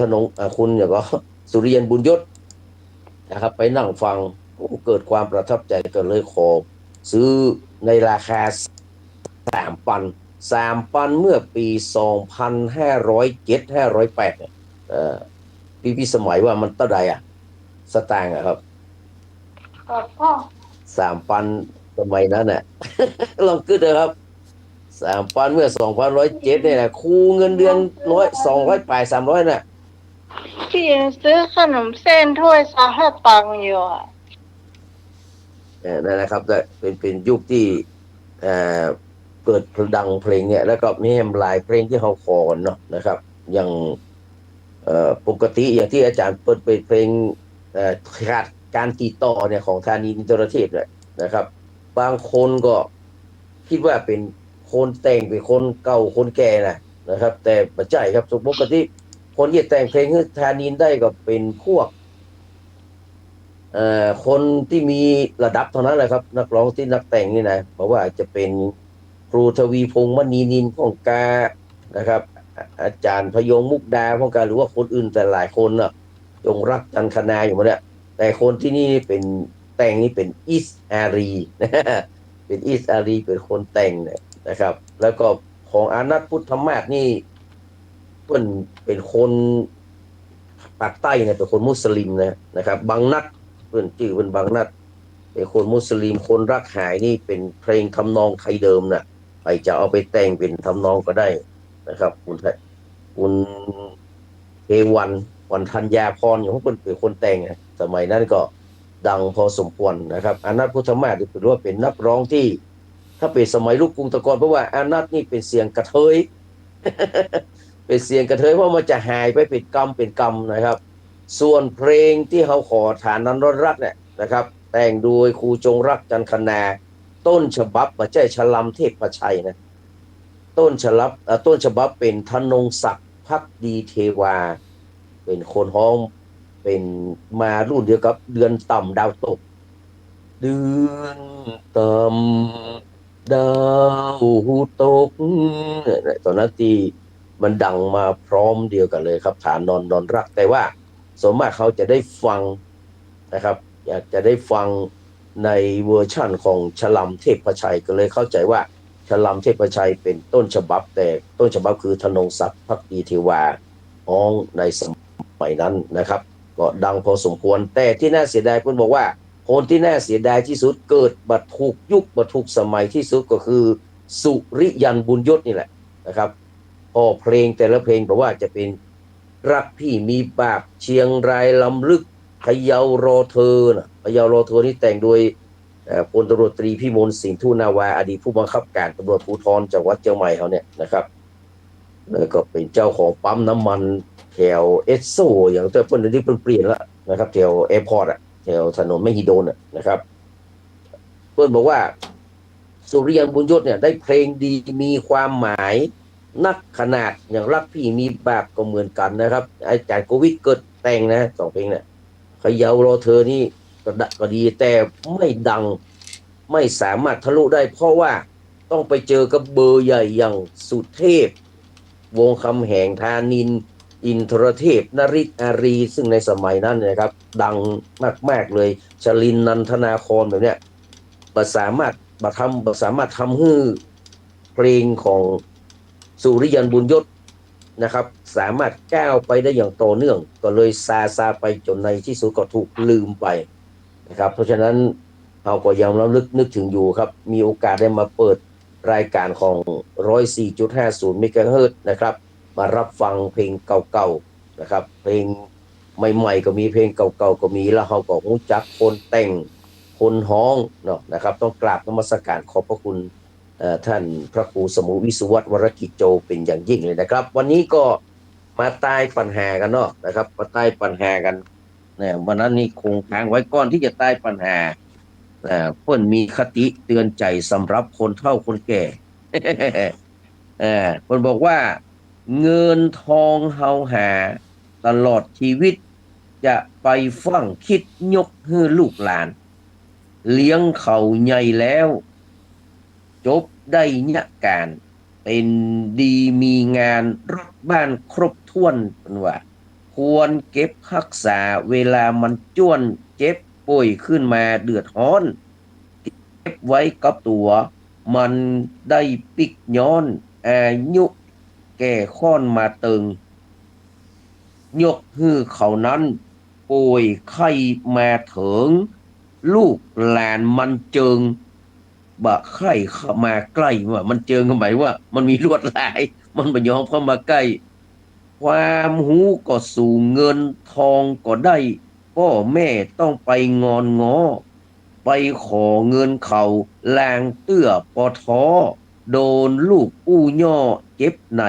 ธนงคุณอย่างก็สุริยันบุญยศนะครับไปนั่งฟังเกิดความประทับใจก็เลยขอซื้อในราคา3,0003,000เมื่อปี2507508เนี่ยเออพี่สมัยว่ามันเท่าไหร่อ่ะสตางค์อะครับก็พ่อ3,000สมัยนั้นน่ะลองคิดเลยครับ3,000เมื่อ2,107เนี่ยนะครูเงินเดือน200 300น่ะ พี่ยังซื้อขนมเส้นถ้วยซะให้ตังค์อยู่อ่ะนั่นนะครับแต่เป็นยุคที่เอ่อเกิดดังเพลงเนี่ยแล้วก็มีหลายเพลงที่เขาขอเนาะนะครับอย่างปกติอย่างที่อาจารย์เปิดเพลงขาดการติดต่อเนี่ยของธานีนินทรเทพเนี่ยนะครับบางคนก็คิดว่าเป็นคนแต่งเป็นคนเก่าคนแก่นะครับแต่ปัจจัยครับปกติคนที่แต่งเพลงให้ธานีได้ก็เป็นพวก คนที่มีระดับเท่านั้นแหละครับนักร้องที่นักแต่งนี่นะเพราะว่าจะเป็นครูทวีพงษ์มณีนินพ่องกานะครับอาจารย์พยงมุกดาพ่องกาหรือว่าคนอื่นแต่หลายคนน่ะจงรักจันคนาอยู่มาเนี่ยแต่คนที่นี่เป็นแต่งนี่เป็นอิสอารีนะเป็นอิสอารีเป็นคนแต่งนะครับแล้วก็ของอานัทพุทธมาศนี่เพื่อนเป็นคนปากใต้เนี่ยเป็นคนมุสลิมนะครับบางนัด เพื่อนชื่อเป็นบางนัดเป็นคนมุสลิมคนรักหายนี่เป็นเพลงทำนองไทยเดิมน่ะไปจะเอาไปแต่งเป็นทำนองก็ได้นะครับคุณเอวันธัญญาพรอย่างพวกเป็นคนแต่งสมัยนั้นก็ดังพอสมควรนะครับอานัทพุทธมาศถือว่าเป็นนักร้องที่ถ้าเป็นสมัยลูกกรุงตะกอนเพราะว่าอานัทนี่เป็นเสียงกระเทยเป็นเสียงกระเทยเพราะมันจะหายไปเป็นกรรมนะครับ ส่วนเพลงที่เขาขอฐานนั้นรรักเนี่ยนะครับแต่งโดยครูจงรักจันคนาต้นฉบับมาใช่ฉลำเทพชัยนะต้นฉบับเป็นธนงศักดิ์พักดีเทวาเป็นคนฮ้องเป็นมารุ่นเดียวกับเดือนต่ำดาวตกเดือนต่ำดาวตกเนี่ยตอนนั้นที่มันดังมาพร้อมเดียวกันเลยครับฐานนอนรักแต่ว่า ส่วนมากเขาจะได้ฟังนะครับอยากจะได้ฟังในเวอร์ชั่นของฉลำเทพชัยก็เลยเข้าใจว่าฉลำเทพชัยเป็นต้นฉบับแต่ต้นฉบับคือธนงศักดิ์พักดีเทวาอ้องในสมัยนั้นนะครับก็ดังพอสมควรแต่ที่น่าเสียดายเพื่อนบอกว่าคนที่น่าเสียดายที่สุดเกิดบัดถูกยุคบัดถูกสมัยที่สุดก็คือสุริยันบุญยศนี่แหละนะครับพอเพลงแต่ละเพลงบอกว่าจะเป็น รักพี่มีปากเชียงรายลำลึกพะเยารอเธอนะพะเยารอเธอนี่แต่งโดยพลตำรวจตรีพิมลสินทุนาวาอดีตผู้บังคับการตำรวจภูธรจังหวัดเชียงใหม่เขาเนี่ยนะครับแล้วก็เป็นเจ้าของปั๊มน้ำมันแถวเอสโซอย่างแต่เพิ่นที่เพิ่นเปลี่ยนแล้วนะครับแถวแอร์พอร์ตอะแถวถนนมหิดลนะครับเพิ่นบอกว่าสุริยันบุญยศเนี่ยได้เพลงดีมีความหมาย นักขนาดอย่างรักพี่มีแบบก็เหมือนกันนะครับอาจารย์โควิดเกิดแต่งนะสองเพลงเนี่ยเขยารอเธอนี่ก็ดีแต่ไม่ดังไม่สามารถทะลุได้เพราะว่าต้องไปเจอกับเบอร์ใหญ่อย่างสุเทพวงคำแหงธานินอินทรเทพนริศอารีซึ่งในสมัยนั้นนะครับดังมากๆเลยชลินนันทนาครแบบเนี้ยมาสามารถมาสามารถทำให้เพลงของ สุริยันบุญยศนะครับสามารถก้าวไปได้อย่างต่อเนื่องก็เลยซาไปจนในที่สุดก็ถูกลืมไปนะครับเพราะฉะนั้นเราก็ยังระลึกนึกถึงอยู่ครับมีโอกาสได้มาเปิดรายการของ104.50เมกะเฮิรตซ์นะครับมารับฟังเพลงเก่าๆนะครับเพลงใหม่ๆก็มีเพลงเก่าๆก็มีแล้วเราก็รู้จักคนแต่งคนฮ้องเนาะนะครับต้องกราบนมัสการขอบพระคุณ ท่านพระครูสมุวิสุวัตวรกิจโจเป็นอย่างยิ่งเลยนะครับวันนี้ก็มาใต้ปัญหากันเนาะนะครับมาใต้ปัญหากันเนี่ยวันนั้นนี่คงค้างไว้ก่อนที่จะใต้ปัญหาเพื่อนมีคติเตือนใจสำหรับคนเฒ่าคนแก่เพื่อนบอกว่าเงินทองเฮาหาตลอดชีวิตจะไปฟังคิดยกให้ลูกหลานเลี้ยงเขาใหญ่แล้ว จบได้เนี่ยการเป็นดีมีงานรถบ้านครบถ้วนเป็นว่า ควรเก็บรักษาเวลามันจ้วนเจ็บป่วยขึ้นมาเดือดร้อนเก็บไว้กับตัวมันได้ปิกย้อนอายุแก่ค้อนมาตึงยกฮือเขานั้นป่วยไข้มาถึงลูกหลานมันเจิงบะไข้เข้ามาใกล้ว่ามันเจิงหมายว่ามันมีลวดลายมันไม่ยอมเข้ามาใกล้ ความหูก็สู่เงินทองก็ได้พ่อแม่ต้องไปงอนง้อไปขอเงินเขาแลงเตื้อปอท้อโดนลูกอู้ย่อเจ็บใน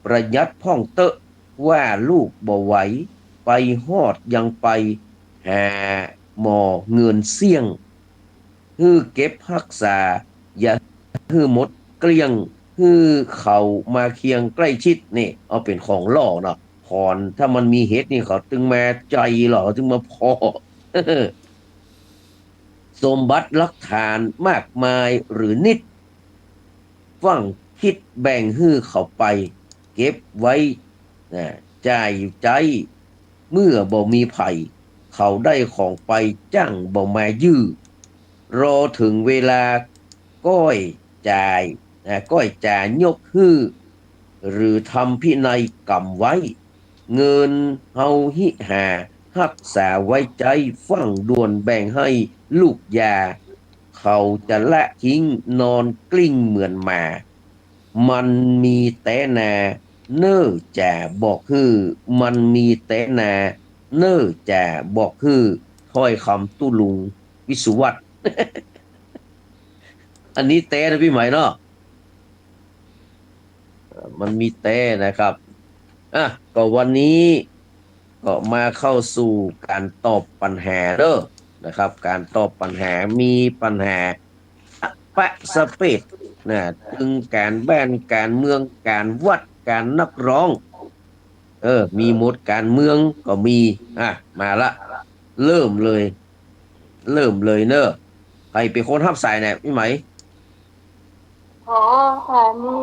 ประหยัดพ่องเตอะว่าลูกบ่ไหวไปฮอดยังไปหาหมอเงินเสี่ยงฮือเก็บรักษาอย่าฮือหมดเกลี้ยง คือเขามาเคียงใกล้ชิดนี่เอาเป็นของล่อเนาะพรถ้ามันมีเหตุนี่เขาตึงมาใจหรอถึงมาพอสมบัติหลักฐานมากมายหรือนิดฟังคิดแบ่งฮื้อเขาไปเก็บไว้นะจ่ายอยู่ใจเมื่อบ่มีไผ่เขาได้ของไปจ้างบ่มายื้อรอถึงเวลาก้อยจ่าย ก้อยจ่ายกฮื้อหรือทำพินัยกรรมไว้เงินเฮาหิหารักษาไว้ใจฟังด่วนแบ่งให้ลูกยาเขาจะละทิ้งนอนกลิ้งเหมือนหมามันมีแต่นาเน้อจ่าบอกฮื้อมันมีแต่นาเน้อจ่าบอกฮื้อถ้อยคำตุลุงวิสุวัตอันนี้แต่นะพี่ไหมเนาะ มันมีแต่นะครับอ่ะก็วันนี้ก็มาเข้าสู่การตอบปัญหาเด้อนะครับ การตอบปัญหามีปัญหาปะสเปดนะถึงการแบนการเมืองการวัดการนักร้องมีหมดการเมืองก็มีมาละเริ่มเลยเริ่มเลยเนอะใครเป็นคนทับสายเนี่ยพี่ไหมขอสามี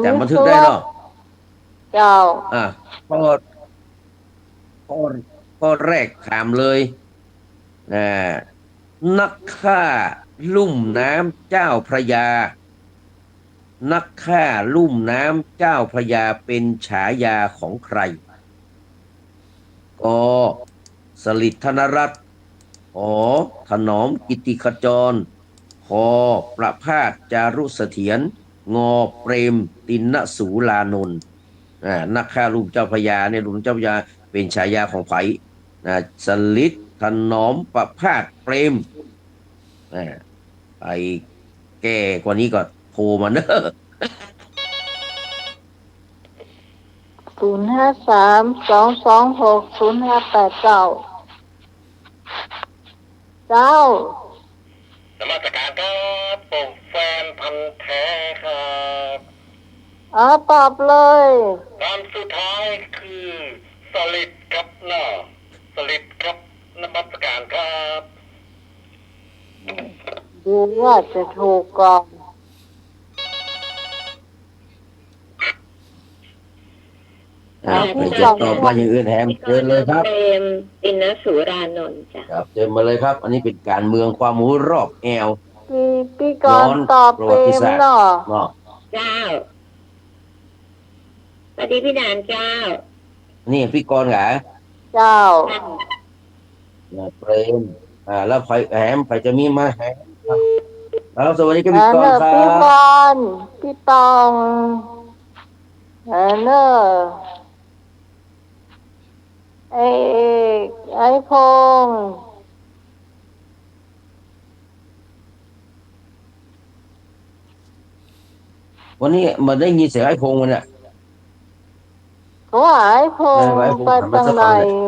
จำบันทึกได้เนาะเจ้าข้อข้อข้อแรกถามเลยนะนักฆ่าลุ่มน้ำเจ้าพระยานักฆ่าลุ่มน้ำเจ้าพระยาเป็นฉายาของใครกสลิดธนรัตน์หอถนอมกิติขจรคอประพาสจารุเสถียรงอเปรมตินสูลานนท์นักฆ่าลุ่มเจ้าพระยาเนี่ยลุ่มเจ้าพระยาเป็นฉายาของไผ่สลิดถนอมประพาสเปรมไปแก้กว่านี้ก็โทรมาเนอะ053-226-0589เจ้านมัสการครับผมแฟนพันธ์แท้ครับตอบเลยคำสุดท้ายคือสลิดครับเนาะสลิดครับนมัสการครับ ดูว่าจะถูกก่อนไม่จะตอบมาอย่างอื่นแถมเชิญเลยครับเปรมตินสูรานนท์จ้ะครับเชิญมาเลยครับ อันนี้เป็นการเมืองความรู้รอบแอวพี่ก่อนตอบเปรมเนาะเจ้าสวัสดีพี่นานเจ้านี่พี่กรณ์เหรอเจ้าเปรมแล้วใครแหมใครจะมีมาแหมครับสวัสดีครับพี่กรณ์ครับพี่บอลพี่ตองเนอไอ้พงวันนี้มาได้ยินเสียงไอ้พงษ์มันเนี่ยเขาหายพงไปทางไหน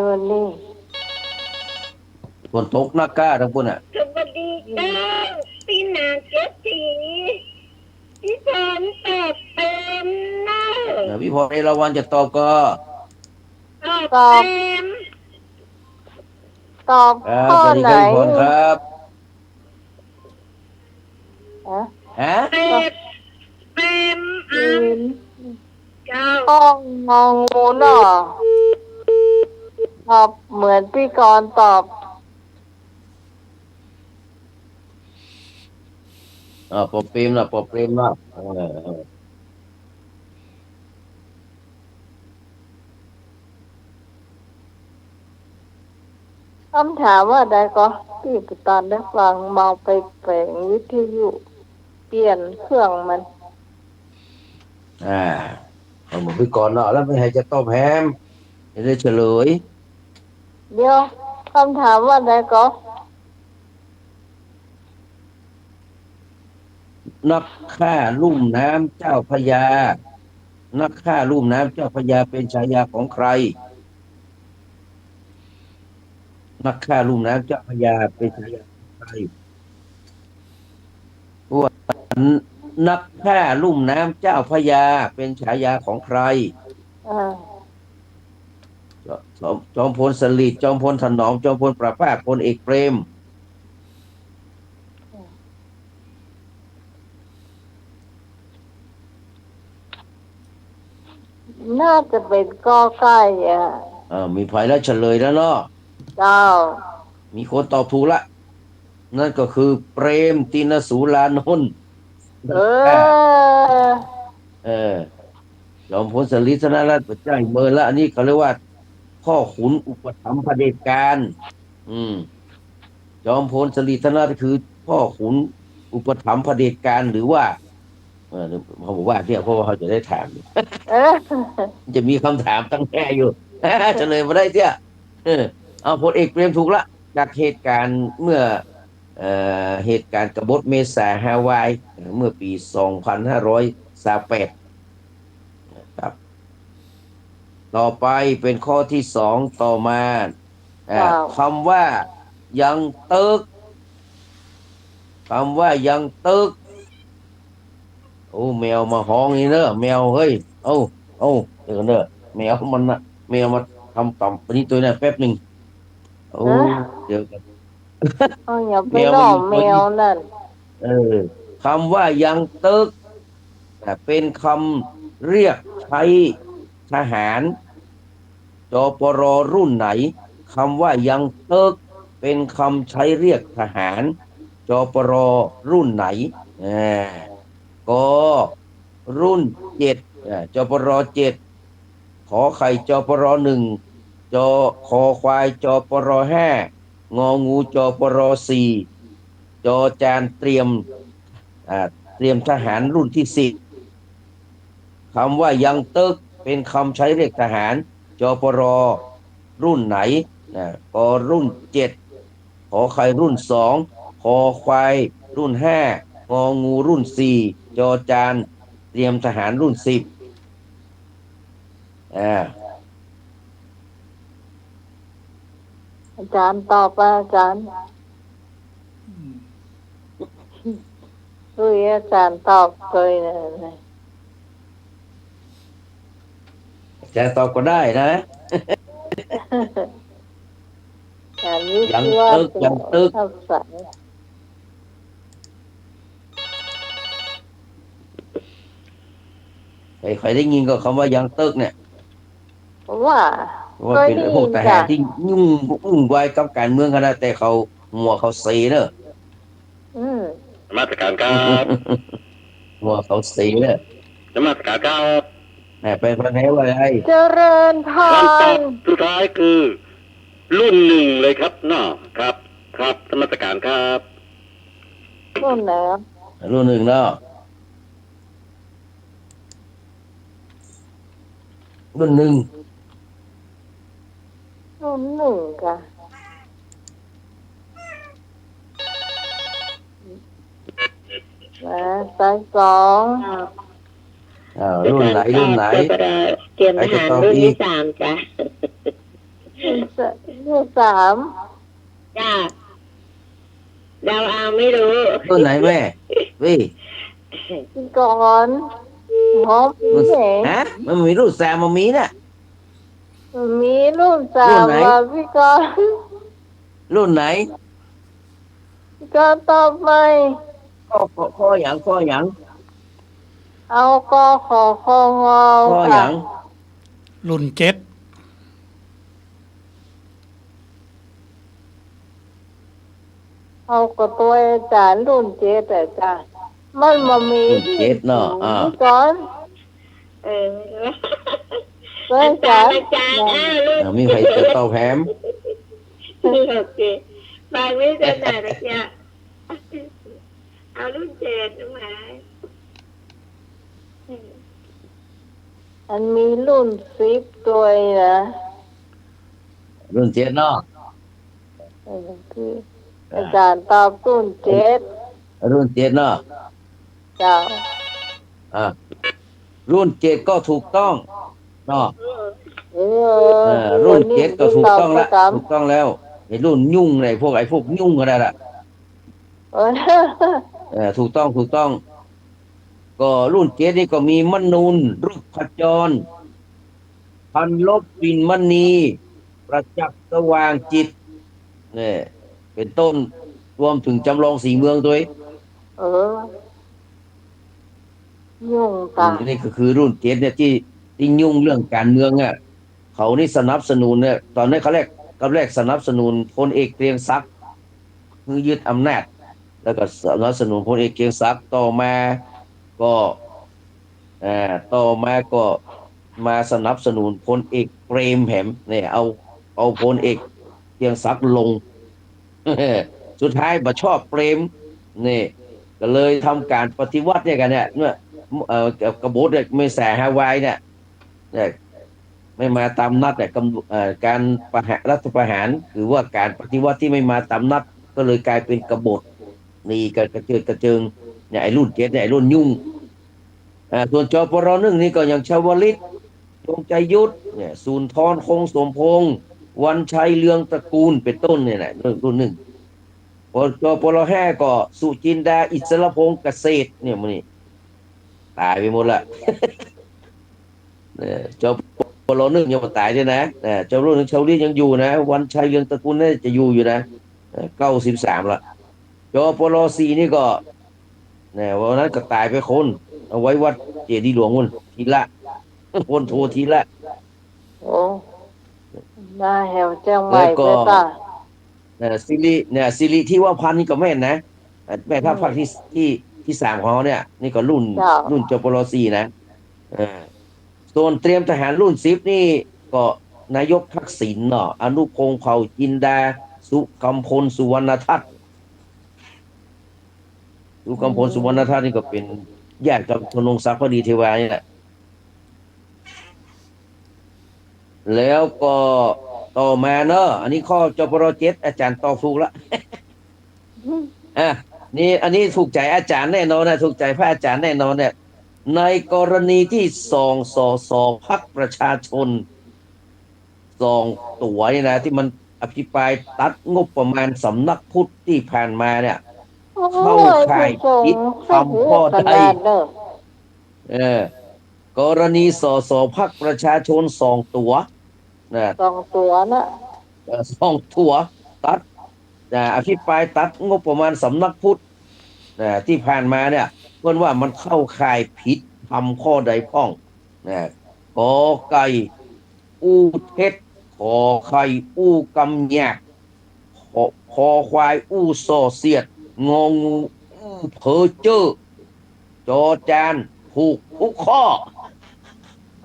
วันนี้ฝนตกหน้ากล้าทั้งคนอ่ะสวัสดีเจ้าพี่นางเจ็ดสีพี่ฝนตอบเต็มนะพี่พรเอราวัณจะตอบก็ตอบเต็มตอบข้อไหนครับเต็มเต็มเจ้ จ้า ห้องงองูเนาะตอบเหมือนพี่กรณ์ตอบ ปอเปรมนะปอเปรมนะคำถามว่าใดก็พี่ปุตานได้ฟังเมาไปแปลงวิทยุเปลี่ยนเครื่องมัน อ่าเอาเหมือนพี่กรณ์เนาะแล้วไม่ให้จะตอบแฮมจะได้เฉลย เดี๋ยวคำถามว่าใดก็ นักฆ่าลุ่มน้ำเจ้าพระยา นักฆ่าลุ่มน้ำเจ้าพระยาเป็นฉายาของใคร นักฆ่าลุ่มน้ำเจ้าพระยาเป็นฉายาของใครว่านักฆ่าลุ่มน้ำเจ้าพระยาเป็นฉายาของใครอ่าจอมพลสฤษดิ์จอมพลถนอมจอมพลประภาสพลเอกเปรมน่าจะเป็นกอไก่อ่ะมีภัยแล้วเฉลยแล้วเนาะเจ้ามีคนตอบถูกละนั่นก็คือเปรมตินสูรานนท์เออเออจอมพลสฤษดิ์ธนรัตน์ประจ้างเมินละอันนี้เขาเรียกว่าพ่อขุนอุปถัมภ์เผด็จการอืมจอมพลสฤษดิ์ธนรัตน์คือพ่อขุนอุปถัมภ์เผด็จการหรือว่าเขาบอกว่าเนี่ยเพราะว่าเขาจะได้ถามเออจะมีคำถามตั้งแง่อยู่เฉลยมาได้เที่ยเออเอาพลเอกเปรมถูกละจากเหตุการณ์เมื่อเหตุการณ์กบฏเมษาฮาวายเมื่อปี2538ครับต่อไปเป็นข้อที่สองต่อมาเจ้าคำว่ายังเติกคำว่ายังเติกโอ้แมวมาห้องนี่เนอะแมวเฮ้ยเอ้าเดี๋ยวก่อนเนอะแมวมันนะแมวมาทำต่ำปนี้ตัวนี้แป๊บหนึ่งโอ้เออเดี๋ยวกันเอาอย่าไปแมวหล่อมันอยู่แมตัวนี้วนั่นเออคำว่ายังเติกเป็นคำเรียกใช้ทหารจปรรุ่นไหนคำว่ายังเติกเป็นคำใช้เรียกทหารจปรรุ่นไหนอ่ก็รุ่น7จปร7ขอไข่จปร1จอคอควายจปร5งองูจปร4จอจานเตรียมทหารรุ่นที่10คำว่ายังเติกเป็นคำใช้เรียกทหารจปรรุ่นไหนก็รุ่น7ขอไข่รุ่น2คอควายรุ่น5งองูรุ่น4จอจานเตรียมทหารรุ่น10อาจารย์ตอบไปอาจารย์อาจารย์ตอบเลยนะจะตอบก็ได้นะอันนี้ยังคือว่าตึกยังตึกทับศัพท์ใครได้ยินก็คำว่ายังตึกเนี่ยว่าว่าเป็นพวกทหารที่ยุ่งไว้กับการเมืองขนาดแต่เขาหัวเขาเสียเนอะมาตรการครับ หัวเขาเสียเนอะมาตรการครับไปพันแท้ว่าอะไรเจริญพรคำตอบสุดท้ายคือ รุ่น1เลยครับเนาะครับมาตรการครับรุ่นไหนรุ่น1เนาะรุ่น1ค่ะสาย2รุ่นไหนเตรียมทหารรุ่นที่3จ้ะรุ่น3จ้ะดาวอาไม่รู้รุ่นไหนแม่วิก่อนหอมมันมีรุ่น3มันมีน่ะมีรุ่น3ว่าพี่กรณ์รุ่นไหนพี่กรณ์ตอบไหมข้อหยังอ เอาก็ขอคองเอา ก็อ ค่ะ ย่าง รุ่นเจ็ด เอาก็ตัวอาจารย์รุ่นเจ็ดแต่จ้ะมันมามี รุ่นเจ็ดเนาะนี่ก่อน เออ ตัว อา อา จา จาร ร ย์ ย์ อาจารย์รุ่น มีใครจะตอบแถม โอเคบางวิจารณ์นะจ๊ะเอารุ่นเจ็ดมา มันมีรุ่น10ตัวนะ รุ่นเจ็ดเนาะ คืออาจารย์ตอบรุ่นเจ็ด รุ่นเจ็ดเนาะ จ้ะ อ่ารุ่นเจ็ดก็ถูกต้องเนาะ เอ รุ่นเจ็ดก็ถูกต้องละ ตอบ ถูกต้องแล้วไอ้รุ่นยุ่งไอ้พวกยุ่งก็ได้ละ เออ ถูกต้องถูกต้อง ก็รุ่นเจ็ดนี่ก็มีมนูนรูปขจร พันลบปิ่นมณี ประจักษ์สว่างจิตเนี่ยเป็นต้นรวมถึงจำลองสีเมืองด้วย เออยุ่งตา นี่ก็คือรุ่นเจ็ดเนี่ยที่ยุ่งเรื่องการเมืองอ่ะเขานี่สนับสนุนเนี่ยตอนนี้เขาแรกสนับสนุนพลเอกเกรียงศักดิ์คือยึดอำนาจ แล้วก็สนับสนุนพลเอกเกรียงศักดิ์ต่อมาก็ต่อมาก็มาสนับสนุนพลเอกเปรมแหมเนี่ยเอาพลเอกเกรียงศักดิ์ลง สุดท้ายบ่ชอบเปรมนี่ก็เลยทำการปฏิวัติเนี่ยกันเนี่ยกบฏเนี่ยไม่แสฮาวายเนี่ยไม่มาตามนัดเนี่ยการรัฐประหารหรือว่าการปฏิวัติที่ไม่มาตามนัดก็เลยกลายเป็นกบฏนี่กระเจิดกระเจิงเนี่ยไอ้รุ่นเจ็ดเนี่ยไอ้รุ่นยุ่งส่วนจปรหนึ่งนี่ก็อย่างชวลิตจงใจยุทธเนี่ยสุนทรคงสมพงษ์วันชัยเรืองตระกูลเป็นต้นเนี่ยแหละรุ่นหนึ่งจปรห้าก็สุจินดาอิสรพงษ์เกษตรเนี่ยมันนี่ตายไปหมดละ จปรหนึ่งยังไม่ตายด้วยนะจปรหนึ่งชาวลิตยังอยู่นะวันชัยเรืองตระกูลน่าจะอยู่นะ93ละจปรสี่นี่ก็วันนั้นก็ตายไปคนเอาไว้วัดเจดีย์หลวงมันทีละ คนโททีละ โอ้น่าแหวเจ้าใหม่ไปตา ซิริที่ว่าพันนี่ก็แม่นนะแม่ทัพภาคที่3ของเขาเนี่ยนี่ก็รุ่นจปรสี่นะส่วนเตรียมทหารรุ่น10นี่ก็นายกทักษิณเนาะอนุพงษ์เผ่าจินดาสุกัมพลสุวรรณทัศน์สุกัมพลสุวรรณทัศน์นี่ก็เป็นญาติกับธนงศักดิ์พอดีเทวานี่แหละแล้วก็ต่อมาเนอะอันนี้ข้อจปร7อาจารย์ตอบถูกละ นี่อันนี้ถูกใจอาจารย์แน่นอนนะถูกใจพระอาจารย์แน่นอนเนี่ยในกรณีที่ส่องสสพรรคประชาชนส่องตั๋วนี่นะที่มันอภิปรายตัดงบประมาณสำนักพุทธที่ผ่านมาเนี่ยเข้าข่ายผิดทำข้อใดกรณีสสพรรคประชาชนส่องตั๋วนะ สองตัวนะ ส่องตั๋วตัดอภิปรายตัดงบประมาณสำนักพุทธที่ผ่านมาเนี่ยเพื่อนว่ามันเข้าข่ายผิดทำข้อใดพ้องกอไก่อู้เท็จขอไข่อู้กำแยกคอควายอู้ส่อเสียดงองูอู้เพ้อเจ้อจอจานถูกทุกข้อ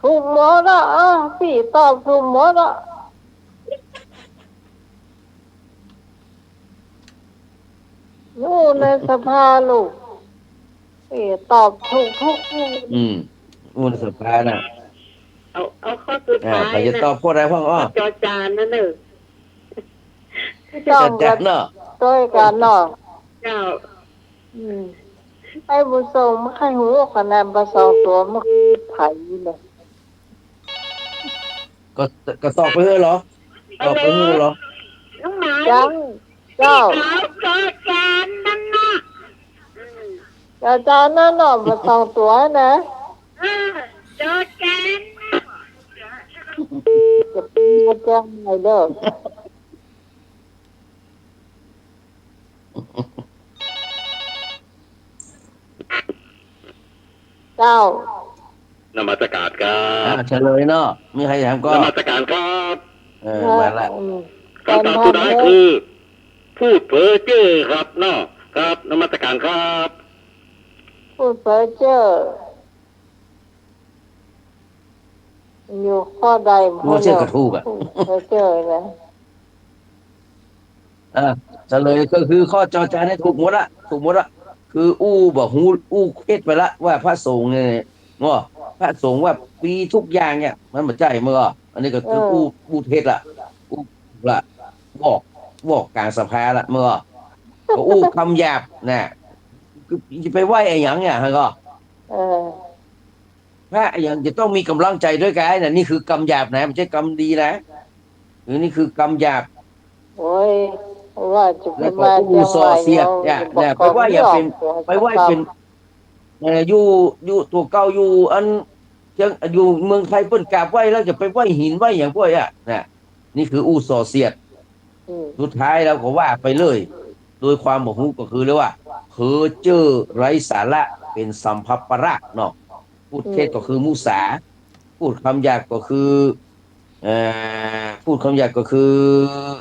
ถูกหมดละพี่ตอบถูกหมดละอยู่ในสภาลูกพี่ตอบถูกทุก อุนสภาน่ะ เอาข้อสุดท้าย ใครจะตอบข้อใดพ้องจอจานนั่นเนอะ ต้อง จั กั ด น เนาะ ด้วยกันเนาะ เจ้า ไอ้บุญทรงไม่ใครหูคะแนนประสองตัวมันไผ่เลย ก็ตอบไปเถอะเหรอตอบไปเถอะเหรอ น้องหมา จังเจ้า จอจานนั่นน่ะ อาจารย์นั่นเนาะประสองตัวนะ จอจาน จะมาแจ้งไงเด้อ เจ้าน มัสการครั เฉลยเนาะมีใครถามก็ นมัสการครับ มาละ คำตอบสุดท้ายคือ พูดเพ้อเจ้อครับเนาะครับนมัสการครับ พูดเพ้อเจ้ออยู่ข้อใด พูดเชื่อกระทูกอ่ะ พูดเพ้อเจ้อนะ เฉลยก็คือข้อจอจานให้ถูกหมดละถูกหมดละคืออู้บอกฮู้อู้เพศไปละว่าพระสงฆ์เนี่ยง้อพระสงฆ์ว่าปีทุกอย่างเนี่ยมันเหมือนใจเมื่ออันนี้ก็คืออู้เพศละอู้ละบอกกลางสภาละเมื่อก็อู้คำหยาบนะคือจะไปไหวไอ้หยังเนี่ยฮะก็ เออ พระอย่างจะต้องมีกำลังใจด้วยกันนะนี่คือกรรมหยาบนะไม่ใช่กรรมดีนะหรือนี่คือกรรมหยาบ โอ้ยว่าจะไป แล้วก็ มา อู้ จัง ซ ห อ วะ เสียดเนี่ยไปว่าอย่าเป็นไปว่าเป็นอยู่ตัวเก่าอยู่อันยังอยู่เมืองไทยเปิ้นกราบไหว้แล้วจะไปไหว้หินไหว้อย่างพวกอ่ะนะนี่คืออู้ซอเสียด อืม สุดท้ายเราก็ว่าไปเลย โดยความบ่ฮู้ก็คือเรียกว่าเพ้อเจ้อไร้สาระเป็นสัมภปรากเนาะพูดเท็จก็คือมุสาพูดคำหยาบก็คือพูดคำหยาบก็คือ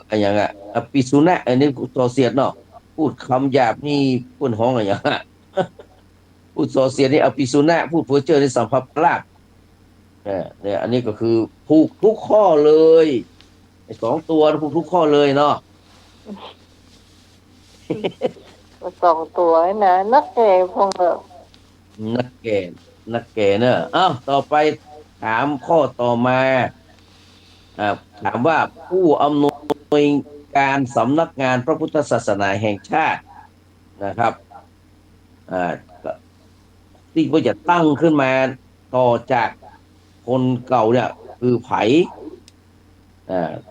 อะไรอย่างอปิสุนะอันนี้ต่อเสียดเนาะพูดคำหยาบนี่พูดห้องอะไรอย่างพูดส่อเสียดนี่อปิสุนะพูดเพ้อเจ้อในสัมภปรากเนี่ยอันนี้ก็คือผูกทุกข้อเลยไอ้2 ตัวผูกทุกข้อเลยเนาะ ก็สองตัวนะนักแก่พงเออ นักแก่นักแก่เนอะอ้าวต่อไปถามข้อต่อมาถามว่าผู้อำนวยการสำนักงานพระพุทธศาสนาแห่งชาตินะครับก็ที่ว่าจะตั้งขึ้นมาต่อจากคนเก่าเนี่ยคือไผ่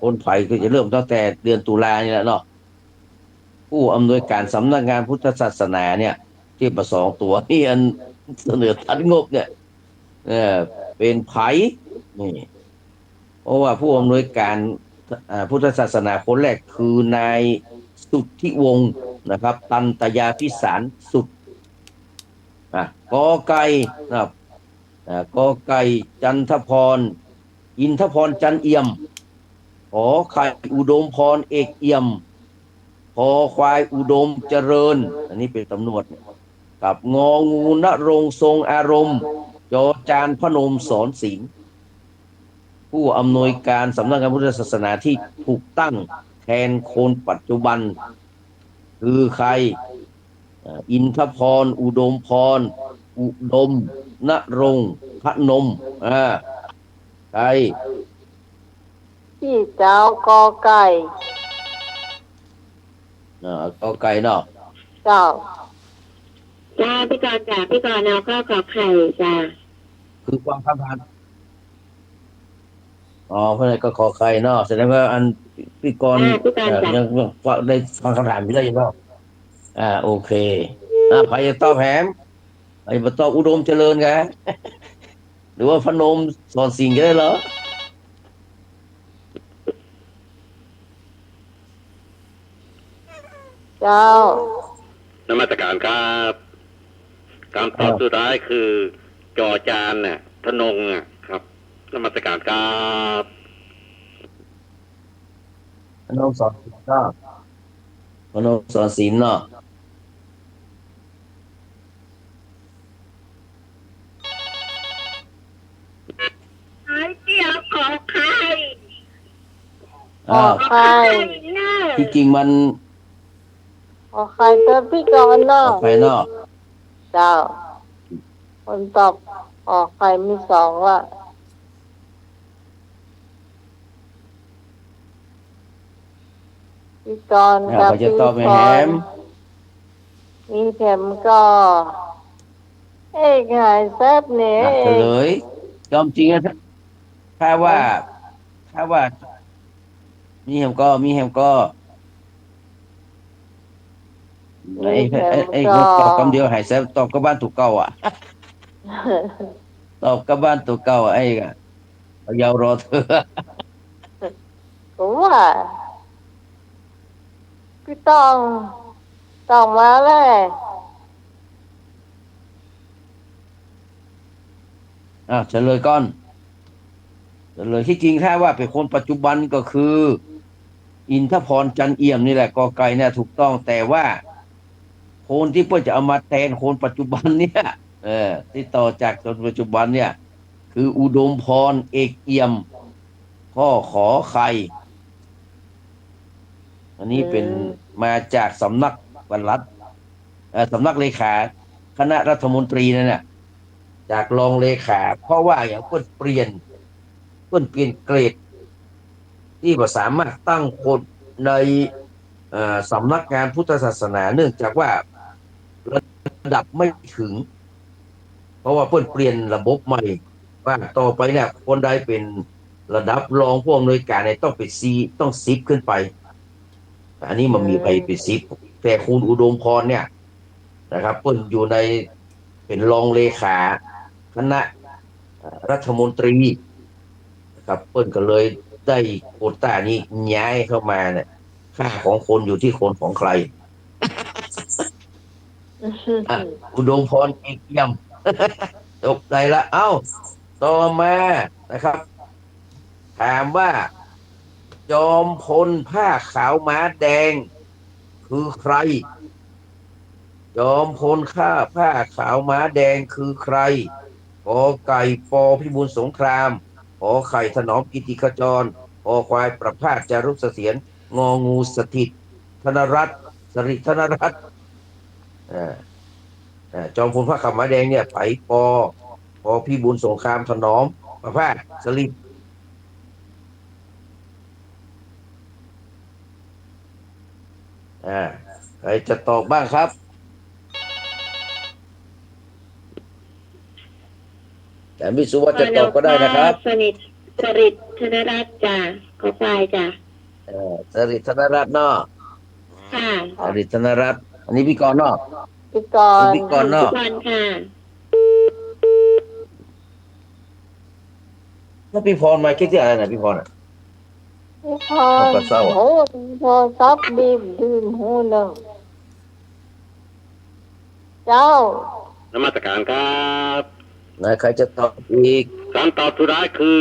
คนไผ่ก็จะเริ่มตั้งแต่เดือนตุลานี่แหละเนาะผู้อำนวยการสำนักงานพุทธศาสนาเนี่ยที่มา2 ตัวนี่อันเสนอทัดงบเนี่ยเป็นไผ่นี่เพราะว่าผู้อำนวยการพุทธศาสนาคนแรกคือนายสุทธิวงศ์นะครับตันตยาพิสารสุดกอไก่นะครับกอไก่จันทพรอินทพรจันเอี่ยมขอไข่อุดมพรเอกเอี่ยมพอควายอุดมเจริญอันนี้เป็นตำรวจกับงองูณรงค์ทรงอารมณ์จอจานพนมสอนสิงห์ผู้อำนวยการสำนักงานพุทธศาสนาที่ถูกตั้งแทนคนปัจจุบันคือใครอินทพรอุดมพรอุดมณรงค์พนมใคร พี่เจ้ากอไก่ กอไก่เนาะ เจ้า จ้าพี่กรณ์จ้าพี่กรณ์เอาข้าวกรอบไข่จ้า คือความคำถามเพราะนั้นก็ขอไข่เนาะแสดงว่าอันพี่กรณ์ พี่กรณ์จ้า ยังได้ฟังคำถามอยู่แล้วยังเนาะโอเคใครจะตอบแหมใครจะตอบอุดมเจริญกัน หรือว่าพนมสอนสิงห์ก็ได้เหรอ เจ้าน มัสการครับคำตอบสุดท้ายคือ จอจานเนี่ยพนงครับนมัสการครับ พนมสอนสิงห์ก็พนมสอนศิลป์เนาะ ไอ้เจียวขอไข่ ขอไข่ เนาะ ที่จริงมัน ขอไข่เติมพี่กรณ์เนาะ ออกไปเนาะ เจ้า คนตอบขอไข่มี2ว่าพี่กรณ์กับ เขาจะ พี่ ตอบแห พ ม รมีแถมก็เอ้ยหายแซ่บเนี่ย เฉลยยอมจริงนะถ้าว่ามีแฮมก็ไอ้ตอบคำเดียวหายแซ่บตอบกับบ้านถูกเก่าตอบกับบ้านถูกเก่าไอ้ก็ยาวรอเธอ ก็ว่าพี่ต้องมาแล้ว เฉลยก่อนเฉลยที่จริงถ้าว่าเป็นคนปัจจุบันก็คือ อินทพรจันเอี่ยมนี่แหละกอไก่เนี่ยถูกต้องแต่ว่าคนที่เพื่อจะเอามาแทนคนปัจจุบันเนี่ยที่ต่อจากคนปัจจุบันเนี่ย คืออุดมพรเอกเอี่ยมข้อขอไข่อันนี้เป็นมาจากสำนักปลัดสำนักเลขาคณะรัฐมนตรีนั่นน่ะจากรองเลขาเพราะว่าอย่างเปลี่ยนเกรดที่บ่สามารถตั้งคนในสำนักงานพุทธศาสนาเนื่องจากว่าระดับไม่ถึง เพราะว่าเปลี่ยนระบบใหม่ว่าต่อไปเนี่ยคนใดเป็นระดับรองผู้อำนวยการเนี่ยต้องเป็นซีต้องซิปขึ้นไปอันนี้มันมีไปเป็นซิปแต่คุณอุดมพรเนี่ยนะครับเปิ้นอยู่ในเป็นรองเลขาคณะรัฐมนตรีนะครับเปิ้นก็เลยได้โควต้านี้ย้ายเข้ามาเนี่ยค่าของคนอยู่ที่คนของใครอุดมพรเอกเยี่ยมจบใจละเอ้าต่อมานะครับ ถามว่าจอมพลผ้าขาวม้าแดงคือใครจอมพลผ้าขาวม้าแดงคือใครกอไก่ปอพิบูลสงครามขอไข่ถนอมกิติขจรคอควายประภาสจารุเสถียรงองูสถิตธนรัตน์สริธนรัตน์จอมพลผ้าขาวม้าแดงเนี่ยไผปอพิบูลสงครามถนอมประภาสสริใครจะตอบบ้างครับแต่ไม่รู้ว่าจะตอบก็ได้นะครับสริตธนรัตน์จ้ะขอควายจ้ะสริธนรัตน์เนาะค่ะสริธนรัตน์อันนี้พี่กรณ์เนาะพี่กรณ์พี่กรณ์เนาะค่ะถ้าพี่พรมาคิดที่อะไรนะพี่พรพี่พรโหโทรศัพท์บีบดื่มหูหนึ่งเจ้านมัสการครับใครจะตอบอีกคำตอบสุดท้ายคือ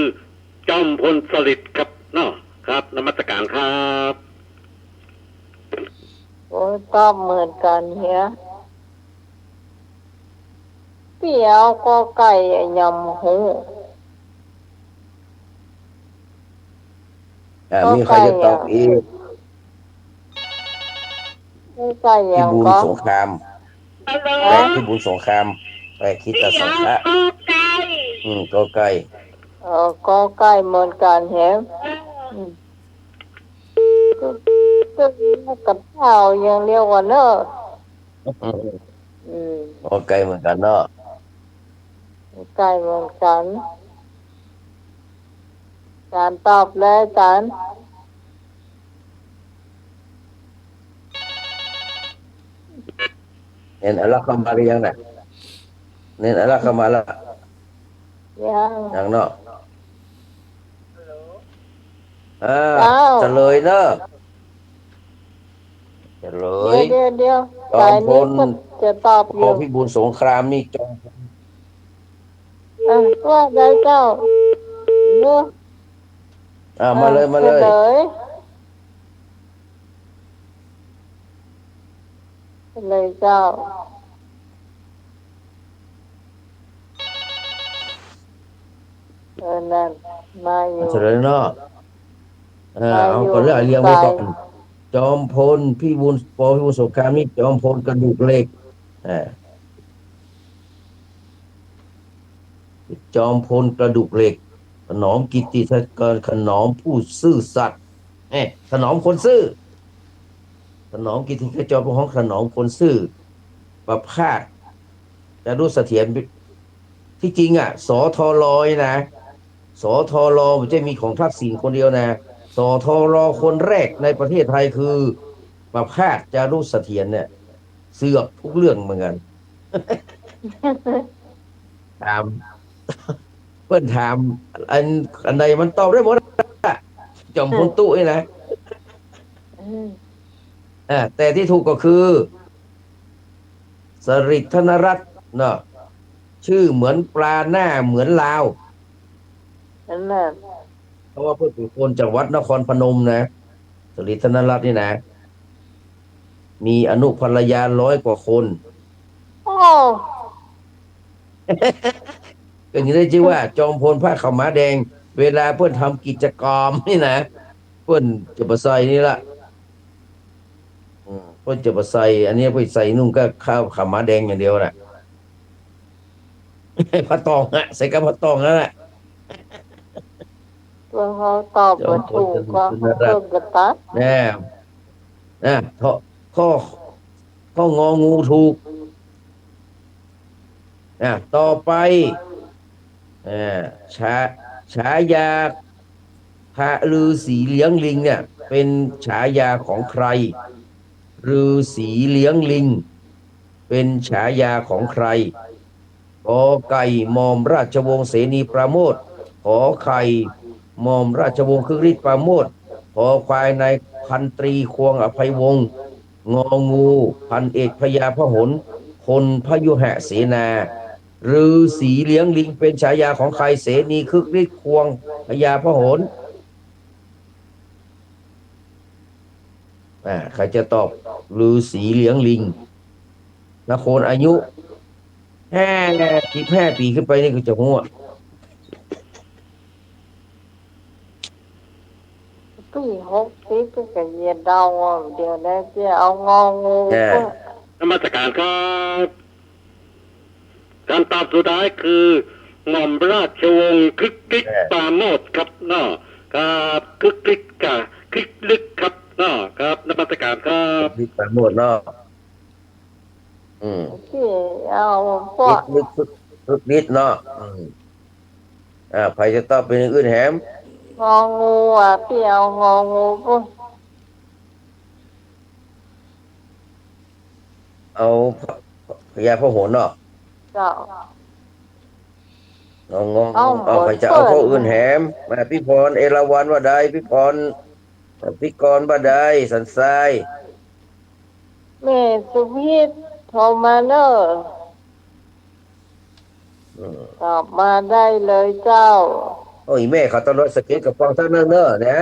จอมพลสฤษดิ์ครับเนาะครับนมัสการครับโอ้ตอบเหมือนกันเฮียพี่เอากอไก่ยำหูมีใครจะตอบอีกพี่บุญสงครามพี่บุญสงครามไปคิดแต่สงครามกอไก่กอไก่เหมือนกันเห็นก็กับข้าวยังเรียกว่าเนอะกอไก่เหมือนกันเนาะไก่เหมือนกันการตอบเลยกันเน้นอะไรเข้ามาหรือยังน่ะเน้นอะไรเข้ามาแล้วยังเนาะเฉลยเนอะเฉลยเดี๋ยวจอมพลจะตอบอยู่พิบูลสงครามนี่จอมพลว่าได้เจ้าเนื้อมาเลยเลยเจ้านั่นมาอยู่เฉลยเนาะเอาก่อนเรียงไว้ก่อนจอมพลพิบูลสงครามนี่จอมพลกระดูกเหล็กจอมพลกระดูกเหล็กถนอมกิตติศักดิ์ถนอมผู้ซื่อสัตย์ถนอมคนซื่อถนอมกิตติขจรของถนอมคนซื่อประภาสจารุเสถียรที่จริงสทรนะสทรมันจะมีของทักษิณคนเดียวนะสทรคนแรกในประเทศไทยคือประภาสจารุเสถียรเนี่ยเสือกทุกเรื่องเหมือนกันถามเพื่อนถามอันใดมันตอบได้หมดจอมพลตู้นะแต่ที่ถูกก็คือสฤษดิ์ธนรัตน์เนาะ ชื่อเหมือนปลาหน้าเหมือนลาวนั่นน่ะเพราะว่าเพื่อนเป็นคนจังหวัดนครพนมนะสลิดธนรัตน์นี่นะมีอนุภรรยา100 กว่าคนโอ้ก็อย่างนี้ได้ชื่อว่าจอมพลผ้าขาวม้าแดงเวลาเพื่อนทำกิจกรรมนี่นะเพื่อนจะมาใส่นี่ละเพื่อนจะมาใส่อันนี้เพื่อนใส่นุ่งก็ข้าวขาวม้าแดงอย่างเดียวแหละผ้าตองอะใส่กับผ้าตองนั่นแหละตัวเขาตอบจอมามพลถูกก็ธนรัเพิ่ตน์มกระตัดแน่นะข้อข้ององูถูกต่อไปอ่าฉาฉายาพระฤาษีเลี้ยงลิงเนี่ยเป็นฉายาของใครฤาษีเลี้ยงลิงเป็นฉายาของใครกอไก่มอมราชวงศ์เสนีปราโมทย์ขอไข่มอมราชวงศ์คึกฤทธิ์ปราโมทย์ขอควายนายพันตรีควงอภัยวงศ์งองูพันเอกพญาพหลพลพยุหเสนาฤาษีเลี้ยงลิงเป็นฉายาของใครเสนีคึกฤทธิ์ควงพญาพหลใครจะตอบฤาษีเลี้ยงลิงนครอายุ15 ปีขึ้นไปนี่คือจะหัวพี่60ก็กะเหยียดเดาเดี๋ยวนะจะเอางองูก็ นมัสการครับการตอบสุดท้ายคือหม่อมราชวงศ์คึกฤทธิ์ปราโมทย์ครับเนาะครับคึกฤทธิ์กับคึกฤทธิ์ครับเนาะครับนมัสการครับพิปราโมทเนาะที่เอาพวกลึกนิดเนาะใครจะตอบเป็นอย่างอื่นแฮมงองูพี่เอางองูพวกเอาพญาพหลเนาะเจ้าเอาใครจะเอาข้ออื่นแฮมมาพี่พรเอราวัณว่าใดพี่พรพี่กรว่าใดสันทรายแม่สุพิษโทรมาเนอะตอบมาได้เลยเจ้าโอ้ยแม่เขาตลอดสเก็ตกับฟังท่านเนอร์นะ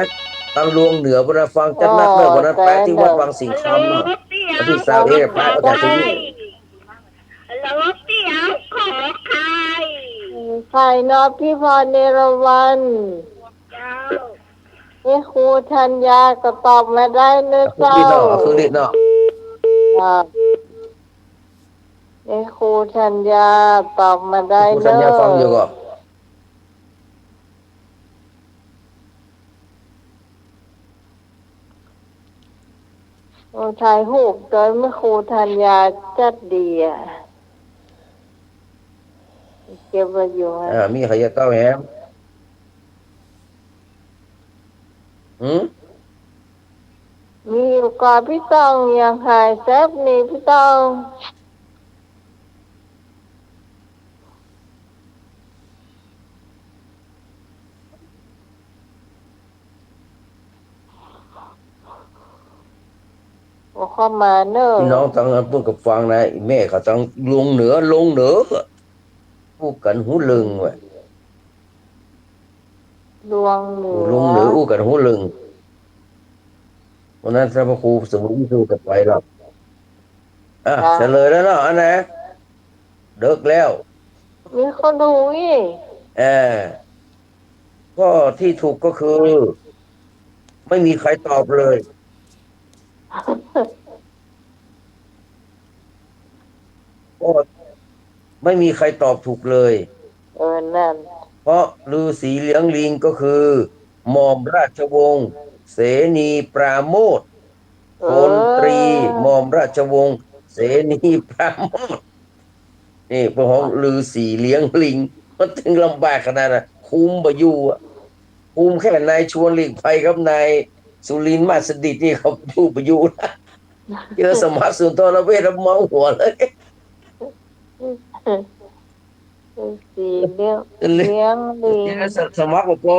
ตั้งลวงเหนือวันฟังจัดนักเนอร์วันนั้นแปะที่วัดบางสิงคำเนาะวันที่21แปะก็แต่ชีวิตแล้วเสียวขอใครใครเนาะพี่พรเนรวันเจ้านี่ครูธัญญาก็ตอบมาได้เนอะเจ้าคือฤทธิ์เนาะนี่ครูธัญญาตอบมาได้เนอะครูธัญญาฟังอยู่ก็ถ่ายรูปโดยแม่ครูธัญญาจัดดีเก็บไว้อยู่มีใครจะตอบแฮมมีอยู่กับพี่ต้องอย่างหายแซบนี่พี่ต้องเข้ามาเนอะพี่น้องต้องพูดกับฟังนะแม่เขาต้องลงเหนือพูดกันหูลึงเว้ยลวงเหนือลงเหนืออู้กันหูลึงวันนั้นพระครูสมุทรวิสูกับไปหรอกเฉลยแล้วเนาะอันนะเลิกแล้วมีคนดูอีกก็ที่ถูกก็คือไม่มีใครตอบเลยก็ไม่มีใครตอบถูกเลยนั่นเพราะฤาษีเลี้ยงลิงก็คือหม่อมราชวงศ์เสนีปราโมทย์พลตรีหม่อมราชวงศ์เสนีปราโมทย์นี่พวกของฤาษีเลี้ยงลิงมันถึงลำบากขนาดนั้นคุมบ่อยู่คุมแค่นายชวนหลีกภัยกับนายสุรินทร์มาสดิษฐ์นี่เขาอยู่บ่อยู่นะเจอสมัครสุนทรเวชเมาหัวเลยสีเลี้ยงลิงสมัครพอ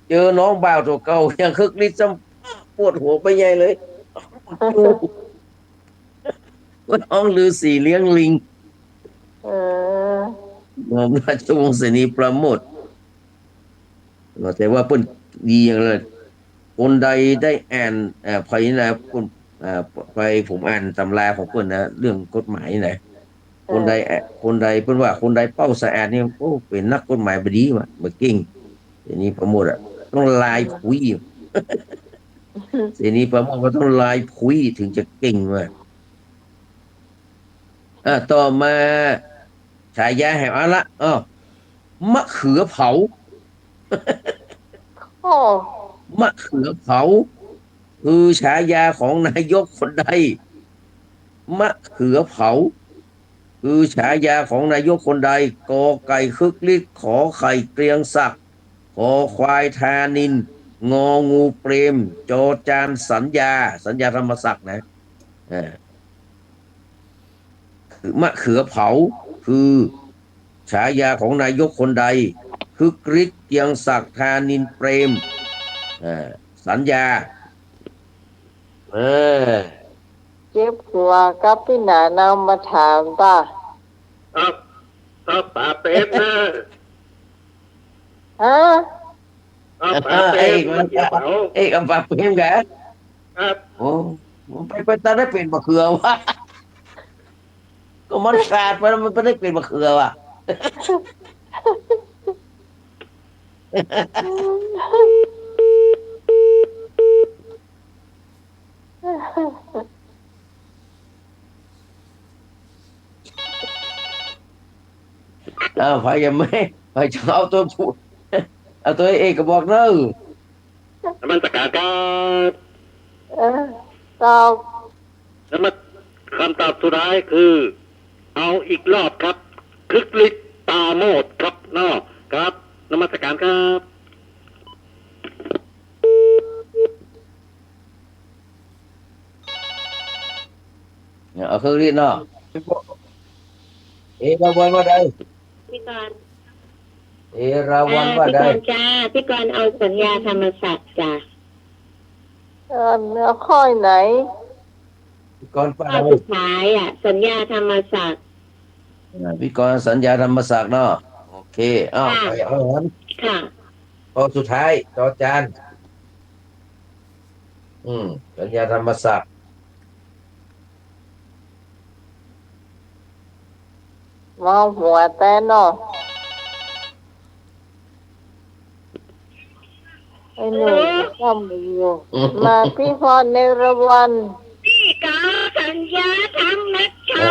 เจอน้องบ่าวตัวเก่ายังคึกฤทธิ์ปวดหัวไปใหญ่เลยว่าน้องฤาษีเลี้ยงลิง หม่อมราชวงศ์เสนีประโมทแต่ว่าเปิ้นดีอย่างเลยคนใดได้อ่านไปนะคนไปผมอ่านตำราของเปิ้นนะเรื่องกฎหมายนะคนใดคนใดเปิ้นว่าคนใดเป้าสะอาดเนี่ยโอ้เป็นนักกฎหมายบดีว่ะบ่เก่งเสนีประโมทอ่ะต้องลายผุยเสนีประโมทก็ต้องลายผุยถึงจะเก่งว่ะต่อมาฉายาแห่งเอาละมะเขือเผา โอ้ มะเขือเผาคือฉายาของนายกคนใดมะเขือเผาคือฉายาของนายกคนใดกอไก่คึกฤทธิ์ขอไข่เกรียงศักดิ์ขอควายธานินงองูเปรมจอจานสัญญาธรรมศักดิ์นะอ่าคือมะเขือเผาคือฉายาของนายกคนใดคึกฤทธิ์เกรียงศักดิ์ธานินเปรมสัญญาเออ เจ็บหัวกับพี่หนานำมาถามป่ะ เอาป่าเป็ดนะ ฮะ เอาป่าเป็ดมันเกี่ยวเผา ang papim ka? ครับ Oh, pa tara pin makhưa quá. Có món sạt màมันไม่ได้เป็นมะเขือว่ะ phải giờ mấy phải choเอาตัวผู้เอาตัวเอกก็บอกเนอะ นมันสกัดครับ เออตอบ แล้วมาคำตอบสุดท้ายคือ เอาอีกรอบครับ คึกฤทธิ์ตาโมดครับเนาะครับนมัสการครับ ở khương liên nó ê ra quan qua đây พี่กรณ์ ê ra quan qua พี่กร đây ณ์จ้าพี่กรณ์เอาสัญญาธรรมศักดิ์จ้า เนื้อค่อยไหน con ข้อ qua สุ đây ดท้ายสัญญาธรรมศักดิ์ พี่กรณ์สัญญาธรรมศักดิ์เนาะโอเคอ้าวไปเอาหัน ค่ะ ข้อสุดท้ายจอจานสัญญาธรรมศักดิ์ มองหัวแต่เนาะไอ้หนูทำอยู่มาพี่พรในระวัน พี่กาสัญญาธรรมนะคะ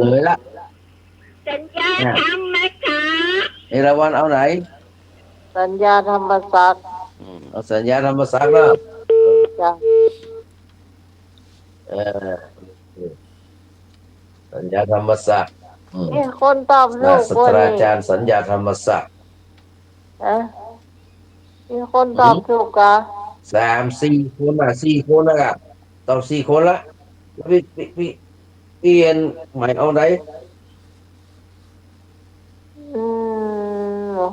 เลยละ สัญญาธรรมนะคะ เอราวัณเอาไหน สัญญาธรรมศักดิ์ เอาสัญญาธรรมศักดิ์เนาะ จ้ะ เออสัญญาธรรมศักดิ์ นี่คนตอบถู ศาก ส คน ตรา นี้ จารย์สัญญาธรรมศักดิ์ มีคนตอบถูกกะ 3-4 คนอ่ะ4 คนแล้วอ่ะตอบ4 คนละแล้วพี่เปลี่ยนใหม่เอาไหน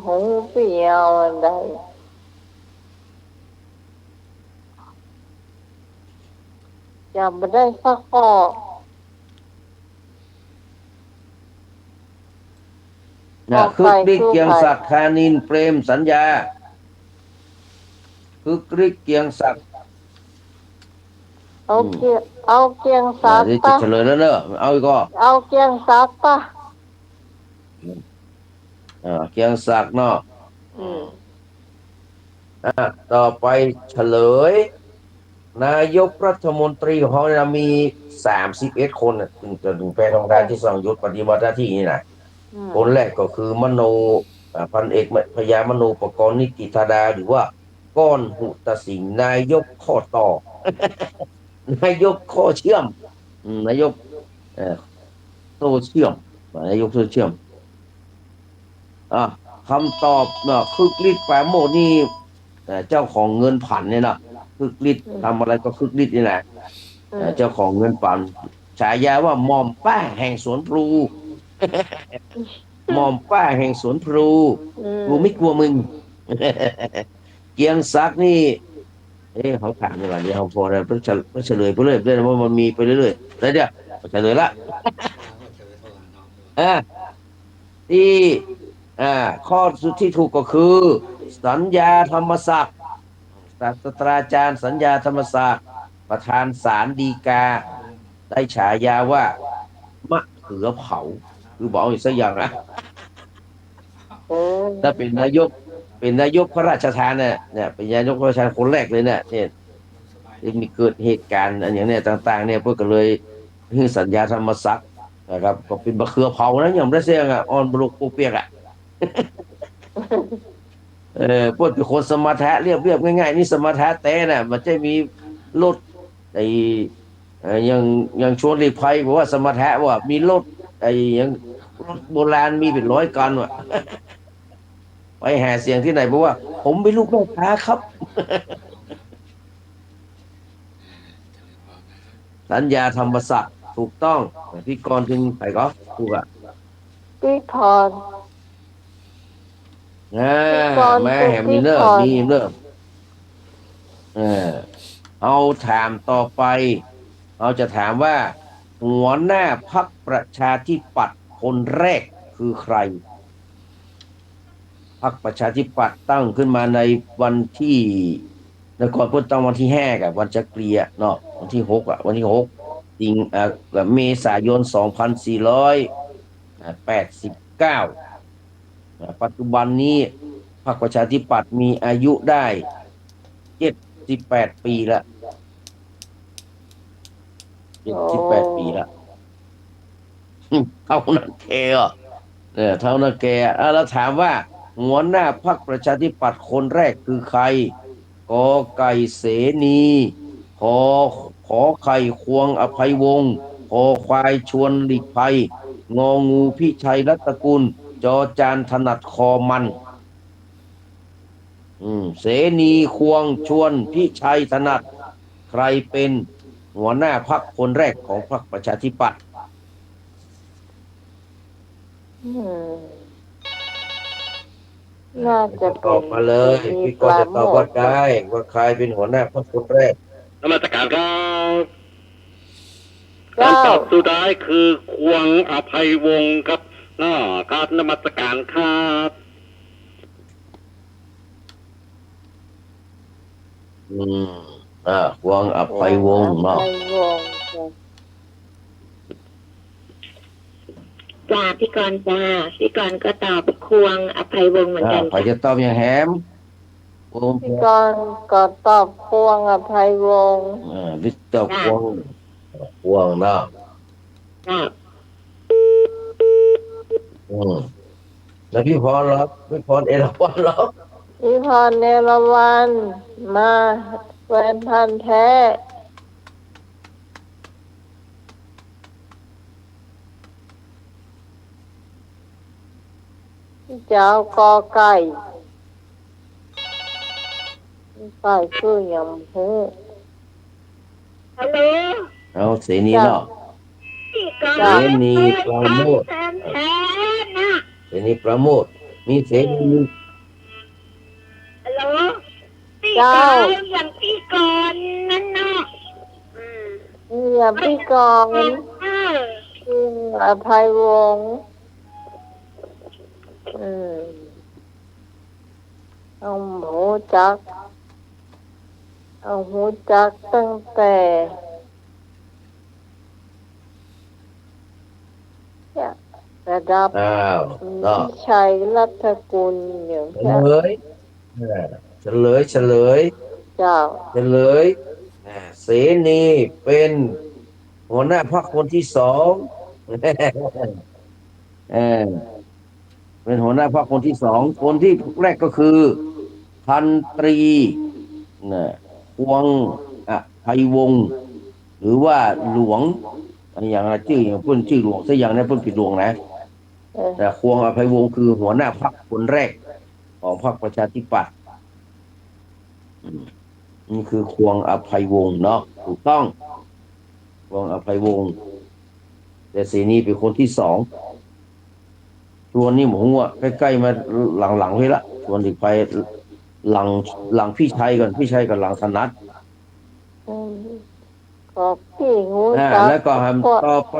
หูเปรี้ยวอะไรจำไม่ได้สักข้อ คึกฤทธิ์เกียงศักดิ์ธานินเปรมสัญญาคึกฤทธิ์เกียงศักดิ์ เอาเกียงซัก เดี๋ยวจะ ปะ เฉลยแล้วเนอะเอาอีกก็ เอาเกียงซักปะ เกียงศักดิ์เนาะ อืม ต่อไปเฉลย นายกรัฐมนตรีของเรามี31 คนน่ะถึงแปลทองการที่2 ยุทธปฏิบัติหน้าที่นี่นะคนแรกก็คือมโนพันเอกพญามโนปกรณ์นิติธาดาหรือว่าก้อนหุตสิงห์นายกข้อต่อ นายกข้อเชื่อมนายกโซ่เชื่อมนายกโซ่เชื่อมคำตอบเนาะคึกฤทธิ์ปราโมชนี่เจ้าของเงินผันเนี่ยนะคึกฤทธิ์ทำอะไรก็คึกฤทธิ์นี่แหละเจ้าของเงินผันฉายาว่าหม่อมป้าแห่งสวนพลู หม่อมป้าแห่งสวนพลูกูไม่กลัวมึง เกียงศักดิ์นี่เขาถามดีกว่าเดี๋ยวเขาพอแล้วเฉลยไปเรื่อยๆว่ามันมีไปเรื่อยๆแล้วเดี๋ยวเฉลยละ ที่ ที่อ่าข้อสุดที่ถูกก็คือ สัญญาธรรมศักดิ์ศาสตราจารย์สัญญาธรรมศักดิ์ประธานศาลฎีกาได้ฉายาว่ามะเขือเผาคือบอกอีกสักอย่างนะ โอ้ ถ้าเป็นนายกพระราชทานเนี่ยเป็นนายกพระราชทานคนแรกเลยเนี่ยที่มีเกิดเหตุการณ์อันอย่างเนี้ยต่างๆเนี่ยเพื่อก็เลยให้สัญญาธรรมศักดิ์นะครับก็เป็นมะเขือเผานะอย่างไรเสียงออนบลุกปูเปียกพวกเป็นคนสมถะเรียบง่ายๆนี่สมถะแต่น่ะมันจะมีรถไอ้อย่างชวนหลีกภัยบอกว่าสมถะว่ามีรถไอ้อย่างรถโบราณมีเป็น100 คันว่ะไปหาเสียงที่ไหนบอกว่าผมเป็นลูกแม่ค้าครับสัญญาธรรมศักดิ์ถูกต้องพี่กรณ์ถึงไปก็ถูกอ่ะ พี่พร อ่า พี่กรณ์ แม่ เป็น แฮม พี่ มีเนอ พ ร์ ร มีเนอร์เออเอาถามต่อไปเราจะถามว่าหัวหน้าพรรคประชาธิปัตย์คนแรกคือใครพรรคประชาธิปัตย์ตั้งขึ้นมาในวันที่นครพุทธตั้งวันที่5กับวันจักรีอะเนาะวันที่6อ่ะวันที่6จริงเมษายน2489ปัจจุบันนี้พรรคประชาธิปัตย์มีอายุได้78 ปีละ78 ปีละเท่านั้นแกอ่ะเนี่ยเท่านั้นแกแล้วถามว่าหัวหน้าพรรคประชาธิปัตย์คนแรกคือใครกอไก่เสนีขอขอไข่ควงอภัยวงศ์คอควายชวนหลีกภัยงองูพิชัยรัตนกุลจอจานถนัดคอมันเสนีควงชวนพิชัยถนัดใครเป็นหัวหน้าพรรคคนแรกของพรรคประชาธิปัตย์ อืมน่าจะ ต เป็ อน บมาเลยพี่ก็จะตอบว่าได้ว่าใครเป็นหัวหน้าพรรคคนแรก นมัสการครับการ เจ้า ตอบสุดท้ายคือควงอภัยวงศ์ครับการนมัสการครับ อืมควงอภัยวงศ์เนาะ อภัยวงศ์จ้ะ จ้าพี่กรณ์จ้าพี่กรณ์ก็ตอบควงอภัยวงศ์เหมือนกัน ใครจะตอบอย่างแฮมวง พี่กรณ์ก็ตอบพวงอภัยวงศ์ วิกเตอร์ควงเนาะ จ้า แล้วพี่พรเหรอพี่พรเอราวัณเหรอ พี่พรเนรวันมาแฟนพันธุ์แท้เจ้ากอไก่ไก่คือยำหู ฮัลโหล เอาเสนีเนาะ พี่กร เส ณ์ นีปราโมทย์ แทนแทนนะ เสนีปราโมทย์มีเสนี ฮัลโหลพี่กรณ์อย่างพี่กรณ์นั่นเนาะอืม เนี่ยพี่กรณ์ เออ คืออภัยวงศ์เอาหูจัก เอาหูจักตั้งแต่เนี่ยระดับ อ้าวเนาะ พิชัยรัตนกุลอย่าง เฉ เงี้ย ลยเฉลยเจ้า เฉลยเสนีเป็นหัวหน้าพรรคคนที่2เออเป็นหัวหน้าพรรคคนที่2คนที่แรกก็คือพันตรีนะควงไพวงศ์หรือว่าหลวงอย่างชื่ออย่างเพิ่นชื่อหลวงซะอย่างนั้นเพิ่นผิดหลวงนะ เออ แต่ควงอภัยวงศ์คือหัวหน้าพรรคคนแรกของพรรคประชาธิปัตย์นี่คือควงอภัยวงศ์เนาะถูกต้องควงอภัยวงศ์แต่เสนีเป็นคนที่2ชวนนี่หมูอ่ะใกล้ๆมาหลังๆให้ละชวนอีกไปหลังพี่ชัยก่อนพี่ชัยกับหลังธนัท อืมก็พี่หูจัก แล้วก็ทำต่อไป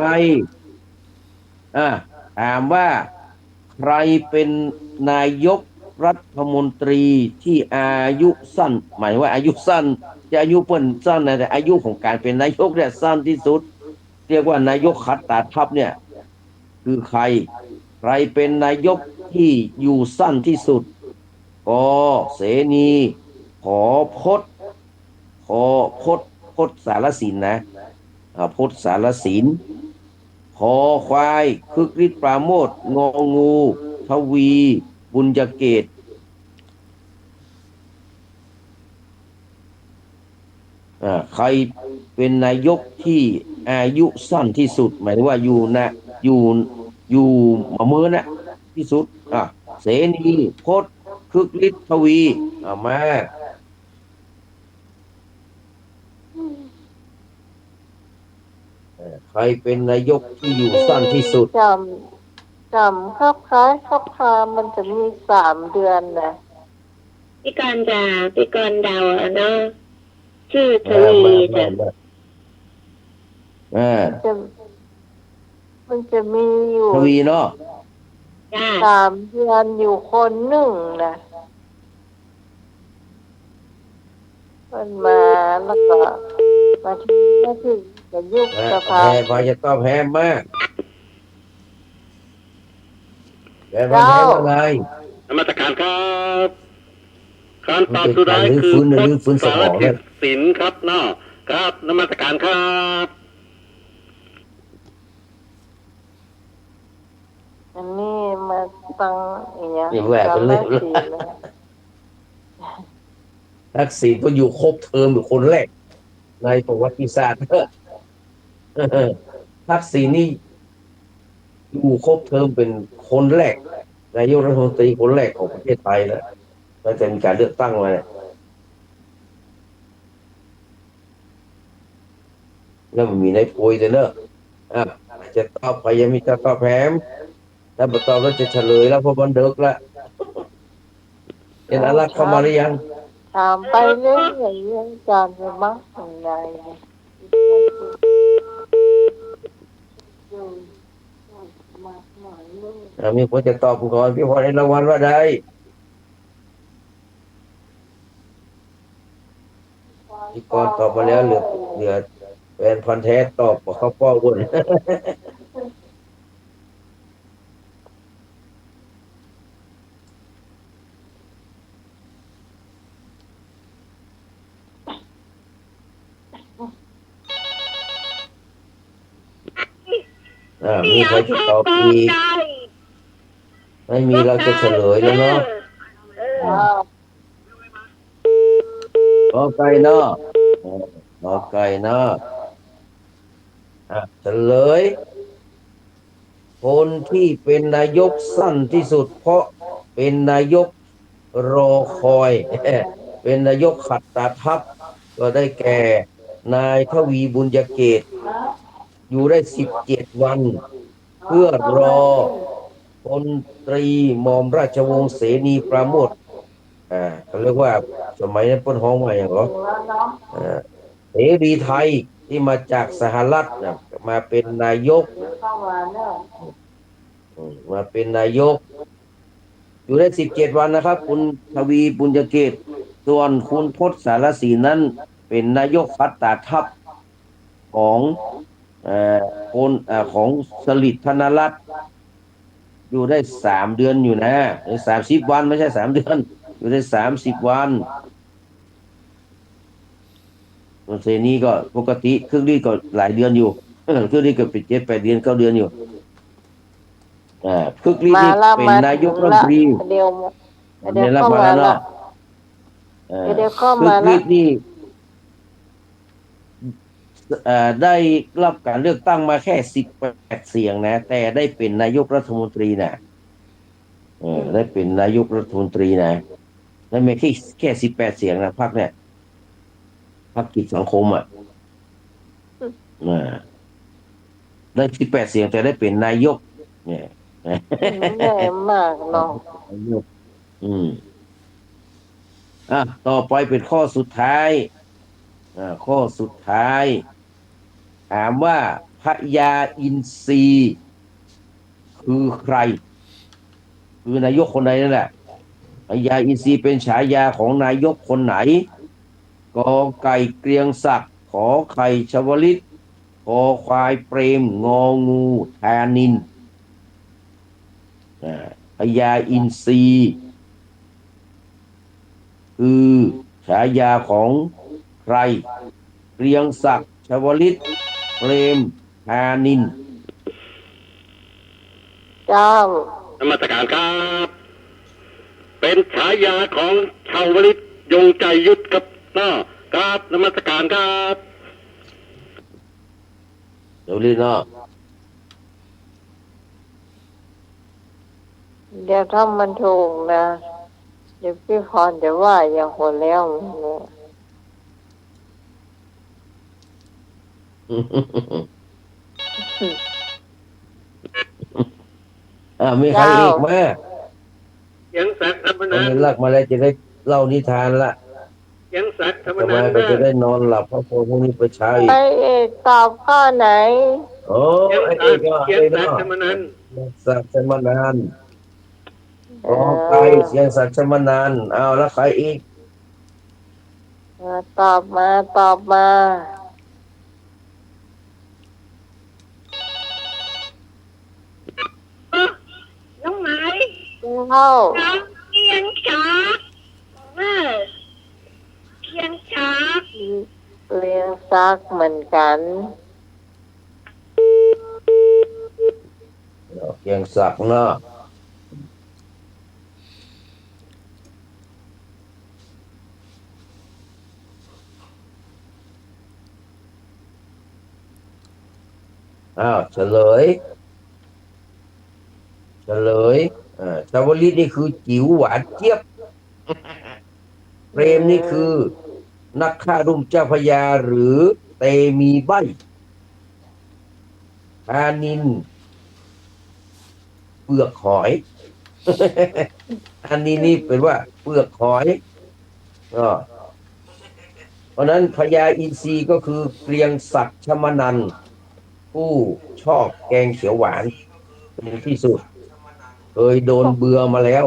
ถามว่า ใครเป็นนายกรัฐมนตรีที่อายุสั้นหมายว่าอายุสั้นจะอายุเปิ้นสั้นนะแต่อายุของการเป็นนายกเนี่ยสั้นที่สุดเรียกว่านายกขัดตาทัพเนี่ยคือใครใครเป็นนายกที่อยู่สั้นที่สุดกเสนีขอพจน์ขอพจน์สารสินนะพจน์สารสินคอควายคึกฤทธิ์ปราโมทย์งองูทวีบุญยเกตใครเป็นนายกที่อายุสั้นที่สุดหมายถึงว่าอยู่นะอยู่มาเมือนะที่สุดเสนีพจน์คึกฤทธิ์ทวีมาใครเป็นนายกที่อยู่สั้นที่สุดจำครับคล้ายครับคามันจะมี3 เดือนนะพี่กรณ์เดาอะเนาะชื่อทวีจ้ะจะมันจะมีอยู่ทวีเนาะจ้า3 เดือนอยู่คนหนึ่งนะมันมาแล้วก็มาที่จะยุบสภาพอจะตอบแฮมมากแพว่าไงนมัสการครับการตอบสุดท้ายคือพจน์สารสินครับเนาะครับนมัสการครับอันนี้มาตั้งนี่แหวกเลยทักษิณก็อยู่ครบเทอมเป็นคนแรกในประวัติศาสตร์ทักษิณนี่อยู่ครบเทอมเป็นคนแรกนายกรัฐมนตรีคนแรกของประเทศไทยแล้วตั้งแต่มีการเลือกตั้งมาเนี่ยแล้วมันมีในโพยแต่เนอะจะตอบไปยังมีจะตอบแถมถ้าบตอบแล้วจะเฉลยแล้วเพราะมันเดึกแล้วเห็นอะไรเข้ามาหรือยังถามไปเรื่อยๆอาจารย์จะมั้งยังไงมีคนจะตอบก่อนพี่พอได้รางวัลว่าได้พี่กรตอบมาแล้วเหลือแฟนพันธุ์แท้ตอบเขาป้อบนมีใครจะตอบอีกไม่มีเราจะเฉลยแล้วเนาะไก่เนาะไก่เนาะเฉลยคนที่เป็นนายกสั้นที่สุดเพราะเป็นนายกรอคอยเป็นนายกขัดตาทัพก็ได้แก่นายทวีบุญยเกตอยู่ได้17 วันเพื่อรอพลตรีหม่อมราชวงศ์เสนีปราโมทย์เขาเรียกว่าสมัยนั้นเปิ้นฮ้องมาอย่างเหรอเสรีไทยที่มาจากสหรัฐมาเป็นนายกอยู่ได้17 วันนะครับคุณทวีบุญยเกตส่วนคุณพจน์สารสีนั้นเป็นนายกขัดตาทัพของคนของสฤษดิ์ธนรัตน์อยู่ได้3 เดือนอยู่นะ30 วันไม่ใช่3 เดือนอยู่ได้30 วันเซนี่ก็ปกติครึ่งนี้ก็หลายเดือนอยู่ครึ่งนี้ก็เป็น7-8 เดือน9 เดือนอยู่ครึ่งนี้เป็นนายกรัฐมนตรีเดี๋ยวเข้ามาแล้วเดี๋ยวเข้ามาแล้วนี่ได้รับการเลือกตั้งมาแค่18 เสียงนะแต่ได้เป็นนายกรัฐมนตรีนะได้เป็นนายกรัฐมนตรีนะได้ไม่แค่18 เสียงนะพรรคเนี่ยพรรคกิจสังคมได้18 เสียงแต่ได้เป็นนายกเนี่ยแย่มากเนาะต่อไปเป็นข้อสุดท้ายถามว่าพญาอินทรีคือใคร คือนายกคนใดนั่นแหละพญาอินทรีเป็นฉายาของนายกคนไหนกอไก่เกรียงศักดิ์ขอไข่ชวลิตคอควายเปรมงองูธานินอ่าพญาอินทรีคือฉายาของใครเกรียงศักดิ์ชวลิตเปรมธานินเจ้าน มัสการครับ เป็นฉายาของชาวลิตยงใจยุทธครับเนาะครับนมัสการครับ เดี๋ยวนี้เนาะ เดี๋ยวถ้ามันถูกนะเดี๋ยวพี่พรจะว่าอย่างหัวแล้วเนี่ย มีใครอีกไหม ยังศักดิ์ธรรม ตอน นัน นี้ลักมาแล้วจะได้เล่านิทานละ ยังศักดิ์ธรรม ต่อ นั มาน ก็ นะ จะได้นอนหลับเพราะพรุ่งนี้ไปใช้ ไอเอกตอบข้อไหน โอ้ ยัง ไอ้ ศั นี่ กดิ์ ก็ ยัง ไอ้ ศัก เนาะ ดิ์ธรรมนัน สักดิ์สมนาน เอ ขอไก่เสียงสักดิ์สมนานเอาแล้วใครอีก ตอบมาตอบมา น้องไหม เข้า น้องเพียงชักเพียงชัก เรียงซักเหมือนกัน เสียงสักดิ์เนาะอ้าวเฉลยชาวลิตนี่คือจิ๋วหวานเจี๊ยบเปรมนี่คือนักฆ่ารุ่มเจ้าพระยาหรือเตมีใบธานินเปลือกหอย อันนี้นี่เป็นว่าเปลือกหอยก็เพราะนั้นพญาอินทรีก็คือเกรียงศักดิ์ชมนันท์ผู้ชอบแกงเขียวหวานเป็นที่สุดเคยโดนเบื่อมาแล้ว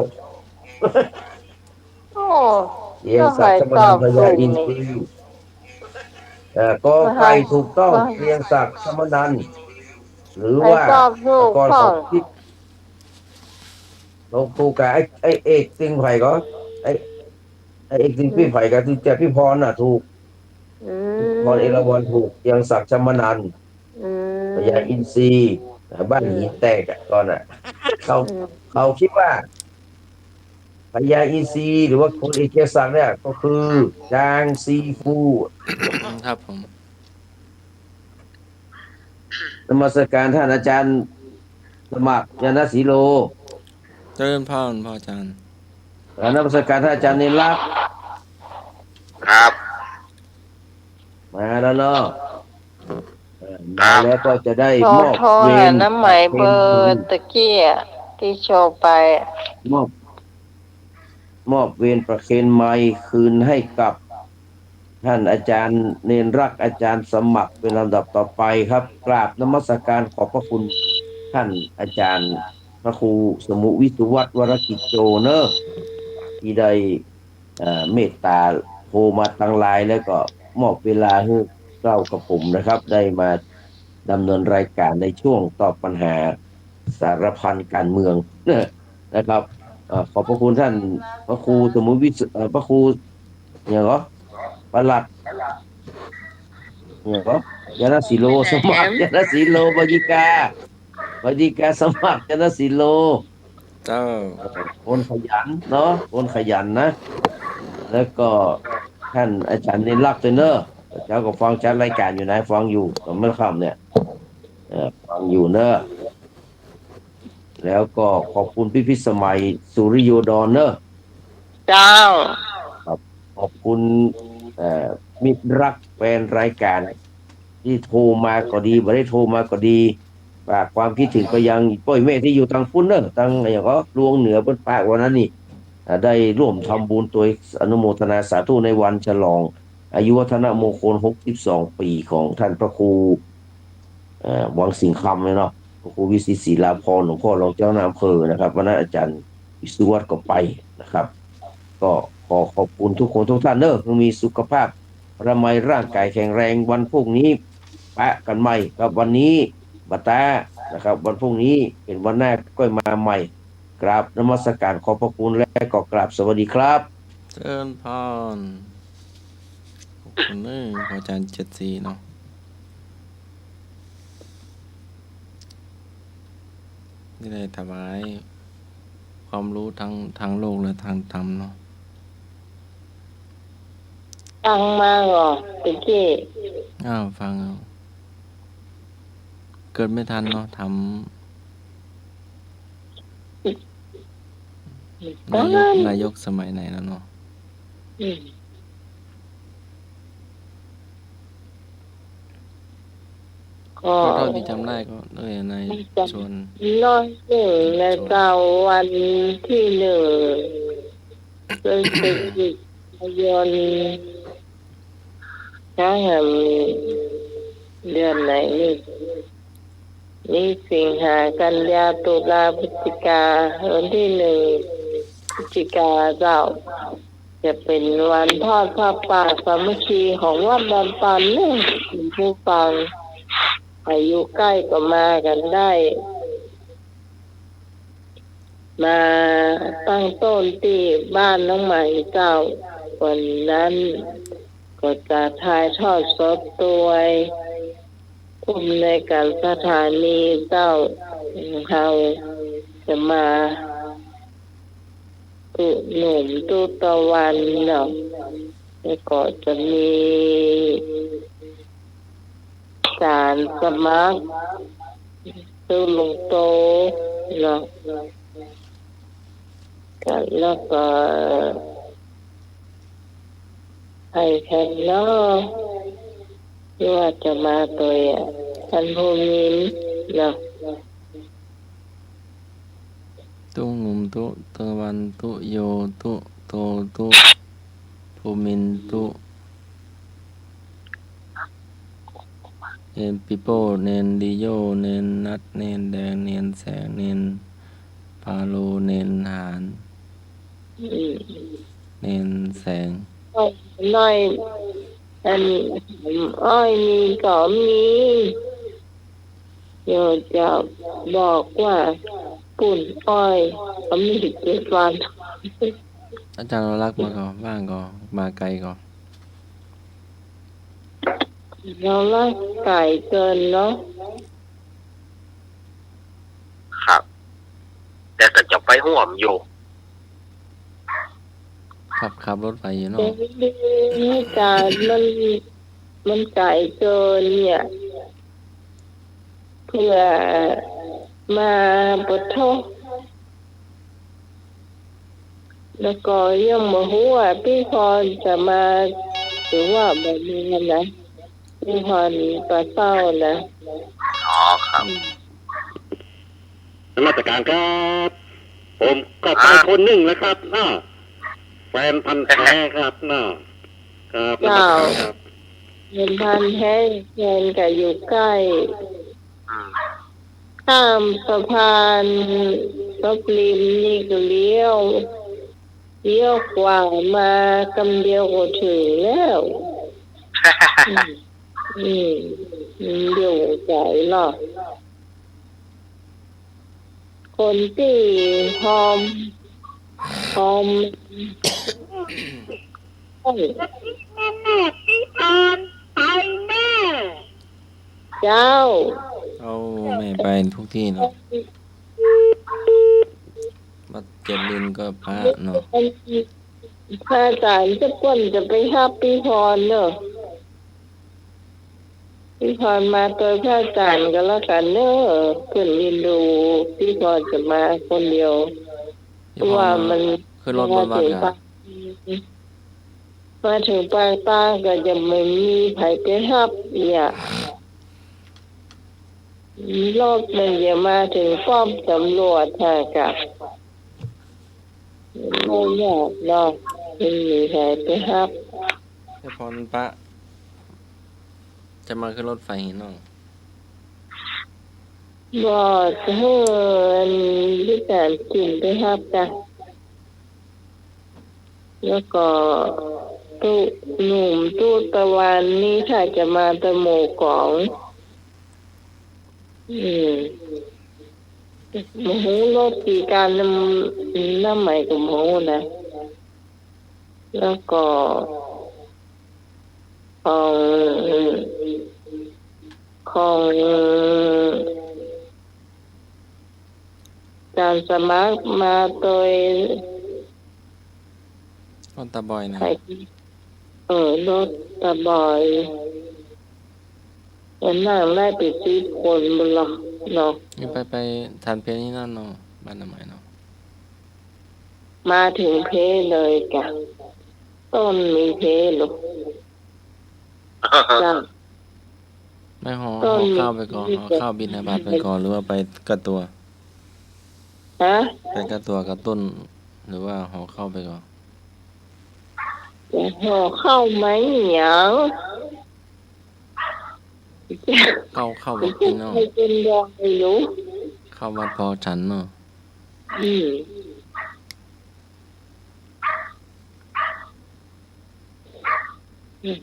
โอ้ เกรียงศักดิ์ชมนันท์พญาอินทรีก็ไก่ถูกต้องเกรียงศักดิ์ชมนันท์หรือ ใคร ว่า ตอบถูก ก่อน ต้อ เขา ง คิดลงครูกับไอ้เอกติงไผ่ก็ไอ้ไอ้เอกติงพี่ไผ่กับที่เจ้าพี่พรน่ะถูก อื พรเอราวัณถูกเกียงศักดิ์ชมนันท์ อืม พญาอินทรีบ้านหินแตกอะก่อนอ่ะเขา อืม เขาคิดว่าพญาอินทรีหรือว่าคนเอกเกียงศักดิ์เนี่ยก็คือจางซีฟู ครับผม นมัสการท่านอาจารย์สมัครยานสีโล เจริญพรพ่ออาจารย์ นมัสการท่านอาจารย์เนรลักษณ์ ครับ มาแล้วเนาะมาแล้วก็จะได้ โทร มอบ โทร เว หาร น้ำไหมเบอร์ตะกี้อะที่โชว์ไป มอบมอบเวรประเคนไม้คืนให้กับท่านอาจารย์เนรรักษ์อาจารย์สมัครเป็นลำดับต่อไปครับ กราบนมัสการขอบพระคุณท่านอาจารย์พระครูสมุวิสุวัฒน์วรกิจโจเนอะที่ได้เมตตาโทรมาทางไลน์แล้วก็มอบเวลาให้เรากับผมนะครับ ได้มาดำเนินรายการในช่วงตอบปัญหาสารพันการเมืองนะครับขอบพระคุณท่านพระครูสมุวิสุพระครูเนี่ยเหรอประหลัดเนี่ยเหรอยานสีโลสมัครยานสีโลบายิกาสมัครยานสีโล เจ้า คนขยันเนาะคนขยันนะ แล้วก็ท่านอาจารย์เนรลักษณ์ด้วยเนอะเจ้าก็ฟังจัดรายการอยู่นะฟังอยู่ตอนเมื่อค่ำเนี่ยฟังอยู่เนอะแล้วก็ขอบคุณพี่พิสมัยสุริโยดรเนอะ เจ้า ขอบคุณมิตรรักแฟนรายการ ที่โทรมาก็ดีไม่ได้โทรมาก็ดีฝากความคิดถึงก็ยังป้อยแม่ที่อยู่ทางฟุ้นเนอะทางอย่างก็ลวงเหนือบนปากวันนั้นนี่ได้ร่วมทำบุญตัวอนุโมทนาสาธุในวันฉลอง อายุวัฒนมงคล62 ปีของท่านพระครูวังสิงห์คำเลยเนาะพระครูวิสิตศรีลาภรณ์หลวงพ่อรองเจ้าหน้าอำเภอนะครับวันนั้นอาจารย์ พิสุวัตก็ไปนะครับ ก็ขอขอบคุณทุกคนทุกท่านเนอะมีสุขภาพระมัยร่างกายแข็งแรงวันพรุ่งนี้ปะกันใหม่กับวันนี้บัตตานะครับ วันพรุ่งนี้เป็นวันหน้าก็มาใหม่กราบนมัสการขอบพระคุณและก็กราบสวัสดีครับ เจริญพรขอบคุณเนอะพระอาจารย์74เนาะนี่ได้ถวายความรู้ทางโลกและทางธรรมเนาะ ฟังมาเหรอตะกี้ ฟังเอาเกิดไม่ทันเนาะทำนายกสมัยไหนแล้วเนาะ อืม ก็ ก็เท่าที่จำได้ก็ในชวน น้อยหนึ่งในเก้าวันที่หนึ่งเป็นสิริยนต์ช้างแห่งเดือนไหนนี่สิงหากันยาตุลาพฤศจิกาวันที่หนึ่งพฤศจิกาเจ้าจะเป็นวันทอดผ้าป่าสามัคคีของวัดดอนตันเนี่ยผู้ฟังอายุใกล้ก็มากันได้ มาตั้งต้นที่บ้านน้องใหม่เจ้าวันนั้นก็จะถ่ายทอดสดตัวผู้อำนวยการสถานีเจ้าเขาจะมาตุหนุ่มตุตะวันเนาะแล้วก็จะมีการสมัครตุลุงโตเนาะกันแล้วก็ให้แข่งเนาะที่ว่าจะมาตัวท่านผู้มีเนาะ ตุงุมตุตะวันตุโยตุโตตุภูมินตุเนนปิโป้เนนดิโยเนนนัดเนนแดงเนนแสงเนนพาโลเนนหานเนนแสง น้อยอันอ้อยมีก็มีเดี๋ยวจะบอกว่าปุ่นอ้อยก็มีเจ็ดวัน อาจารย์เรารักมาก่อนบ้างก่อนมาไกลก่อน เราละไก่เกินเนาะ ครับ แต่ก็จะไปห่วมอยู่ ขับรถไปอยู่เนาะ นี่การมันไก่เกินเนี่ยเพื่อมาปะทบแล้วก็ยังมาหัวพี่พรจะมาหรือว่าแบบนี้นะพี่พรปลาเศร้านะ อ๋อครับ นมัสการครับ ผมก็ไปคนหนึ่งแล้วครับเนาะแฟนพันธุ์แท้ครับเนาะครับนมัสการครับ เห็นพันแท้แฟนกับอยู่ใกล้ อืม ข้ามสะพานลบริมนี่ก็เลี้ยวกว่ามากำเดียวก็ถึงแล้วเดี๋ยวใจหรอกคนที่หอมแม่พี่พรไปแม่ เจ้า เอาแม่ไปทุกที่เนาะมาเจ็ดลินก็พระเนาะ พระอาจารย์จะก้นจะไปห้าพี่พรเนอะพี่พรมาตัวพระอาจารย์ก็แล้วกันเนอะขึ้นยินดูพี่พรจะมาคนเดียวเพราะว่ามัน ขึ้นรถบนวัดกัน มาถึงปางตาก็จะไม่มีไผไปฮับเนี่ยรอบหนึ่งจะมาถึงป้อมตำรวจค่ะกับไม่ยากเนาะไม่มีไผไปฮับ ให้พรพระจะมาขึ้นรถไฟเนาะ บอกเฮือนที่การกินไปฮับจ้ะ แล้วก็ตู้หนุ่มตู้ตะวันนี่ถ้าจะมาตะโมของหมูรถปีการน้ำใหม่กับหมูนะแล้วก็ของการสมัครมาโดยรถตาบอยนะ ใครรถตะบอยวันนั่งได้ไปซื้อคนบนหรอกเนาะ นี่ไปทานเพลนี่นั่นเนาะบ้านน้ำใหม่เนาะ มาถึงเพเลยกะต้นมีเพหรอกจ้ะ ไม่ห่อ ต้น ข้าวไปก่อนห่อข้าวบิณฑบาตไปก่อนหรือว่าไปกระตัว ฮะ ไปกระตัวกระต้นหรือว่าห่อข้าวไปก่อน จะห่อเข้าไหมเหนียว เข้าวัดพี่เนาะ ไม่เป็นรองไม่รู้ เข้าวัดพอฉันเนาะ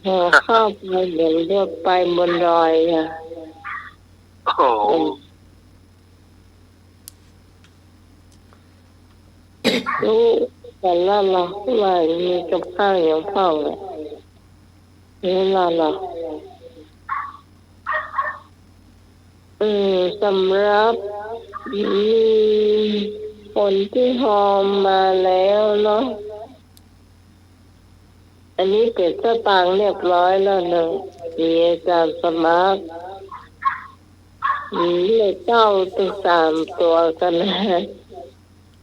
ห่อเข้าไปเดี๋ยวเลือกไปบนดอยค่ะ โอ้โห รู้แต่ละเราว่ามีกับข้าวอย่างเฝ้าเลยนี่ละเราสำหรับมีคนที่หอมมาแล้วเนาะอันนี้เป็นสตางค์เรียบร้อยแล้วหนึ่งมีอาจารย์สมัครมีเลขเจ้าถึง3 ตัวกันนะ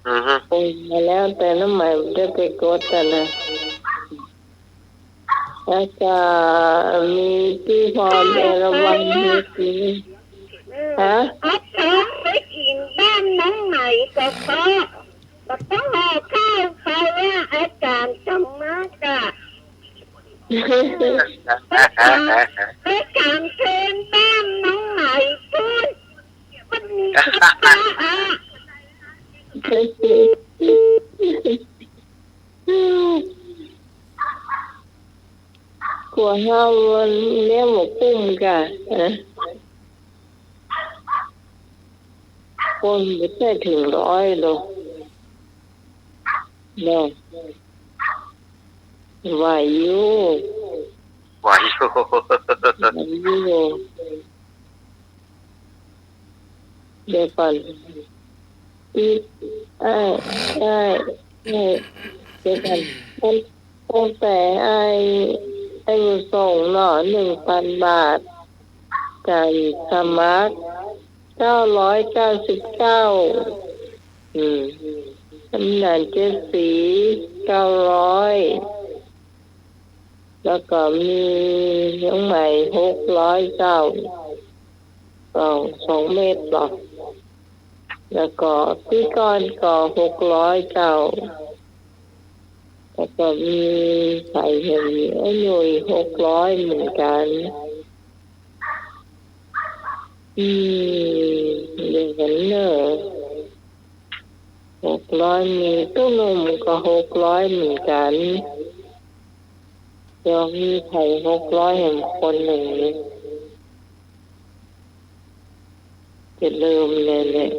อือฮึ โอ้ยมาแล้วแต่น้ำใหม่ได้ไปกดกันนะแล้วก็มีที่พรเอราวัณมีสีฮะ อาจารย์ไปกินบ้านน้องใหม่ก็ต้องห่อข้าวไปว่าอาจารย์สมัครอะอาจารย์เชิญบ้านน้องใหม่พูดวันนี้ข้าวอะ กลัวเฮาเลี้ยงหมูกุ้มกันนะคนไม่ได้ถึง100หรอกเนาะไหวอยู่ ไหวอยู่ ไหวอยู่เดี๋ยวก่อนอีไอ้เดี๋ยวก่อนตั้งแต่ไอ้ส่งเนาะ1,000 บาทการสมัคร999ตำแหน่ง7 สี900แล้วก็มีน้องใหม่609ก็2 เม็ดหรอกแล้วก็พี่ก้อนก็609แล้วก็มีใส่เห็นไอ้หนุ่ย600เหมือนกันเดี๋ยวกันเนอะ600มีตู้นมก็600เหมือนกันเดี๋ยวมีไข่600เห็นคนหนึ่งจะลืมเลย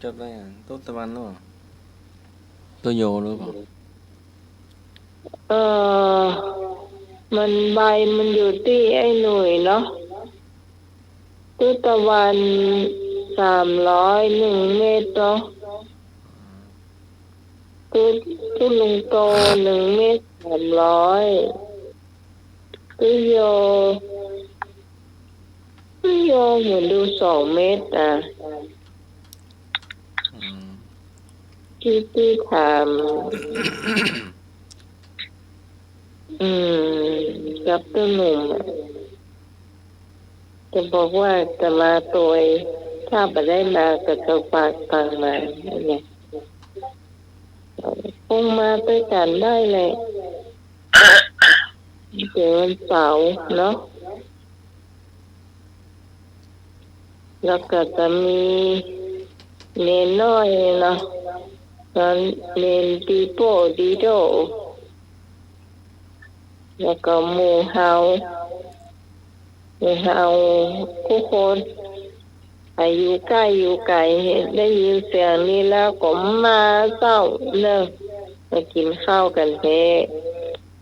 จดไว้อ่ะต้นตะวันหรือเปล่าตัวโยหรือเปล่า มันใบมันอยู่ที่ไอ้หนุ่ยเนาะตู้ตะวัน301 เมตรเนาะตู้ลุงโต1 เมตร300ตู้โยเหมือนดู2 เมตรอ่ะที่ถามกับตัวหนุ่มจะบอกว่าจะมาตัวถ้าไปได้มาก็จะฝากตังมาเนี่ยคงมาด้วยกันได้เลยเดี๋ยววันเสาร์เนาะแล้วก็จะมีเนนน้อยเนาะ นั้นเนนปีโป้ดีโดแล้วก็หมู่เฮาทุกคนอายุใกล้อยู่ไกลได้ยินเสียงนี้แล้วก็มาเศร้าเลิกมากินข้าวกันเท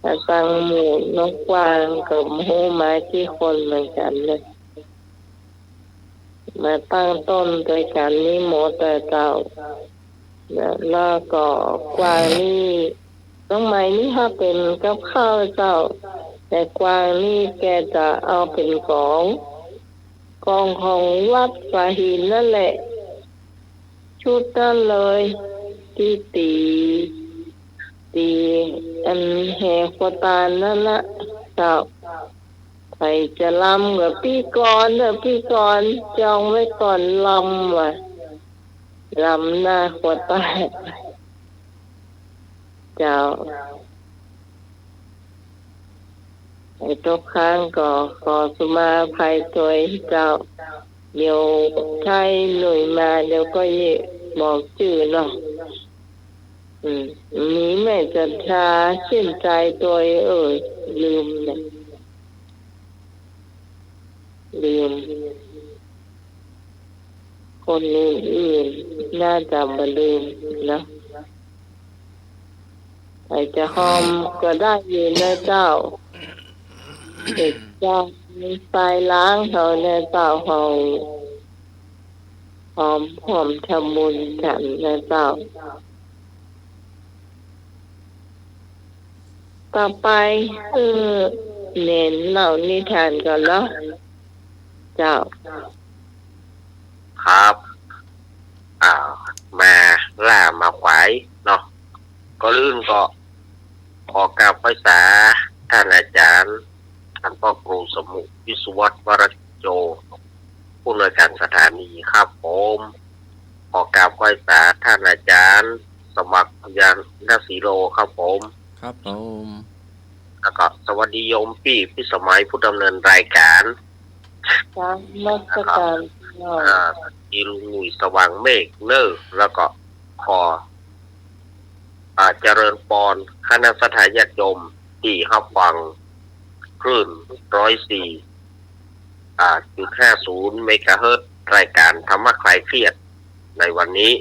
แต่ตังหมูนกกวางกับหมูมาที่คนเหมือนกันเลยมาตั้งต้นโดยการนิมนต์แต่เจ้าแล้วก็กวางนี่ต้องไม้นี่ถ้าเป็นกับข้าวเจ้าแต่กวางนี่แกจะเอาเป็นของของวัดสาหินนั่นแหละชุดนั่นเลยที่ตีอันแห่ขวตาลนั่นละเจ้าใครจะลำกับพี่กรจองไว้ก่อนลำว่ะลำหน้าขวตาเจ้าไอ้ทุกครั้งก็ขอสุมาภัยตัวเจ้าเดี๋ยวใครหน่วยมาเดี๋ยวก็บอกชื่อเนาะนี้แม่จันทราชื่นใจตัวลืมเนี่ยลืมคนอื่นน่าจะมาลืมนะใครจะหอมก็ได้ยินนะเจ้าเด็กจ้ามีไฟล้างเขาเนี่ยเจ้าหอมทำบุญกันนะเจ้าต่อไปเน้นเล่านิทานกันแล้วเจ้าครับมาล่ามาขวายเนาะก็ลื่นก็ขอกราบไหว้สาท่านอาจารย์ท่านพ่อครูสมุวิศวัตวรโจผู้อำนวยการสถานีครับผมขอกราบไหว้สาท่านอาจารย์สมัครยานนาสีโลครับผมครับผม แล้วก็สวัสดีโยมพี่สมัยผู้ดำเนินรายการครับนักการอีลุงหนุ่ยสว่างเมฆเนอร์แล้วก็ขอเจริญปอนคณะสัตยาธิโยมที่รับฟังคลื่น104.50 เมกะเฮิรตซ์รายการธรรมะคลายเครียดในวันนี้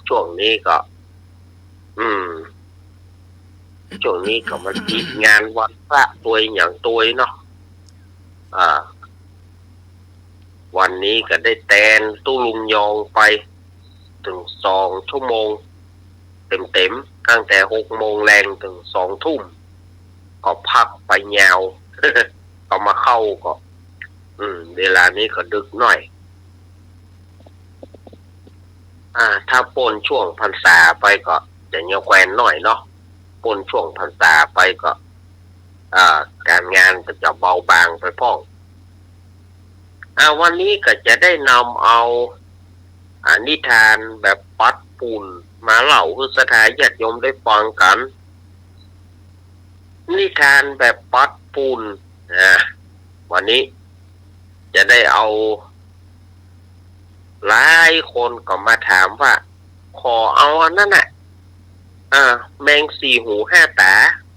ช่วงนี้ก็มันติดงานวันพระตัวอย่างตัวเนาะวันนี้ก็ได้แตนตู้ลุงยองไปถึง2 ชั่วโมงเต็มตั้งแต่6 โมงแรงถึง2 ทุ่มก็พักไปยาว ก็มาเข้าก็เวลานี้ก็ดึกหน่อยถ้าปนช่วงพรรษาไปก็จะเงียวแกวนหน่อยเนาะปนช่วงพรรษาไปก็การงานก็จะเบาบางไปพ้องวันนี้ก็จะได้นำเอานิทานแบบปัดปุ่นมาเล่าให้สถาญาติโยมได้ฟังกันนิทานแบบปัดปุ่นวันนี้จะได้เอาหลายคนก็มาถามว่าขอเอาอันนั้นน่ะแมง4 หู 5 ตา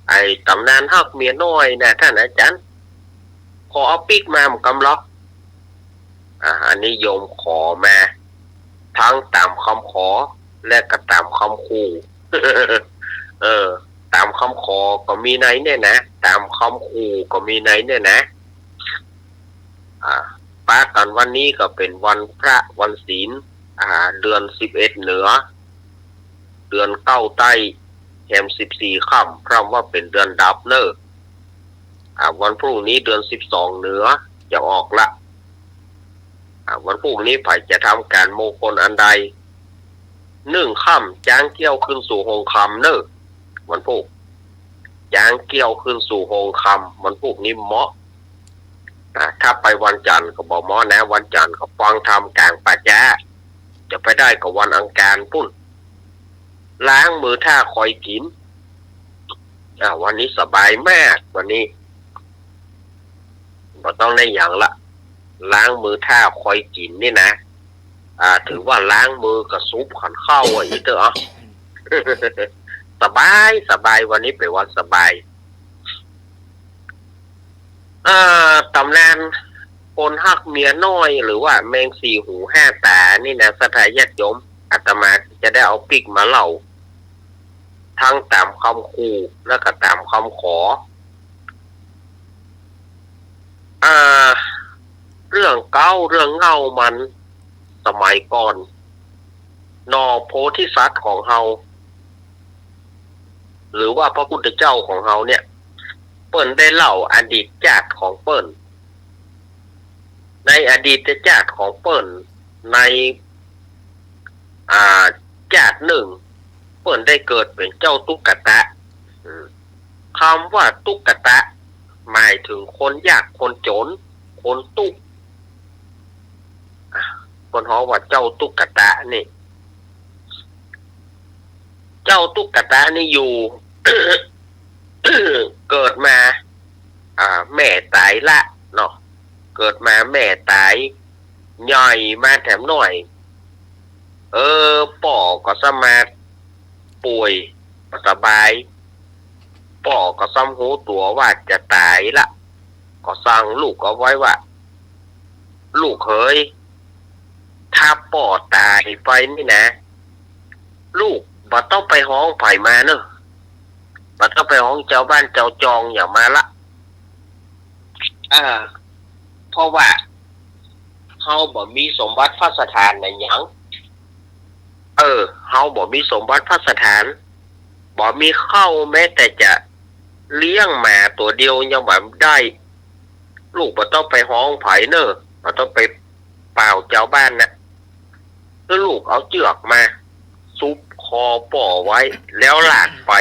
ไอ้ตำนานฮักเมียน้อยนะท่านอาจารย์ขอเอาปิกมามันกำล็อกอันนี้โยมขอมาทั้งตามคำขอและก็ตามคำขู่ตามคำขอก็มีไหนเนี่ยนะตามคำขู่ก็มีไหนเนี่ยนะป้ากันวันนี้ก็เป็นวันพระวันศีลเดือน11เหนือเดือน9ใต้แรม14ค่ำพร้อมว่าเป็นเดือนดับเนอร์วันพรุ่งนี้เดือน12เหนือจะออกละวันพรุ่งนี้ไผ่จะทำการโมคลอันใด1 ค่ำจ้างเกี่ยวขึ้นสู่หงคำเนอร์วันพรุ่งจ้างเกี่ยวขึ้นสู่หงคำวันพรุ่งนี้เหมาะถ้าไปวันจันทร์ก็บอกเหมาะนะวันจันทร์ก็ฟังธรรมกลางป่าช้าจะไปได้กับวันอังคารปุ่นล้างมือท่าคอยกินวันนี้สบายมากวันนี้บ่ต้องได้อย่างละล้างมือท่าคอยกินนี่นะ ถือว่าล้างมือกับซุปขันเข้าอีกเถอะ สบายวันนี้เป็นวันสบายตำนานคนฮักเมียน้อยหรือว่าแมงสี่หูห้าตานี่นะสถาญาติโยมอาตมาจะได้เอาปิกมาเล่าทั้งตามคำขู่และก็ตามคำขอเรื่องเก้าเรื่องเงามันสมัยก่อนนอโพธิสัตว์ของเฮาหรือว่าพระพุทธเจ้าของเฮาเนี่ยเปิ้นได้เล่าอดีตชาติของเปิ้นในอดีตชาติของเปิ้นในชาติหนึ่งเปิ้นได้เกิดเป็นเจ้าตุ๊กตะคำว่าตุ๊กตะหมายถึงคนยากคนจนคนตุ๊กคนฮ้องว่าเจ้าตุ๊กตะนี่เจ้าตุ๊กตานี่อยู่ เกิดมาแม่ตายละเนาะเกิดมาแม่ตายใหญ่มาแถมหน่อยป่อก็สมาป่วยสบายป่อก็ซ้ำหูตัวว่าจะตายละก็สั่งลูกก็ไว้ว่าลูกเฮ้ยถ้าป่อตายไปนี่นะลูกบ่ต้องไปห้องไผ่มาเนอะบ่ต้องไปห้องเจ้าบ้านเจ้าจองอย่ามาละเพราะว่าเฮาบ่มีสมบัติพระสถานในหยังเฮาบ่มีสมบัติพระสถานบ่มีข้าวแม้แต่จะเลี้ยงหมาตัวเดียวยังบ่ได้ลูกบ่ต้องไปห้องไผ่เนอะบ่ต้องไปเปล่าเจ้าบ้านน่ะแล้วลูกเอาเจือกมาซุปคอป่อไว้แล้วลากไป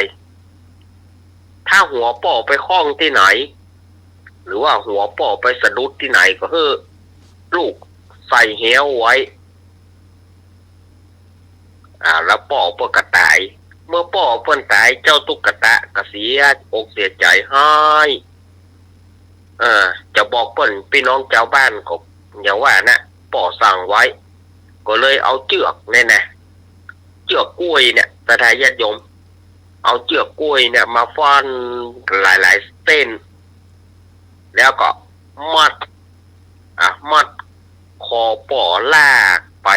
ถ้าหัวป่อไปคล้องที่ไหนหรือว่าหัวป่อไปสะดุดที่ไหนก็คือลูกใส่เหวไว้แล้วป่อเปิ้นก็ตายเมื่อป่อเปิ้นตายเจ้าตุ๊กตะก็เสียอกเสียใจให้จะบอกเปิ้นพี่น้องเจ้าบ้านก็อย่าว่านะป่อสั่งไว้ก็เลยเอาเชือกเนี่ยนะเชือกกล้วยเนี่ยสถาญาติโยมเอาเชือกกล้วยเนี่ยมาฟันหลายๆเส้นแล้วก็มัดคอป่อลากไ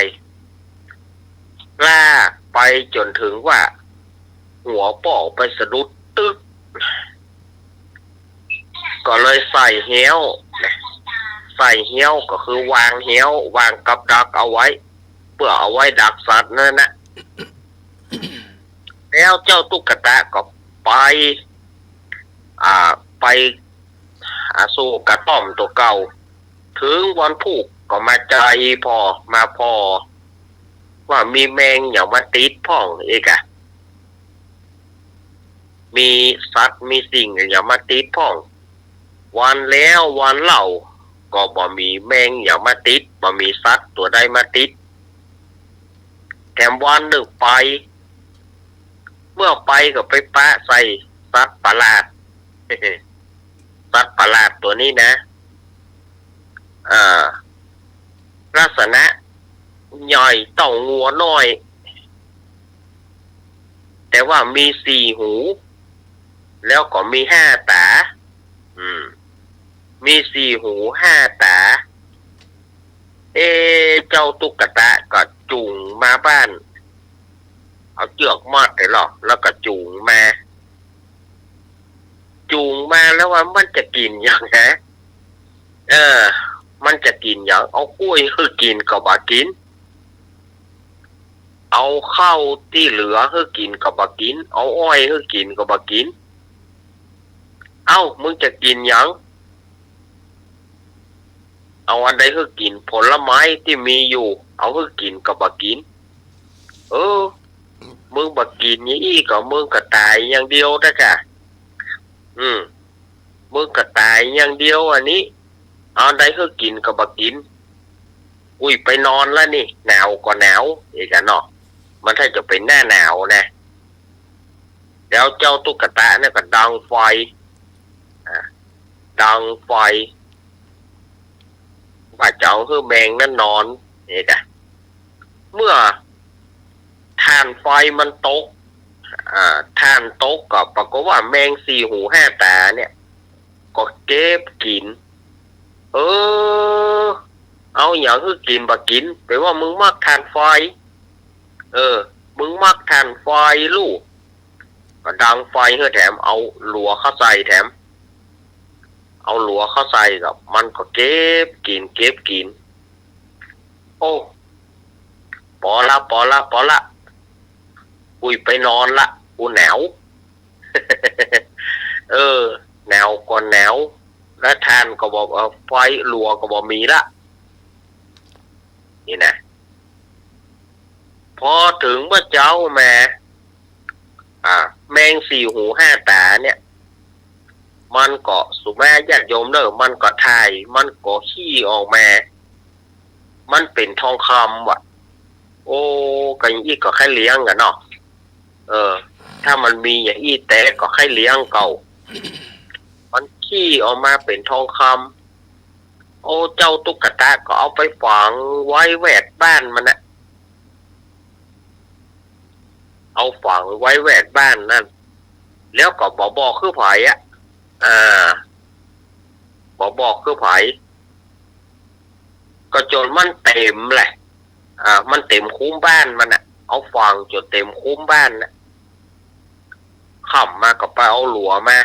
ปจนถึงว่าหัวป่อไปสะดุดตึกก็เลยใส่เหวก็คือวางเหววางกับดักเอาไว้เพื่อเอาไว้ดักสัตว์นั่นนะแล้วเจ้าตุ๊กตาก็ไปสู่กระท่อมตัวเก่าถึงวันผูกก็มาใจพอว่ามีแมงอย่างมาติดพ่องเอกมีสัตว์มีสิ่งอย่างมาติดพ่องวันแล้ววันเล่าก็บ่มีแมงอย่างมาติดบ่มีสัตว์ตัวใดมาติดแถมวันหนึ่งไปเมื่อไปก็ไปปะใส่สัตว์ประหลาด สัตว์ประหลาดตัวนี้นะลักษณะใหญ่ต้องงัวน้อยแต่ว่ามี4 หูแล้วก็มี5 ตามี4 หู 5 ตาเจ้าตุ๊กตาก็จูงมาบ้านเอาเชือกมัดหรอกแล้วก็จูงมาแล้วว่ามันจะกินอย่างไงมันจะกินอย่างเอากล้วยให้กินก็บ่กินเอาข้าวที่เหลือให้กินก็บ่กินเอาอ้อยให้กินก็บ่กินมึงจะกินอย่างเอาอันใดให้กินผลไม้ที่มีอยู่เอาให้กินก็บ่กินมึงบ่กินนี่ก็มึงก็ตายอย่างเดียวนะกะมึงก็ตายอย่างเดียวอันนี้เอาได้คือกินก็บ่กินไปนอนแล้วนี่หนาวก็หนาวอีกเนาะมันถ้าจะเป็นหน้าหนาวนะแล้วเจ้าตุ๊กตาเนี่ยก็ดังไฟว่าเจ้าคือแมงนั่นนอนอีก เมื่อถ่านไฟมันตกถ่านตกก็ปรากฏว่าแมงสี่หูห้าตาเนี่ยก็เก็บกินเอาอย่างคือกินบ่กินแปลว่ามึงมักถ่านไฟมึงมักถ่านไฟลูกก็ดังไฟเฮ้อแถมเอาหลัวเข้าใส่แถมเอาหลัวเข้าใส่กับมันก็เก็บกินโอ้พอละอุ้ยไปนอนละกูหนาว หนาวก็หนาวแล้วทานก็บอกไฟหลัวก็บอกมีละนี่นะพอถึงเมื่อเจ้าแมงสี่หูห้าตาเนี่ยมันก็สุแม่ญาติโยมเนอะมันก็ถ่ายมันก็ขี้ออกมามันเป็นทองคำว่ะโอ้กันอีกก็แค่เลี้ยงกันเนาะถ้ามันมีอย่างอีแต่ก็แค่เลี้ยงเก่ามันขี้ออกมาเป็นทองคำโอ้เจ้าตุ๊กตาก็เอาไปฝังไว้แวดบ้านมันนะเอาฝังไว้แวดบ้านนั่นแล้วก็บอกคือไผบอกคือไผก็จนมันเต็มแหละมันเต็มคุ้มบ้านมันอะเอาฝังจนเต็มคุ้มบ้านนะขับมาก็ไปเอาหลัวมา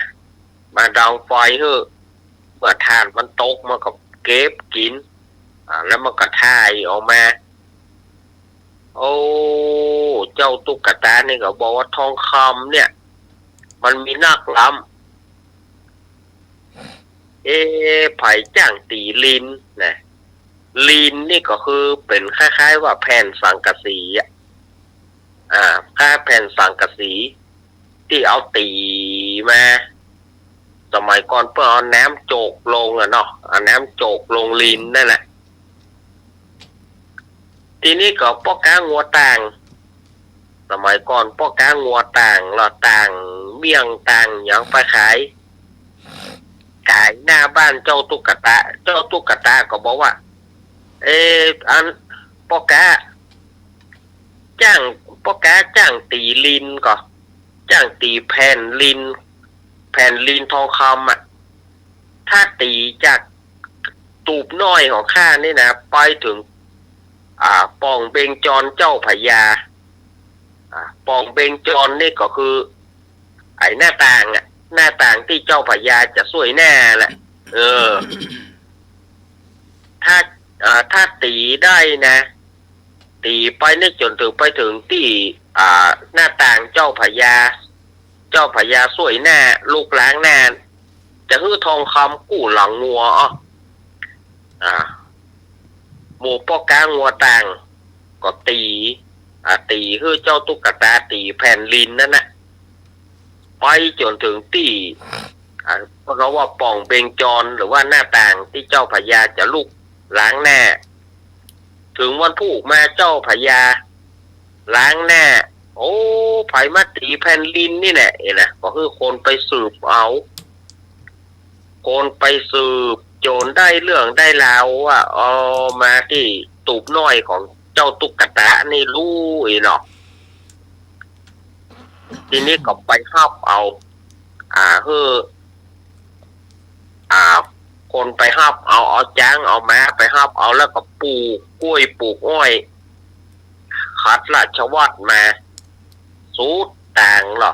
ดังไฟเฮ้อเมื่อทานมันตกมันก็เก็บกินแล้วมันก็ถ่ายออกมาโอ้เจ้าตุ๊กตานี่ก็บอกว่าทองคำเนี่ยมันมีนักล้ำไผ่จ้างตีลินนะลินนี่ก็คือเป็นคล้ายๆว่าแผ่นสังกะสีค่าแผ่นสังกะสีที่เอาตีมาสมัยก่อนเพื่อเอาน้ำโจกลงเนาะเอาน้ำโจกลงลินนั่นแหละทีนี้ก็พ่อค้างัวต่างสมัยก่อนพ่อค้างัวต่างเราต่างเมี่ยงต่างอย่างไปขายหน้าบ้านเจ้าตุ๊กตาก็บอกว่าอันพ่อค้าจ้างตีลินก็จ้างตีแผ่นลินทองคำถ้าตีจากตูบน้อยของข้านี่นะไปถึงป่องเบงจรเจ้าพญาป่องเบงจรนี่ก็คือไอ้หน้าต่างที่เจ้าพญาจะสวยแน่แหละถ้าตีได้นะตีไปนี่จนถึงไปถึงที่หน้าต่างเจ้าพญาสวยแน่ลูกล้างแน่จะฮื้อทองคำกู้หลังงัวหมู่พ่อค้างัวต่างก็ตีฮื้อเจ้าตุ๊กตาตีแผ่นลินนั่นน่ะไปจนถึงที่เพราะว่าป่องเบงจรหรือว่าหน้าต่างที่เจ้าพญาจะลูกล้างแน่ถึงวันผูกมาเจ้าพญาล้างแน่โอ้ไผมาตีแผ่นลินนี่แหละก็คือคนไปสืบโจรได้เรื่องได้ราวว่ามาที่ตูบน้อยของเจ้าตุ๊กตานี่รู้เนาะทีนี้ก็ไปหับเอาคนไปหับเอาจ้างเอาม้าไปหับเอาแล้วก็ปลูกกล้วยปลูกอ้อยคัดราชวัตรมาสูดต่างหรอ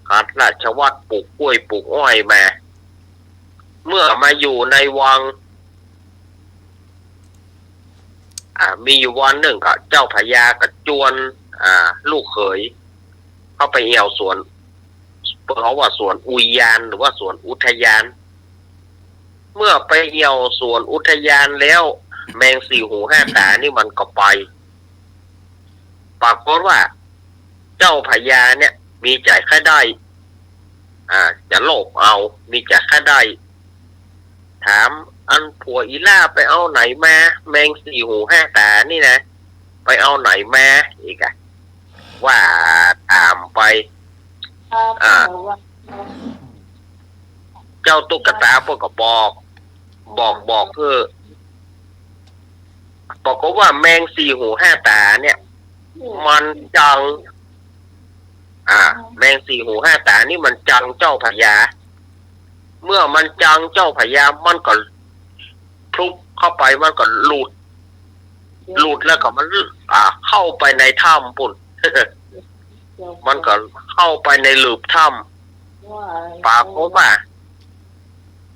คัดราชวัตรปลูกกล้วยปลูกอ้อยมาเมื่อมาอยู่ในวังมีอยู่วันหนึ่งก็เจ้าพญากับจวนลูกเขยเข้าไปเอี่ยวสวนเพราะว่าสวนอุทยานหรือว่าสวนอุทยานเมื่อไปเอี่ยวสวนอุทยานแล้วแมงสี่หูห้าตานี่มันก็ไปปรากฏว่าเจ้าพญาเนี่ยมีจ่ายค่าได้จะโลภเอามีจ่ายค่าได้ถามอันผัวอีล่าไปเอาไหนมาแมงสี่หูห้าตานี่นะไปเอาไหนมาอีกว่าตามไปเจ้าตุ๊กตาพวกก็บอกเพื่อ บอกว่าแมงสี่หูห้าตาเนี่ย มันจังแมงสี่หูห้าตานี่มันจังเจ้าพญาเมื่อมันจังเจ้าพญามันก็พลุกเข้าไปมันก็หลุดแล้วก็มันเข้าไปในถ้ำปุ่น มันก็เข้าไปในหลืบถ้ำปากเพราะว่า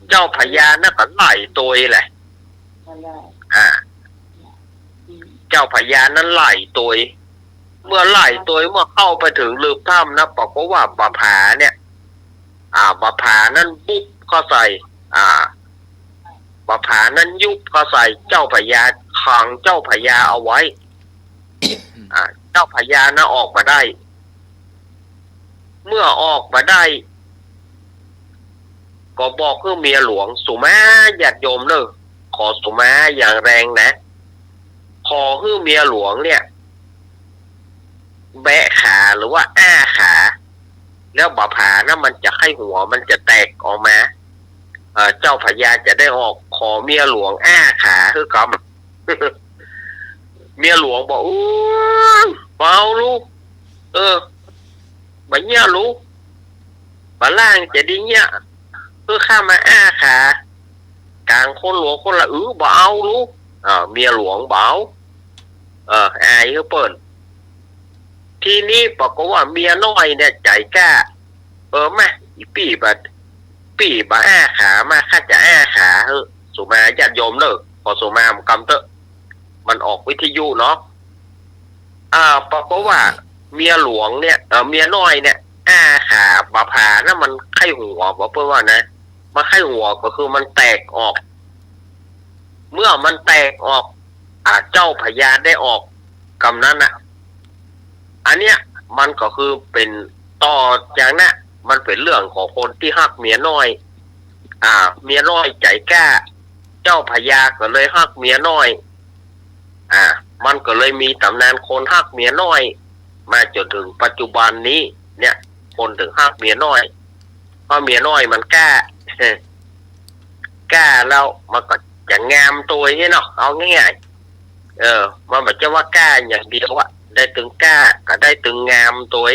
เจ้าพญานั่นก็ไล่ตัวแหละเจ้าพญานั้นไล่ตัวเมื่อไล่ตัวเมื่อเข้าไปถึงหลืบถ้ำนะบอกว่าบาผาเนี่ยบาผานั้นบุบเข้าใส่บาผานั้นยุบเข้าใส่เจ้าพญาขังเจ้าพญาเอาไว้ เจ้าพญานะออกมาได้เมื่อออกมาได้ก็บอกคือเมียหลวงสุมาญาติโยมเนอะขอสุมาอย่างแรงนะขอคือเมียหลวงเนี่ยแบะขาหรือว่าอ้าขาแล้วบาผานะมันจะให้หัวมันจะแตกออกมาเจ้าพญาจะได้ออกขอเมียหลวงอ้าขาคือกำเมียหลวงบอกเบาลูกบะเนี้ยลูกบะล่างจะดีเนี้ยคือข้ามาอ้าขากลางคนหลวงคนละเบาลูกเมียหลวงเบาอายเขาเปิดทีนี้บอกว่าเมียน้อยเนี่ยใจกล้ามาอีปี่บะอ้าขามาข้าจะอ้าขาสุมาญาติโยมเนอะพอสุมามกำเตอะมันออกวิทยุเนาะบอกว่าเมียหลวงเนี่ยเมียน้อยเนี่ยอ้าขาบาผานะมันไข้หัวบอกเพื่อว่านะมันไข้หัวก็คือมันแตกออกเมื่อมันแตกออกเจ้าพญาได้ออกกำนั้นอันเนี้ยมันก็คือเป็นต่อจากนั้นมันเป็นเรื่องของคนที่ฮักเมียน้อยเมียน้อยใจกล้าเจ้าพญาก็เลยฮักเมียน้อยมันก็เลยมีตำนานคนฮักเมียน้อยมาจนถึงปัจจุบันนี้เนี่ยคนถึงฮักเมียน้อยเพราะเมียน้อยมันกล้ากล้าแล้วมันก็จะงามตัวนี่เนาะเอาง่ายๆมันแบบจะว่ากล้าอย่างเดียวได้ถึงกล้าก็ได้ถึงงามตัว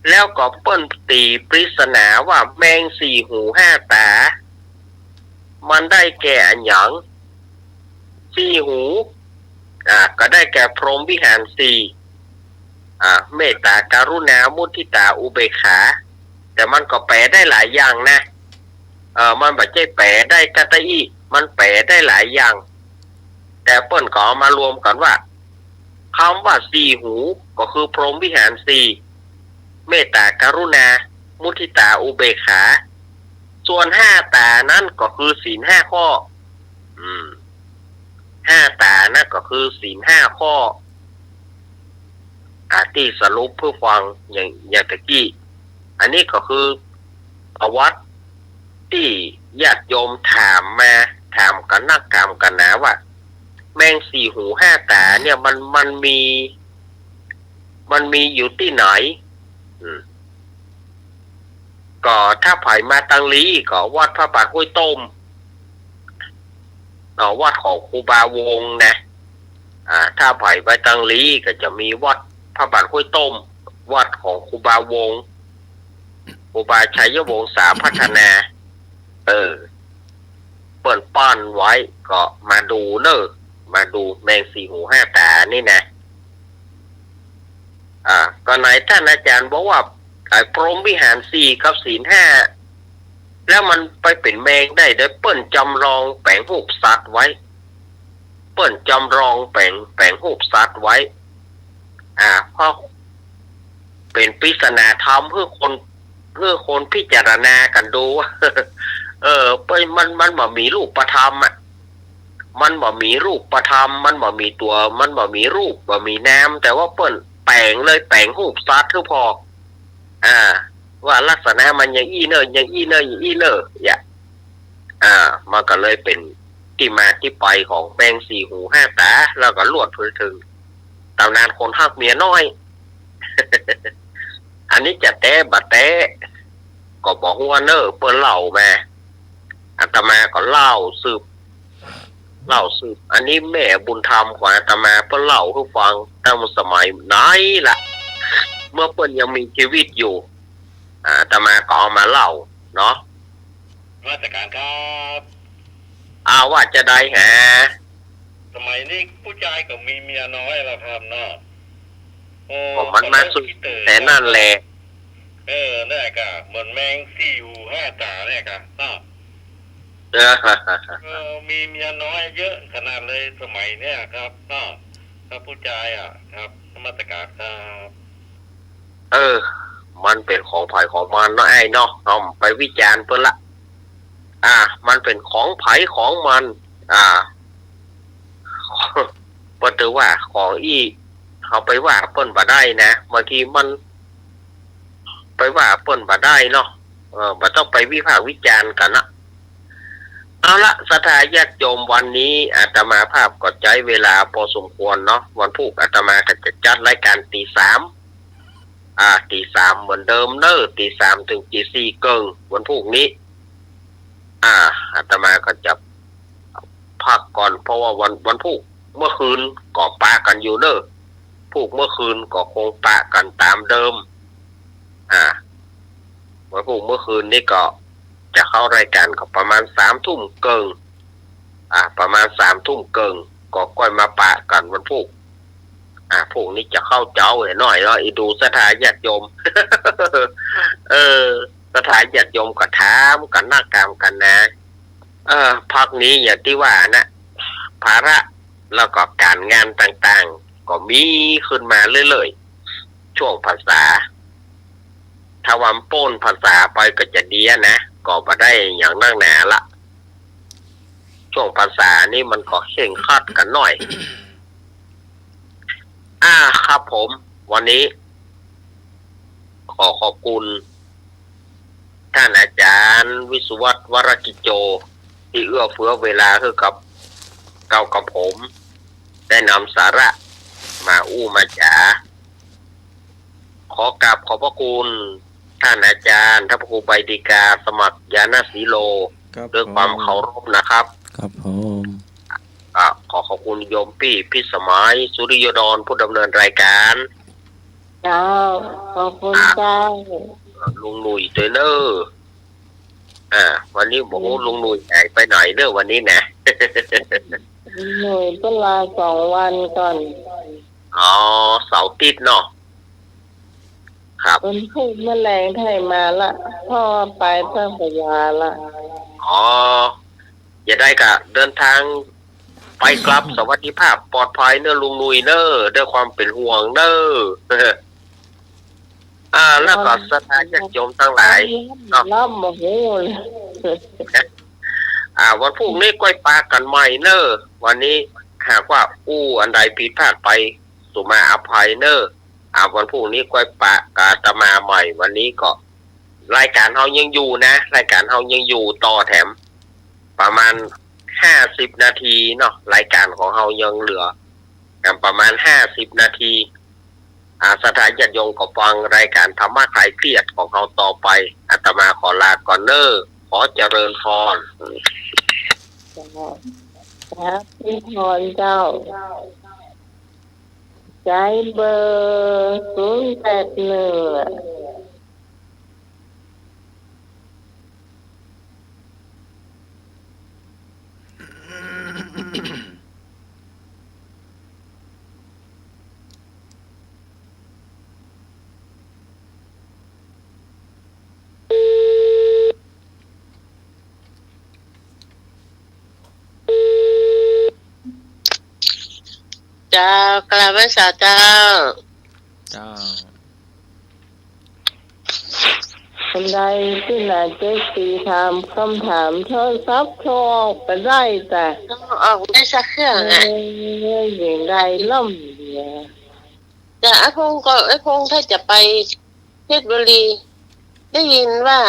แล้วก็เปิ้นตีปริศนาว่าแมงสี่หูห้าตามันได้แก่อันหยังสี่หูก็ได้แก่พรหมวิหารสี่เมตตากรุณามุทิตาอุเบกขาแต่มันก็แปลได้หลายอย่างนะมันไม่ใช่แปลได้กะตะอีมันแปลได้หลายอย่างแต่เปิ้นก็เอามารวมกันว่าคำว่าสี่หูก็คือพรหมวิหารสี่เมตตากรุณามุทิตาอุเบกขาส่วนห้าตานั่นก็คือศีลห้าข้อห้าตานั่นก็คือศีลห้าข้อที่สรุปเพื่อฟังอย่างตะกี้อันนี้ก็คือประวัติที่ญาติโยมถามกันนักถามกันนะว่าแมงสี่หูห้าตาเนี่ยมันมีอยู่ที่ไหนก็ถ้าผ่ายมาตังลีก็วัดพระบาทห้วยต้มวัดของครูบาวงนะถ้าผ่ายไปตังลีก็จะมีวัดพระบาทห้วยต้มวัดของครูบาวงครูบาชัยวงศาพัฒนาเปิดป้อนไว้ก็มาดูมาดูแมงสี่หูห้าตานี่นะก็ไหนท่านอาจารย์บอกว่าพรหมวิหารสี่กับศีลห้าแล้วมันไปเป็นแมงได้โดยเปิ้นจำลองแปลงรูปสัตว์ไว้เปิ้นจำลองแปลงรูปสัตว์ไว้เพราะเป็นปริศนาธรรมเพื่อคนพิจารณากันดูไปมันบ่มีรูปประธรรมมันบ่มีรูปประธรรมมันบ่มีตัวมันบ่มีรูปบ่มีน้ำแต่ว่าเปิ้นแปลงรูปสัตว์คือพอว่าลักษณะมันอย่างอี้เนออย่างอี้เนออย่างอี้เนอมันก็เลยเป็นที่มาที่ไปของแมงสี่หูห้าตาแล้วก็ลวดพื้นถึงตำนานคนฮักเมียน้อย อันนี้จะแต้บะแต้ก็บอกว่าเนอเปิ้นเล่ามา อาตมาก็เล่าสืบอันนี้แม่บุญธรรมของอาตมาเพิ่นเล่าให้ฟังตั้งสมัยไหนล่ะเมื่อเพิ่นยังมีชีวิตอยู่อาตมาก็เอามาเล่าเนาะ ราชการครับ ว่าจะได้แฮะ สมัยนี้ผู้ชายก็มีเมียน้อยแล้วครับเนาะโอ้ มันมาสุดแต่นั่นแหละ เนี่ยกะเหมือนแมงสี่หูห้าตาเนี่ยกะเนาะมีเมียน้อยเยอะขนาดเลยสมัยเนี้ยครับเนาะถ้าผู้ชายครับมาตรการครับ มันเป็นของไผ่ของมันเนาะไอ้เนาะเอาไปวิจารณ์เพิ่นละมันเป็นของไผ่ของมันเพิ่นถือว่าของเขาไปว่าเพิ่นบ่ได้นะบางทีมันไปว่าเพิ่นบ่ได้เนาะบ่ต้องไปวิพากษ์วิจารณ์กันนะเอาละศรัทธาญาติโยมวันนี้อาตมาภาพก็ใช้เวลาพอสมควรเนาะวันพุธอาตมาก็จะจัดรายการตี 3ตี 3เหมือนเดิมเนอะตี 3ถึงตี 4เกิงวันพุธนี้อาตมาก็จะพักก่อนเพราะว่าวันพุธเมื่อคืนก็ปะกันอยู่เนอะพุธเมื่อคืนก็คงปะกันตามเดิมวันพุธเมื่อคืนนี้ก็จะเข้ารายการก็ประมาณ3 ทุ่มเกิงประมาณ3 ทุ่มเกิงก็ค่อยมาปะกันวันพุธพวกนี้จะเข้าเจ้าหน่อยแล้วดูสถานญาติโยม สถานญาติโยมก็ถามกันหน้ากรรมกันนะพักนี้อย่างที่ว่านะภาระแล้วก็การงานต่างๆก็มีขึ้นมาเรื่อยๆช่วงภาษาถ้าวันโป้นภาษาไปก็จะดีนะก็มาได้อย่างนั่งหนาละช่วงภาษานี่มันก็เข่งคัดกันหน่อยครับผมวันนี้ขอขอบคุณท่านอาจารย์วิสุวัฒน์วรกิจโจที่เอื้อเฟื้อเวลาให้กับผมได้นำสาระมามาจ๋าขอกราบขอบพระคุณท่านอาจารย์ท่านพระครูใบดิกาสมัครยานาสีโลด้วยความเคารพนะครับครับผมขอขอบคุณโยมพี่สมัยสุริยดรผู้ดำเนินรายการเจ้าขอบคุณเจ้าลุงหนุ่ยเตเนอร์วันนี้บอกว่าลุงหนุ่ยหายไปไหนเนอะวันนี้นะหนุ่ยเป็นลา2 วันก่อนเสาร์ติดเนาะครับเป็นพูดแมลงไทยมาละพ่อไปเจ้าพยาละอย่าได้กะเดินทางไปกลับสวัสดิภาพปลอดภัยเนอะลุงนุยเนอะด้วยความเป็นห่วงเนอะแล้วก็สถานญาติโยมทั้งหลายรับโมโหเลยวันพรุ่งนี้ก้อยปลากันใหม่เนอะวันนี้หากว่าอันใดผิดพลาดไปสุมาอภัยเนอะวันพรุ่งนี้ก้อยปลากาตมาใหม่วันนี้ก็รายการเฮายังอยู่นะรายการเฮายังอยู่ต่อแถมประมาณ50 นาทีเนาะรายการของเฮายังเหลือประมาณ50 นาทีสถานญาติโยมก็ฟังรายการธรรมะคลายเครียดของเฮาต่อไปอาตมาขอลาก่อนเนอะขอเจริญพรครับพี่พรเจ้าใจเบอร์081เจ้ากราบไหว้สาเจ้าคนใดที่น่าจะตีถามคำถามโทรศัพท์โทรออกไปได้แต่ออกได้สักเครื่องอย่างไรล่ำเนี่ยแต่ไอ้พงถ้าจะไปเพชรบุรีได้ยินว่า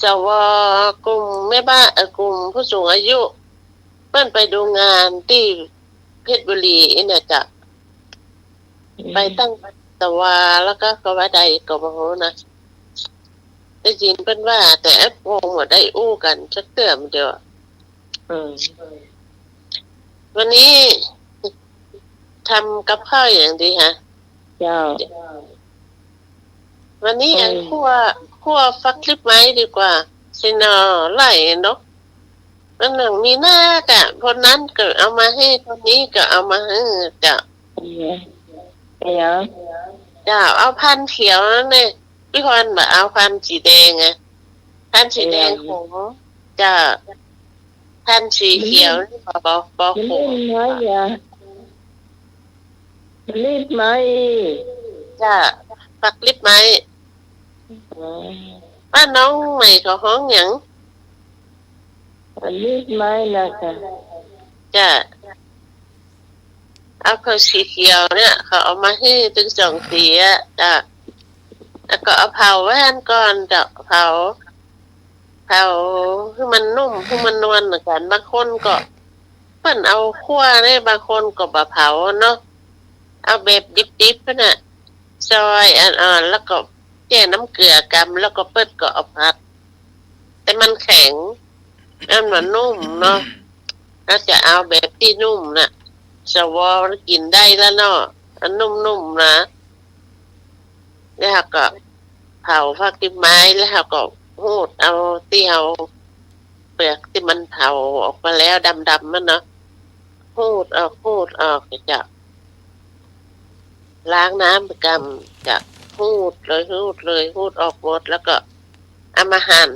สวกลุ่มแม่บ้านกลุ่มผู้สูงอายุเพิ่นไปดูงานที่เพชรบุรีเนี่ยจะไปตั้งตะวาแล้วก็ว่าใดก็บ่รู้นะ ได้ยินเพิ่นว่า แต่ไอ้พงบ่ได้อู้กันสักเตือมเดียว วันนี้ทำกับข้าวอย่างดีฮะ เจ้า วันนี้อันคั่วฟักคลิปไม้ดีกว่าสินอไล่เนาะนั่นหนึ่งมีหน้ากะคนนั้นก็เอามาให้คนนี้ก็เอามาให้จ้ะ เป็นยัง จ้ะเอาพันธุ์เขียวนั่นเองพี่พรบอกเอาพันธุ์สีแดงไงพันธุ์สีแดงขมจ้ะพันธุ์สีเขียวนี่บอข มัน ม รีดไหมยามันรีดไหม จ้ะฟักคลิปไม้บ้านน้องใหม่เขาห้องหยัง มันรีดไหมนะคะ จ้ะเอาเขาสีเขียวเนี่ยเขาเอามาให้ถึง2 สีอ่ะจ้ะแล้วก็เอาเผาไว้อันก่อนจ้ะเผาให้มันนุ่มให้มันนวลเหมือนกันบางคนก็เพิ่นเอาคั่วได้บางคนก็บ่เผาเนาะเอาแบบดิบๆน่ะซอยอ่อนๆแล้วก็แช่น้ำเกลือกำแล้วก็เปิ้นก็เอาผัดแต่มันแข็งมันนุ่มเนาะแล้วจะเอาแบบที่นุ่มน่ะสวอกินได้แล้วเนาะอันนุ่มๆนะแล้วก็เผาฟักที่ไม้แล้วก็หูดเอาที่เอาเปลือกที่มันเผาออกมาแล้วดำๆมันเนาะหูดออกจะล้างน้ำประจำจะหูดออกหมดแล้วก็เอามาหั่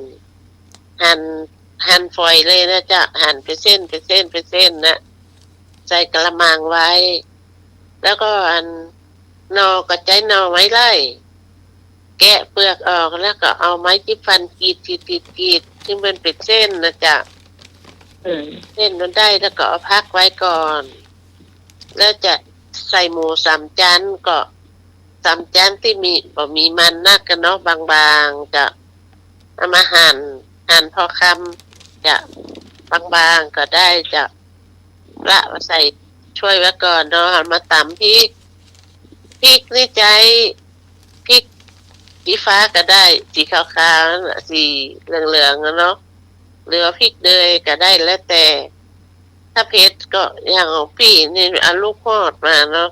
นฝอยเลยนะจ๊ะหั่นเป็นเส้นนะใส่กระมังไว้แล้วก็อันนอก็ใช้นอไม้ไล่แกะเปลือกออกแล้วก็เอาไม้จิ้มฟันกรีดที่มันเป็นเส้นนะจ๊ะเส้นมันได้แล้วก็เอาพักไว้ก่อนแล้วจะใส่หมู3 จานก็3 จานที่มีมันนักกันเนาะบางๆจะเอามาหั่นพอคำจะบางๆก็ได้จะละใส่ช่วยไว้ก่อนเนาะมาตำพริกนี่ใจพริกสีฟ้าก็ได้สีขาวๆสีเหลืองๆเนาะหรือพริกเดยก็ได้แล้วแต่ถ้าเผ็ดก็อย่างของพี่นี่เอาลูกพอดมาเนาะ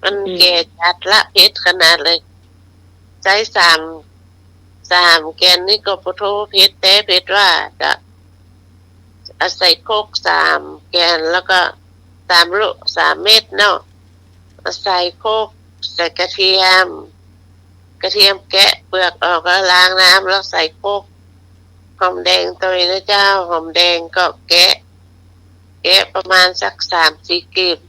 มันแก่จัดละเผ็ดขนาดเลยใช้3 แกนนี่ก็ปะโทเผ็ดแต่เผ็ดว่าจะใส่โคก3 แกนแล้วก็3 เม็ดเนาะใส่โคกใส่กระเทียมแกะเปลือกออกแล้วล้างน้ำแล้วใส่โคกหอมแดงตัวนี้นะเจ้าหอมแดงก็แกะประมาณสัก3-4 กลีบ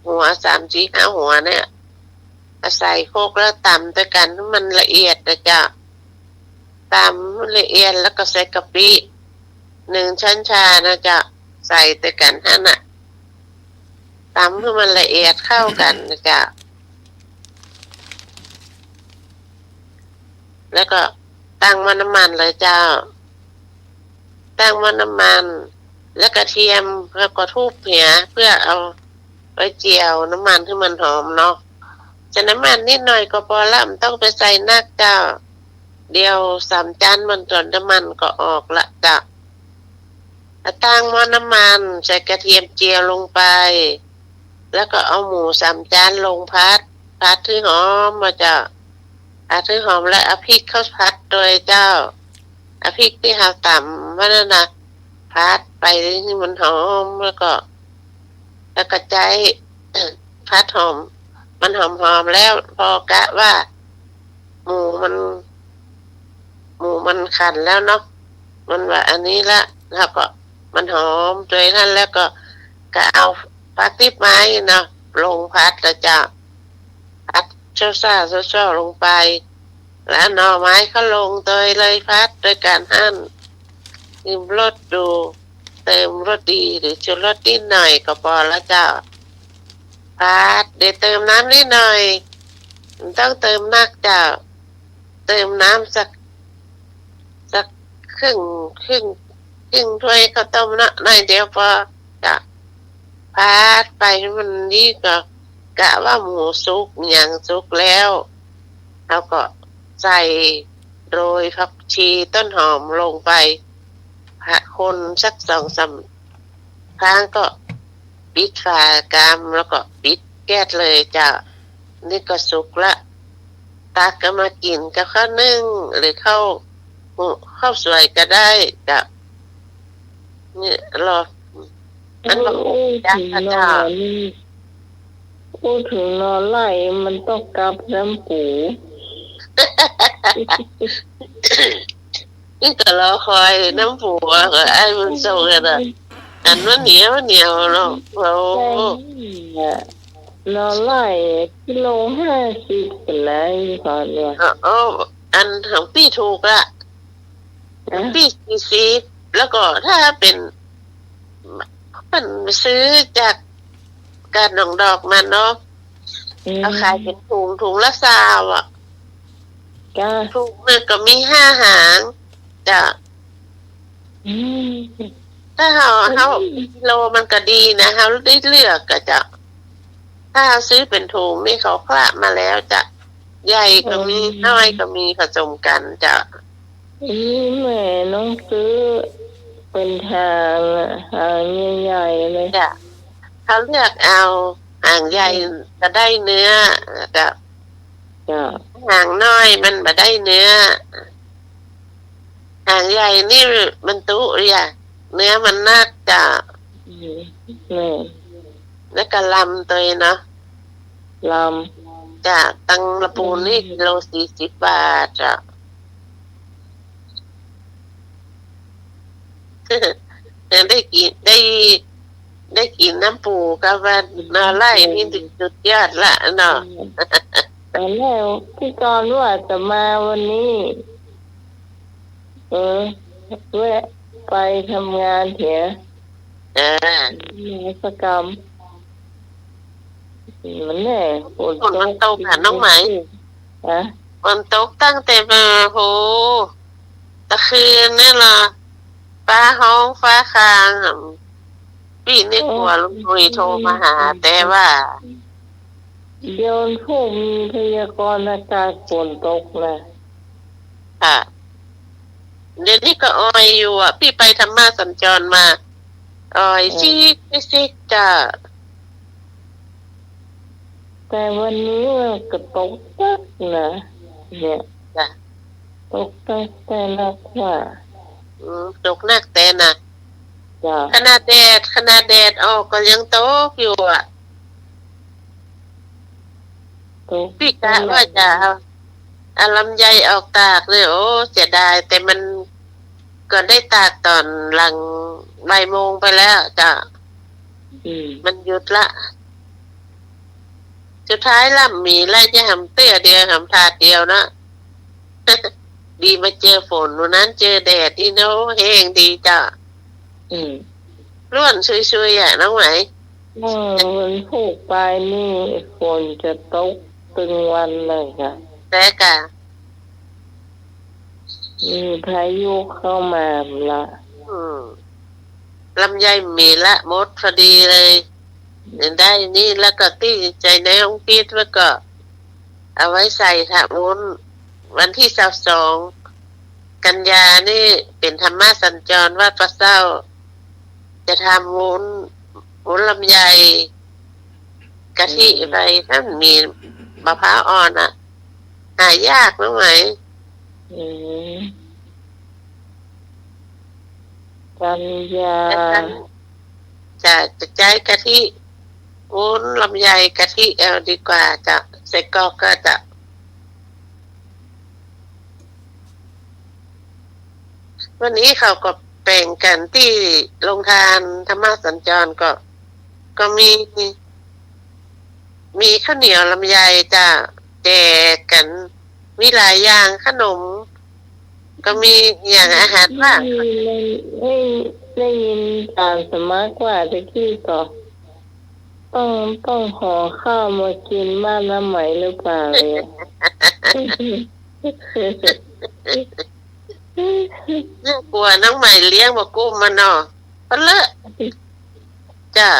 หัว3-4-5 หัวเนี่ยใส่โคกแล้วตำด้วยกันให้มันละเอียดนะจ๊ะตำละเอียดแล้วก็ใส่กะปิ1 ช้อนชานะจ๊ะใส่ด้วยกันนั่นน่ะตำให้มันละเอียดเข้ากันนะจ๊ะแล้วก็ตั้งน้ำมันเลยเจ้าตั้งน้ำมันแล้วกระเทียมแล้วก็ทูบเหียเพื่อเอาไปเจียวน้ำมันให้มันหอมเนาะจะน้ำมันนิดหน่อยก็พอละมันต้องไปใส่นักเจ้าเดียว3 จานมันจนน้ำมันก็ออกละจ้ะตั้งน้ำมันใส่กระเทียมเจียวลงไปแล้วก็เอาหมู3 จานลงพัดให้หอมมาจ้ะถึงหอมแล้วเอาพริกเข้าพัดโดยเจ้าเอาพริกที่เราตำว่านั่นนะพัดไปที่มันหอมแล้วก็ใจ พัดหอมมันหอมแล้วพอกะว่าหมูมันขันแล้วเนาะมันว่าอันนี้ละแล้วก็มันหอมโดยนั้นแล้วก็เอาฟักที่ไม้เนาะลงพัดแล้วจ้ะพัดช่อลงไปแล้วหน่อไม้เขาลงโดยเลยพัดโดยการหั่นชิมรสดูเติมรสดีหรือชูรสนิดหน่อยก็พอแล้วจ้ะพัดเดี๋ยวเติมน้ำนิดหน่อยต้องเติมนักจ้ะเติมน้ำสักครึ่งถ้วยข้าวต้มนะหน่อยเดียวพอจ้ะพัดไปมันนี่ก็กะว่าหมูสุกอย่างสุกแล้วเราก็ใส่ โรยผักชีต้นหอมลงไปคนสัก2-3 ครั้งก็ปิดฝากามแล้วก็ปิดแก๊สเลยจ้ะนี่ก็สุกละตักก็มากินกับข้าวนึ่งหรือข้าวสวยก็ได้จ้ะนี่รออันก็ ถึงนอนนี่พูดถึงนอนไล่มันต้องกลับน้ำปู นี่ก็รอคอยน้ำผัวก็ไอ้มันส่งกันอ่ะอันว่าเหนียวเนาะเรา นอนไล่กิโล50เป็นไรก่อนเนี่ย อันของพี่ถูกละพี่40แล้วก็ถ้าเป็นมันซื้อจากการดอกมันเนาะเอาขายเป็นถุงละ20อ่ะ จ้า ถุงนึงก็มี5 หางจ้ะถ้าเฮากิโลมันก็ดีนะเฮาได้เลือกก็จะถ้าซื้อเป็นถุงนี่เขาคละมาแล้วจะใหญ่ก็มีน้อยก็มีผสมกันจะแม่น้องซื้อเป็นหางใหญ่ๆเลยจะเขาเลือกเอาหางใหญ่จะได้เนื้อจะหางน้อยมันมาได้เนื้อหางใหญ่นี่มันตุอ่ะเนื้อมันนักจะแล้วก็ลำตัวเนาะลำจะตังละปูนี่กิโล40 บาทจะได้กินน้ำปูกับว่านอไล่นี่ถึงจุดยอดละเนาะแต่แล้วพี่กรณ์ว่าจะมาวันนี้แวะไปทำงานเถอะกิจกรรมมันแน่ฝนมันตกค่ะน้องไหมฝนตกตั้งแต่โหตะคืนนี่ล่ะฟ้าห้องฟ้าคางพี่นี่กลัวลุงนุยโทรมาหาแต่ว่าเดี๋ยวพวกมีพยากรณ์อากาศฝนตกนะค่ะเดี๋ยวนี้ก็ออยอยู่อ่ะพี่ไปธรรมะสัญจรมาออยซิกจ้ะแต่วันนี้มันก็ตกตักนะเนี่ยจ้ะตกตักแต่นักว่าตกนักแต่น่ะจ้ะขนาดแดดออกก็ยังตกอยู่อ่ะพี่กะว่าจะเอาลำไยออกตากเลยโอ้เสียดายแต่มันก็ได้ตากตอนหลังบ่ายโมงไปแล้วจ้ะมันหยุดละสุดท้ายล่ำมีไล่จะหำเตี้ยเดียวหำถาดเดียวนะ ดีมาเจอฝนวันนั้นเจอแดดที่โน้แห้งดีจ้ะร่วนชุยๆอ่ะน้องไหมวันผูกไปนี่ฝนจะตกตึงวันเลยค่ะแต่กะมีพายุเข้ามาละลำไยมีละมดพอดีเลยได้นี่แล้วก็ตี้ใจในห้องพีดแล้วก็เอาไว้ใส่ถะมุนวันที่22 กันยานี่เป็นธรรมะสัญจรวัดพระเศร้าจะทำวุ้นลำไยกะทิไปถ้ามีมะพร้าวอ่อนอ่ะหายากมั้งไหมกันยาจะใจกะทิวุ้นลำไยกะทิเอาดีกว่าจะใส่กอกก็จะวันนี้เขาก็แบ่งกันที่โรงทานธรรมสัญจรก็มีข้าวเหนียวลำไยจะแจกกันมีหลายอย่างขนมก็มีอย่างอาหารบ้างได้ยินตามสมัครว่าตะกี้ก็ต้องห่อข้าวมากินบ้านน้ำไหมหรือเปล่าเลยน่ากลัวน้องใหม่เลี้ยงมากุ้มมันเนาะเพราะเลอะจ้ะ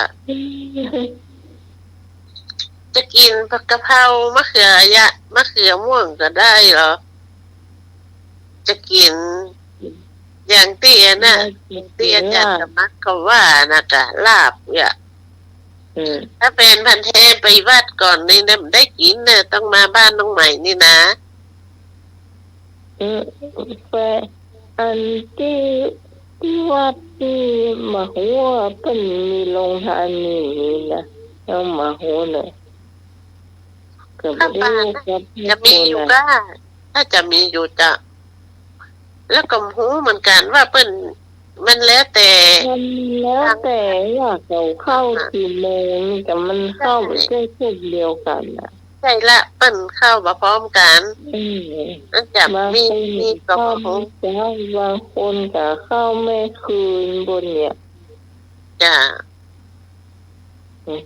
จะกินผักกะเพรามะเขือม่วงก็ได้เหรอ จะกินอย่างเตี้ยน่ะเตี้ยจัดสมักเขาว่านะกะลาบเนี่ยถ้าเป็นพันเทไปวัดก่อนนี่นะได้กินเนี่ยต้องมาบ้านน้องใหม่นี่นะแฟนอันที่วัดที่มาหัวเป็นมีโรงทานนี่นะแล้วมาหัวเนี่ยก็ไม่ได้จะมีอยู่ก็ถ้าจะมีอยู่จะแล้วก็หูเหมือนกันว่าเปิ้นมันแล้วแต่ว่าเขาเข้ากี่โมงแต่มันเข้าไม่ใช่ช่วงเดียวกันนะใช่ละเปิ้นเข้ามาพร้อมกันมันจะมีกับหูแต่บางคนก็เข้าไม่คืนบนเนี่ยจ้ะ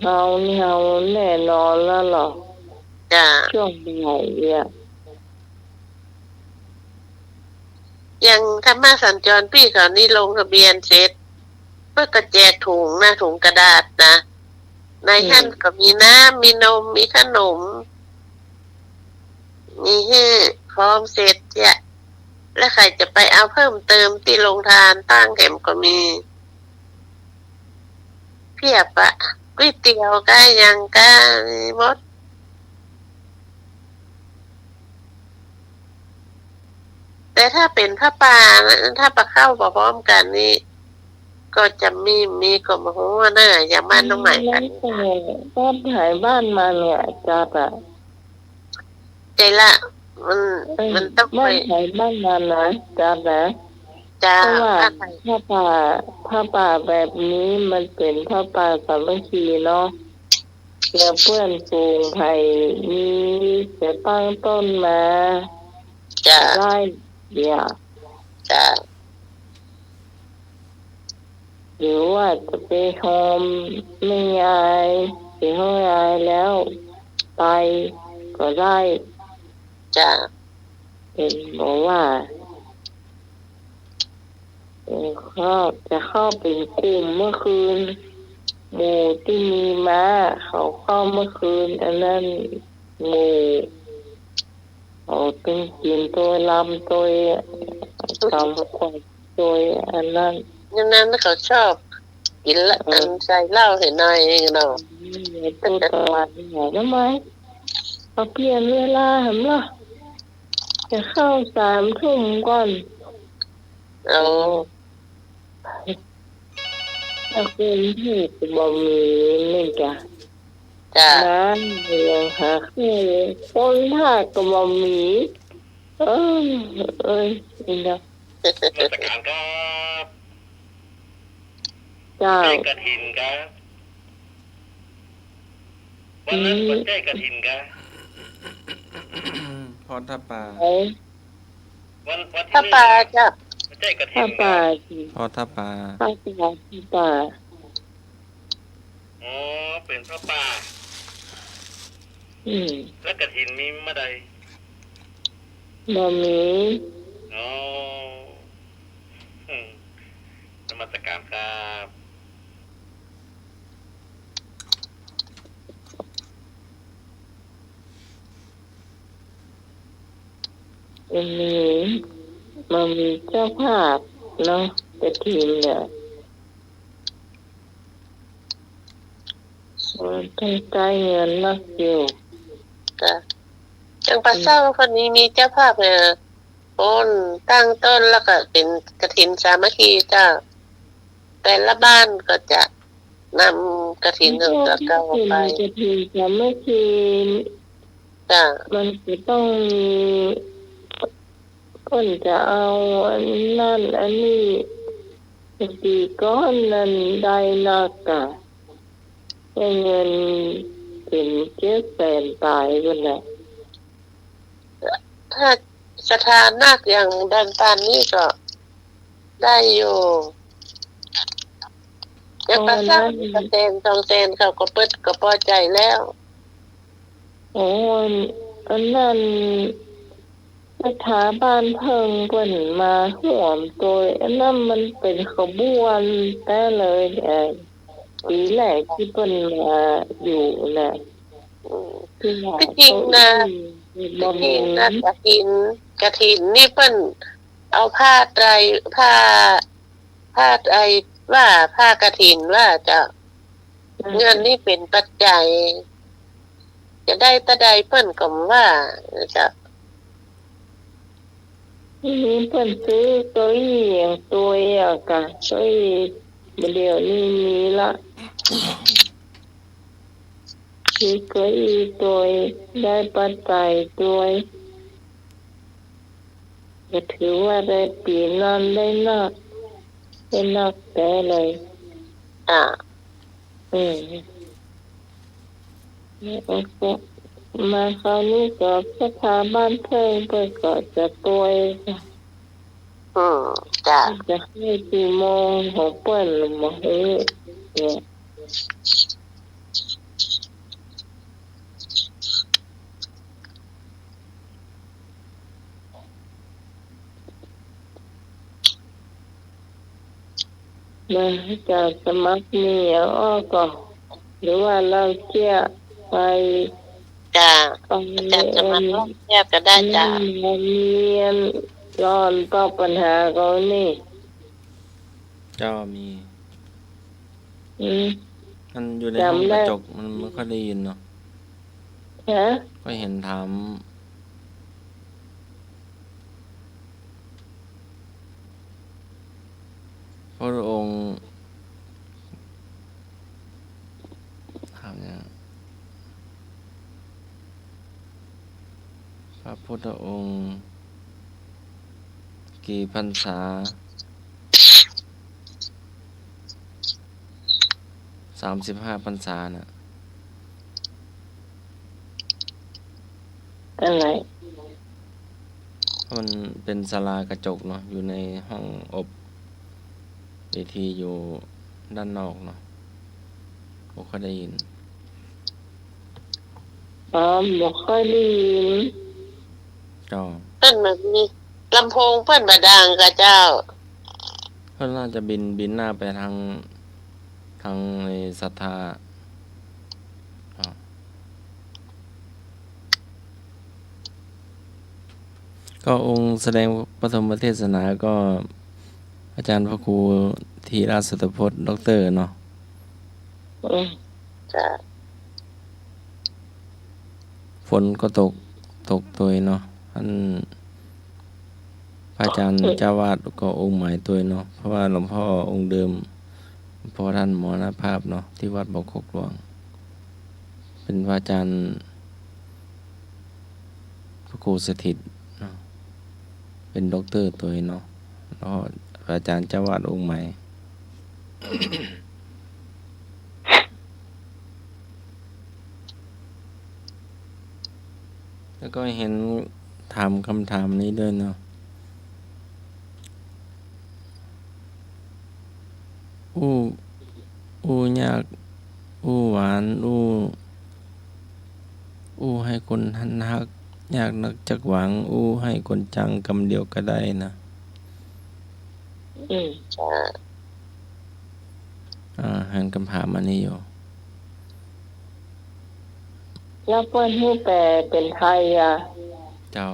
เราแน่นอนแล้วหรอจ้ะช่วงบ่ายเนี่ยยังธรรมะสัญจรพี่เขานี่ลงทะเบียนเสร็จเพื่อกระแจกถุงนะถุงกระดาษนะในท่านก็มีน้ำมีนมมีขนมมีให้พร้อมเสร็จเนี่ยแล้วใครจะไปเอาเพิ่มเติมที่โรงทานตั้งแหมก็มีเพียบอะก๋วยเตี๋ยวก็ยังก็หมดแต่ถ้าเป็นผ้าป่าถ้าปลาเข้าพร้อมกันนี่ก็จะมีก็มาหัวหน้าอย่างบ้านน้องใหม่กันก็หายบ้านมาเนี่ยจ้าอะใจละมันต้องไปหายบ้านมานะจ้านะจ้าเพราะว่าผ้าป่าแบบนี้มันเป็นผ้าป่าสามัคคีเนาะแล้วเพื่อนฝูงไผ่มีจะตั้งต้นมาจ้าได้เนี่ยจ้าหรือว่าจะไปโฮมไม่ยายไปห้องยายแล้วไปก็ได้จ้าเป็นบอกว่าจะเข้าเป็นกลุ่มเมื่อคืนหมู่ที่มีม้าเขาเข้าเมื่อคืนอันนั้นหมู่เขาเป็นกินตัวลำตัวกำควายตัวอันนั้นเขาชอบกินละอันใส่เหล้าเห็นหน่อยเนาะตัวตลาดใหญ่ทำไมเอาเปลี่ยนเวลาเห็นไหมจะเข้า3 ทุ่มก่อนถ้าคุณที่บ่มีนี่จ้ะน้ำเรื่องหักนี่คนภาคก็บ่มีนี่นะเจ้ากระถินกะวันนั้นวันเจ้กระถินกะพอท่าป่าวันท่าป่าจ้ะเจ้กระถินพอท่าป่าอ๋อเป็นพระป่าแล้วกระถินมีเมื่อใดบ่มีอ๋อนมัสการครับมันมีเจ้าภาพเนาะแต่ทีมเนี่ยต้องจ่ายเงินนักอยู่จ้ะจังปะเศร้าคนนี้มีเจ้าภาพเนี่ยคนตั้งต้นแล้วก็เป็นกฐินสามัคคีจ้าแต่ละบ้านก็จะนำกฐินหนึ่งตัวเก่าไปกฐินสามัคคีจ้ะมันจะต้องมีคนจะเอาอันนั้นอันนี้ตีก้อนนั้นได้นักอะเงินเป็น700,000ตายกันแหละถ้าสถานะอย่างดันปานนี้ก็ได้อยู่อย่างประสาท200,000เขาก็เปิดก็พอใจแล้วอันนั้นสถาบันเพิ่งเพิ่นมาห่วมตัวอันนั้นมันเป็นขบวนแต่เลยปีแรกที่เพิ่นมาอยู่น่ะที่จริงนะกฐินนี่เพิ่น เอาผ้าไตรผ้าไตรว่าผ้ากฐินว่าจะเงินนี่เป็นปัจจัย จะได้ตะใดเพิ่นก็ว่าจะ ทีนี้เพิ่นซื้อเก้าอี้อย่างตัวอ่ะกะเก้าอี้เดี๋ยวนี้มีละซื้อเก้าอี้ตัวได้ปัจจัยตัวก็ถือว่าได้ปีนั้นได้นักแต่เลยนี่โอเคมาคราวนี้ก็สถาบันเพิ่งไปก็จะตัวจ้ะจะให้กี่โมงของเปิ้นหรือบ่ให้เนี่ยมาจะสมัครมีอ้อก็หรือว่าเราเชี่ยไปจ้ะจะสมัครแยกก็ได้จ้ะเรียนร้อนตอบปัญหาเขานี่เจ้ามี มันอยู่ในห้องกระจกมันไม่ค่อยได้ยินเนาะก็เห็นถามพระองค์ถามเนี่ยพระพุทธองค์กี่พรรษา35 พรรษาน่ะอะไรมันเป็นศาลากระจกเนาะอยู่ในห้องอบเวทีอยู่ด้านนอกเนาะบ่ค่อยได้ยินบ่ค่อยได้ยินเจ้าเพิ่นมันมีลำโพงเพิ่นบ่ดังกับเจ้าเพิ่นน่าจะบินหน้าไปทางในศรัทธาก็องค์แสดงปฐมเทศนาก็อาจารย์พระครูธีรสุตพจน์ด็อกเตอร์เนาะจ้ะฝนก็ตกตัวเนาะท่านพระอาจารย์เจ้าวาดก็องค์ใหม่ตัวเนาะเพราะว่าหลวงพ่อองค์เดิมพอท่านมรณภาพเนาะที่วัดบ่อคกหลวงเป็นพระอาจารย์พระครูสถิตเนาะเป็นด็อกเตอร์ตัวเนาะแล้วพระอาจารย์เจ้าวาดองค์ใหม่ แล้วก็เห็นถามคำถามนี้ด้วยเนาะอู้ยากอู้หวานอู้ให้คนหันฮักยากนักจักหวังอู้ให้คนจังกำเดียวก็ได้นะเห็นคำถามอันนี้อยู่แล้วเพิ่นให้แปลเป็นไทยอ่ะเจ้า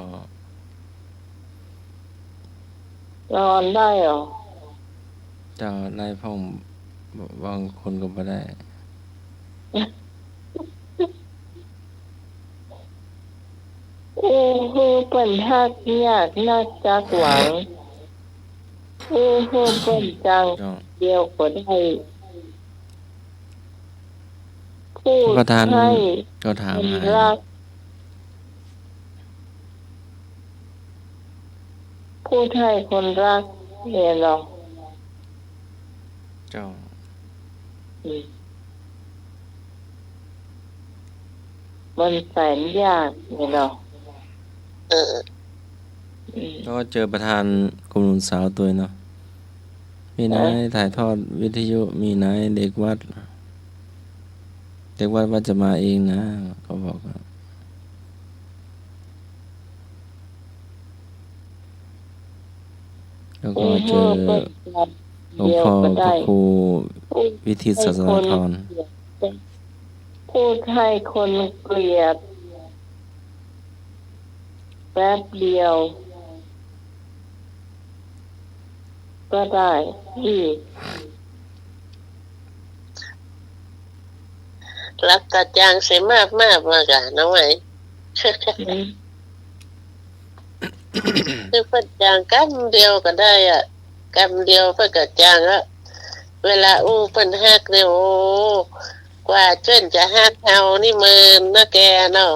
ร้อนได้หรอเจ้าได้พ่องบางคนก็บ่ได้เปิ้นฮักยากนักจักหวังเปิ้นจังเดียวก็ได้ก็ทานก็ถามหาพูดให้คนรักเนี่ยเนาะเจ้ามันแสนยากเนี่ยเนาะก็เจอประธานกลุ่มหนุ่มสาวตัวเนาะมีนายถ่ายทอดวิทยุมีนายเด็กวัดว่าจะมาเองนะเขาบอกแล้วก็เจอหลวงพ่อพระครูวิทิตศาสนาธรพูดให้คนเกลียดแป๊บเดียว ก็ได้รักกระจางเสียมากมากมากะน้องไหมคือเพิ่นจางกำเดียวก็ได้อ่ะกำเดียวเพิ่นก็จางแล้วเวลาอู้เพิ่นฮักเนี่ยโอ้กว่าเจ้นจะฮักเอานี่มือนะแกเนาะ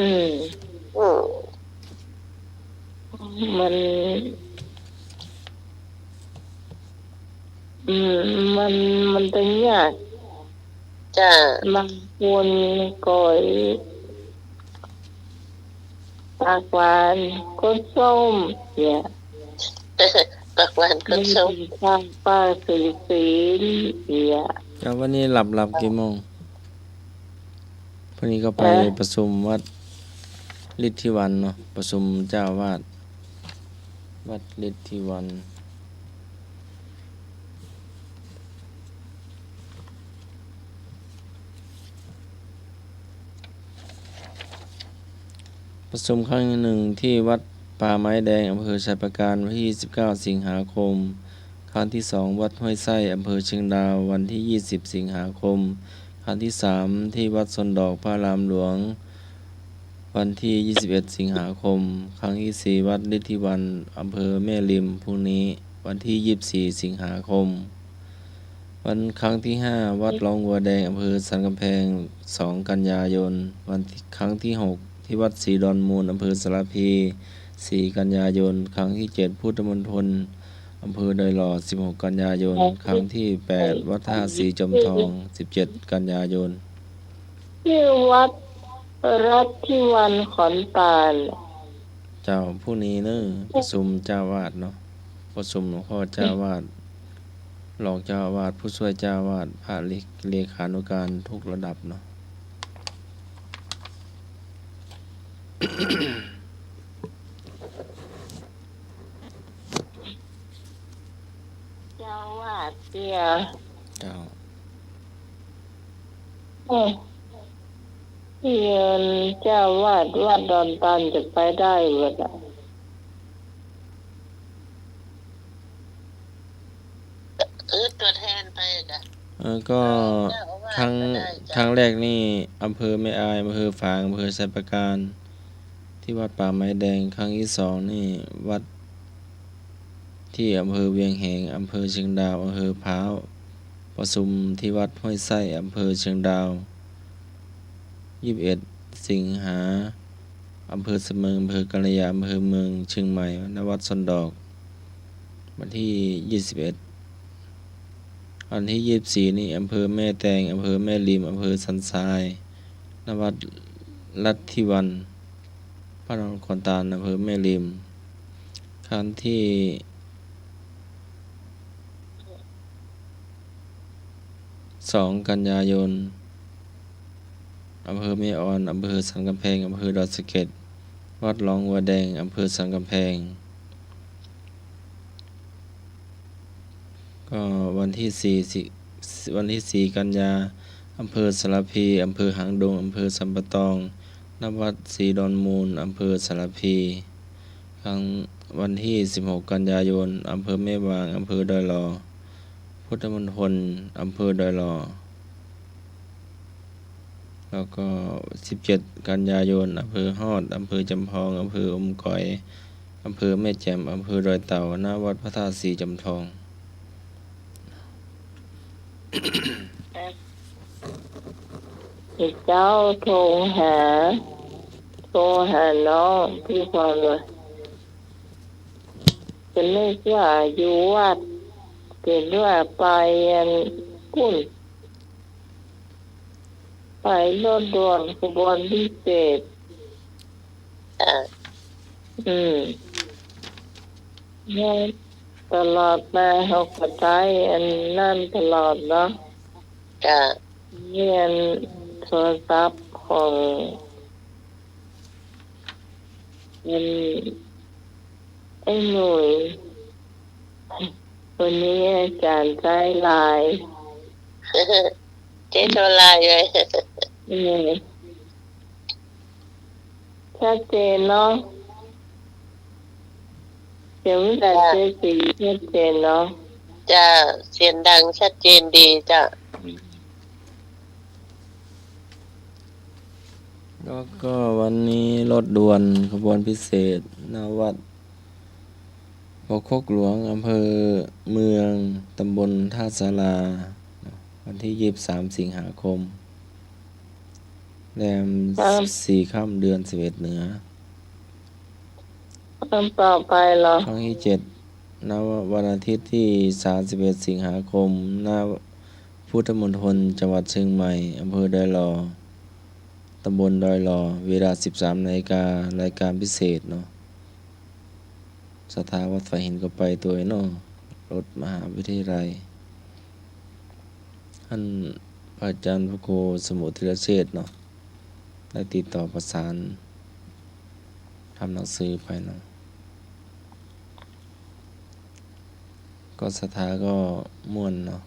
อืมมันมันต้องยากจ้าบางคนก่อยปากหวานก็ส้มเนี่ยปากหวานก็ส้มป้าป้าสีเนี่ยจ้าวันนี้หลับกี่โมงพรุ่งนี้ก็ไปประชุมวัดฤทธิวันเนาะประชุมเจ้าวาดวัดฤทธิวันประชุมครั้งหนึ่งที่วัดป่าไม้แดงอำเภอชัยปราการวันที่19สิงหาคมครั้งที่2วัดห้วยไส้อำเภอเชียงดาววันที่20สิงหาคมครั้งที่3ที่วัดสนดอกพระรามหลวงวันที่21สิงหาคมครั้งที่4วัดฤทธิวันอำเภอแม่ริมพรุ่งนี้วันที่24สิงหาคมวันครั้งที่5วัดหนองบัวแดงอำเภอสันกำแพง2กันยายนวันครั้งที่6ที่วัดศรีดอนมูลอำเภอสารพี4กันยายนครั้งที่7พุทธมณฑลอำเภอดอยหล่อ16กันยายนครั้งที่8วัดท่าศรีจอมทอง17กันยายนที่วัดรัฐที่วันขอนตาลเจ้าผู้นี้เนอะประชุมเจ้าวาดเนาะประชุมหลวงพ่อเจ้าวาดรองเจ้าวาดผู้ช่วยเจ้าวาดพระเลขานุการทุกระดับเนาะเจ้าวาดเสียเจ้าที่เจ้าวาดวัดดอนตันจะไปได้หรือเปล่าตัวแทนไปจ้ะก็ครั้งแรกนี่อำเภอแม่อายอำเภอฝางอำเภอชัยปราการที่วัดป่าไม้แดงครั้งที่2นี่วัดที่อำเภอเวียงแหงอำเภอเชียงดาวอำเภอพร้าวประชุมที่วัดห้วยไส้อำเภอเชียงดาว21สิงหาอำเภอเสมิงอำเภอกัลยาอำเภอเมืองเชียงใหม่ณวัดสนดอกวันที่21วันที่24นี่อำเภอแม่แตงอำเภอแม่ริมอำเภอสันทรายณวัดลัทธิวันพระนครตาลอำเภอแม่ริมครั้งที่2กันยายนอำเภอแม่ออนอำเภอสันกำแพงอำเภอดอยสะเก็ดวัดหนองบัวแดงอำเภอสันกำแพงก็วันที่4กันยาอำเภอสารพีอำเภอหางดงอำเภอสัมปะตองณวัดศรีดอนมูลอำเภอสารพีครั้งวันที่16กันยายนอำเภอแม่วางอำเภอดอยหล่อพุทธมณฑลอำเภอดอยหล่อแล้วก็17กันยายนอำเภอฮอดอำเภอจำพองอำเภออมก๋อยอำเภอแม่แจ่มอำเภอดอยเต่าณวัดพระธาตุศรีจำทองเจ้าโทรหาน้องที่ฟังเลยจะนึกว่าอยู่วัดเป็นว่าไปกุ้นไปรถด่วนขบวนพิเศษเนี่ยตลอดมาเขาก็ใช้นั่นตลอดเนาะเรียนโทรศัพท์ของไอ้หนุ่ยวันนี้อาจารย์ใช้ไลน์เจ๊โทรไลน์เลยชัดเจนเนาะ เสียงแต่เจสีชัดเจนเนาะ จะเสียงดังชัดเจนดีจ้ะ แล้วก็วันนี้รถด่วนขบวนพิเศษหน้าวัดพอโคกหลวงอำเภอเมืองตำบลท่าศาลาวันที่23สิงหาคมแรม4ค่ำเดือน11เหนือ คำต่อไปเหรอ ครั้งที่7ณวันอาทิตย์ที่31สิงหาคมณพุทธมณฑลจังหวัดเชียงใหม่อำเภอดอยหล่อตำบลดอยหล่อเวลา 13 นาฬิการายการพิเศษเนาะสถาวัดฝายหินก็ไปตัวเนาะรถมหาวิทยาลัยท่านพระอาจารย์พระครูสมุทิรเชษฐ์เนาะได้ติดต่อประสานทำหนังสือไปเนาะก็สถาก็ม่วนเนาะ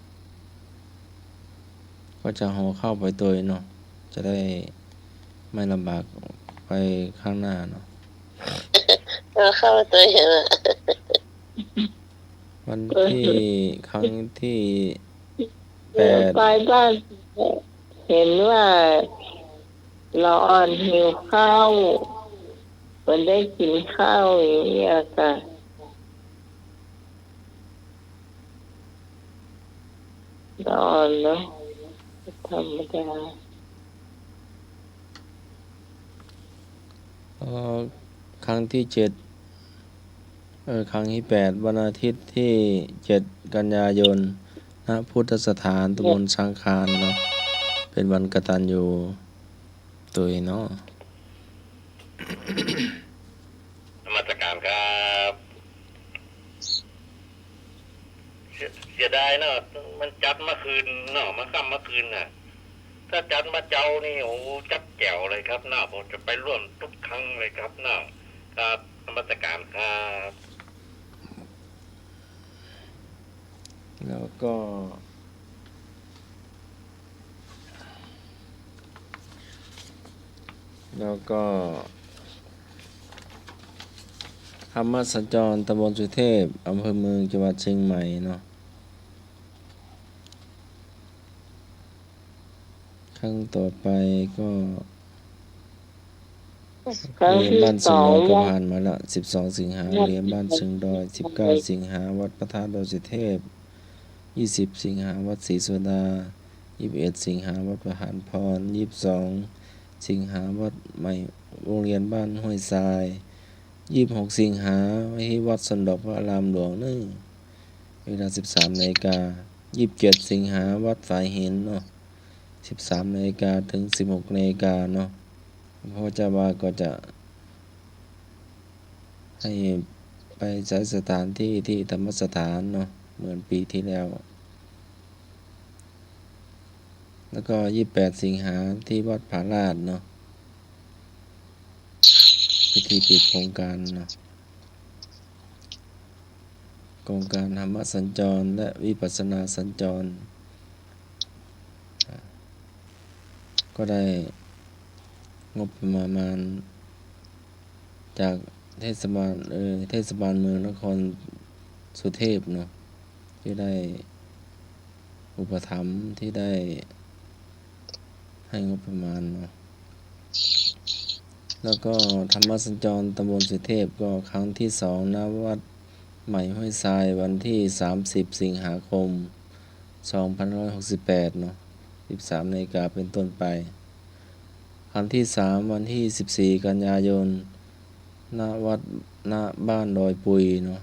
ก็จะห่อเข้าไปตัวเนาะจะได้ไม่ลำบากไปข้างหน้าเนาะ เข้าตัวเห็น วันที่ครั้งที่ไปบ้านเห็นว่าเราอ่อนหิวข้าวมันได้กินข้าวอย่างเงี้ยค่ะเราอ่อนเนาะธรรมดา ครั้งที่ครั้งที่8วันอาทิตย์ที่7กันยายนณพุทธสถานตำบลช้างคานเนาะเป็นวันกตัญญูตัวเนาะ นมัสการครับเสียดายเนาะมันจัดเมื่อคืนเนาะมาค่ำเมื่อคืนน่ะถ้าจัดมาเจ้านี่โอ้จัดแจ๋วเลยครับเนาะผมจะไปร่วมทุกครั้งเลยครับเนาะครับนมัสการครับแล้วก็ ธรรมสัญจรตำบลสุเทพอำเภอเมืองจังหวัดเชียงใหม่เนาะครั้งต่อไปก็เหรียญบ้านเชิงดอยก็ผ่านมาละ12สิงหาเหรียญบ้านเชิงดอย19สิงหาวัดพระธาตุดอยสุเทพ20สิงหาวัดศรีสุดา21สิงหาวัดประหารพร22สิงหาวัดใหม่โรงเรียนบ้านห้วยทราย26สิงหาที่วัดสันดอกพระอารามหลวงนึงเวลา 13 นาฬิกา27สิงหาวัดฝายหินเนาะ13 นาฬิกาถึง 16 นาฬิกาเนาะพระเจ้าวาดก็จะให้ไปใช้สถานที่ที่ธรรมสถานเนาะเหมือนปีที่แล้วแล้วก็28สิงหาที่วัดผาลาดเนาะพิธีปิดโครงการเนาะโครงการธรรมสัญจรและวิปัสสนาสัญจรก็ได้งบประมาณจากเทศบาลเมืองนครสุเทพเนาะที่ได้อุปถัมภ์ที่ได้ให้งบประมาณเนาะแล้วก็ธรรมสัญจรตำบลสุเทพก็ครั้งที่2ณวัดใหม่ห้วยทรายวันที่30สิงหาคม2568เนาะ 13 นาฬิกาเป็นต้นไปครั้งที่3วันที่14กันยายนณวัดณบ้านดอยปุยเนาะ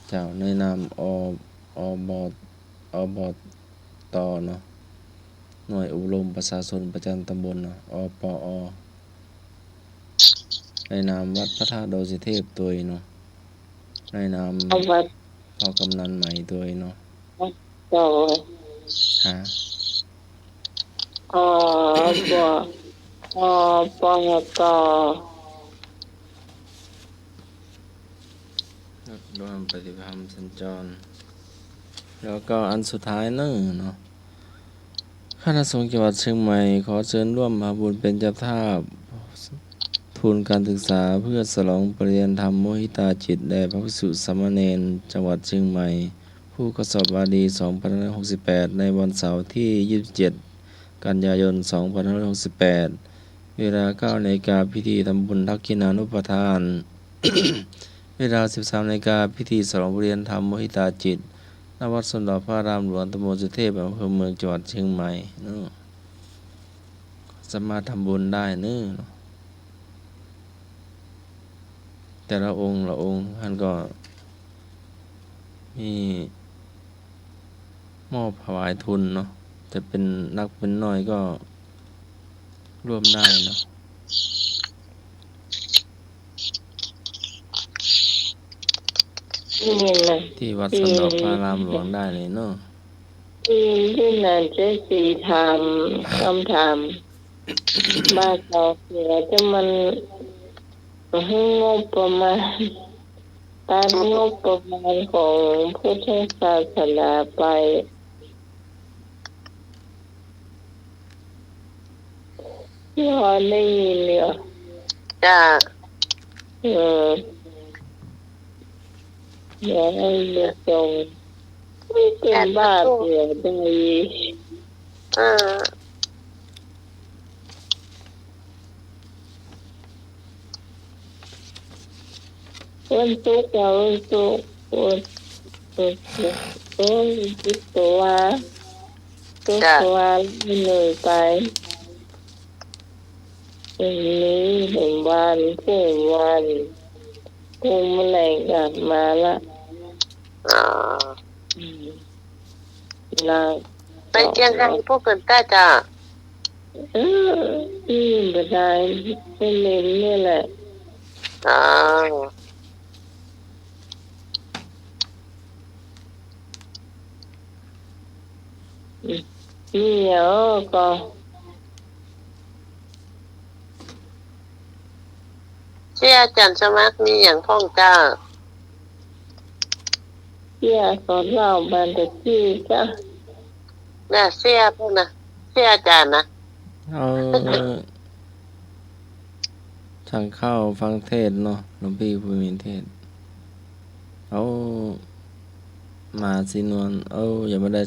เจ้าในนามอบตเนาะหน่วยอบรมประชาชนประจำตำบลเนาะอปอในนามวัดพระธาตุดอยสุเทพตัวเนาะในนามพ่อกำนันใหม่ตัวเนาะต่อฮะปตร่วมปฏิบัติธรรมสัญจรแล้วก็อันสุดท้ายเนาะคณะสงฆ์จังหวัดเชียงใหม่ขอเชิญร่วมมาบุญเป็นเจ้าภาพท ทุนการศึกษาเพื่อฉลองปริญญาธรรมโมหิตาจิตแด่พระภิกษุสามเณรจังหวัดเชียงใหม่ ผู้กสอบวารี 2568 ในวันเสาร์ที่ 27 กันยายน 2568 เวลา 9 นาฬิกาพิธีทำบุญทักขินานุปทาน เวลา 13 นาฬิกาพิธีฉลองปริญญาธรรมโมหิตาจิต ณ วัดสมเด็จพระรามหลวงตำบลสุเทพอำเภอเมืองจังหวัดเชียงใหม่เนาะสามารถทำบุญได้เนาะแต่ละองค์ท่านก็มีมอบถวายทุนเนาะจะเป็นนักเป็นน้อยก็ร่วมได้เนาะนี่แหละ ที่วัดสมเด็จพระรามหลวงได้เลยเนาะที่นั่นจะสีถามคำถามบ้านเราเสียจะมันให้งบประมาณตามงบประมาณของพุทธศาสนาไปที่พอได้ยินเนี่ย จ้า อย่าให้เลือดตรงไม่เป็นบ้าเสียใจวันทุกข์เราทุกข์โอ้ยทุกตัวไม่เหนื่อยไปวันนี้เห็นวันเพื่อนวันภูมิแมลงกลับมาละไปเจียงไฮ้พวกเกินได้จ้าไม่ได้ไม่เล่นนี่แหละนี่เหรอก็เสียจันทร์สมัครมีอย่างพ่องจ้าเสียสอนเราบันทึกที่จ้าน่ะเสียพวกนะเสียอาจารย์นะทางเข้าฟังเทศเนาะหลวงพี่ผู้มีเทศมาสินวลยังไม่ได้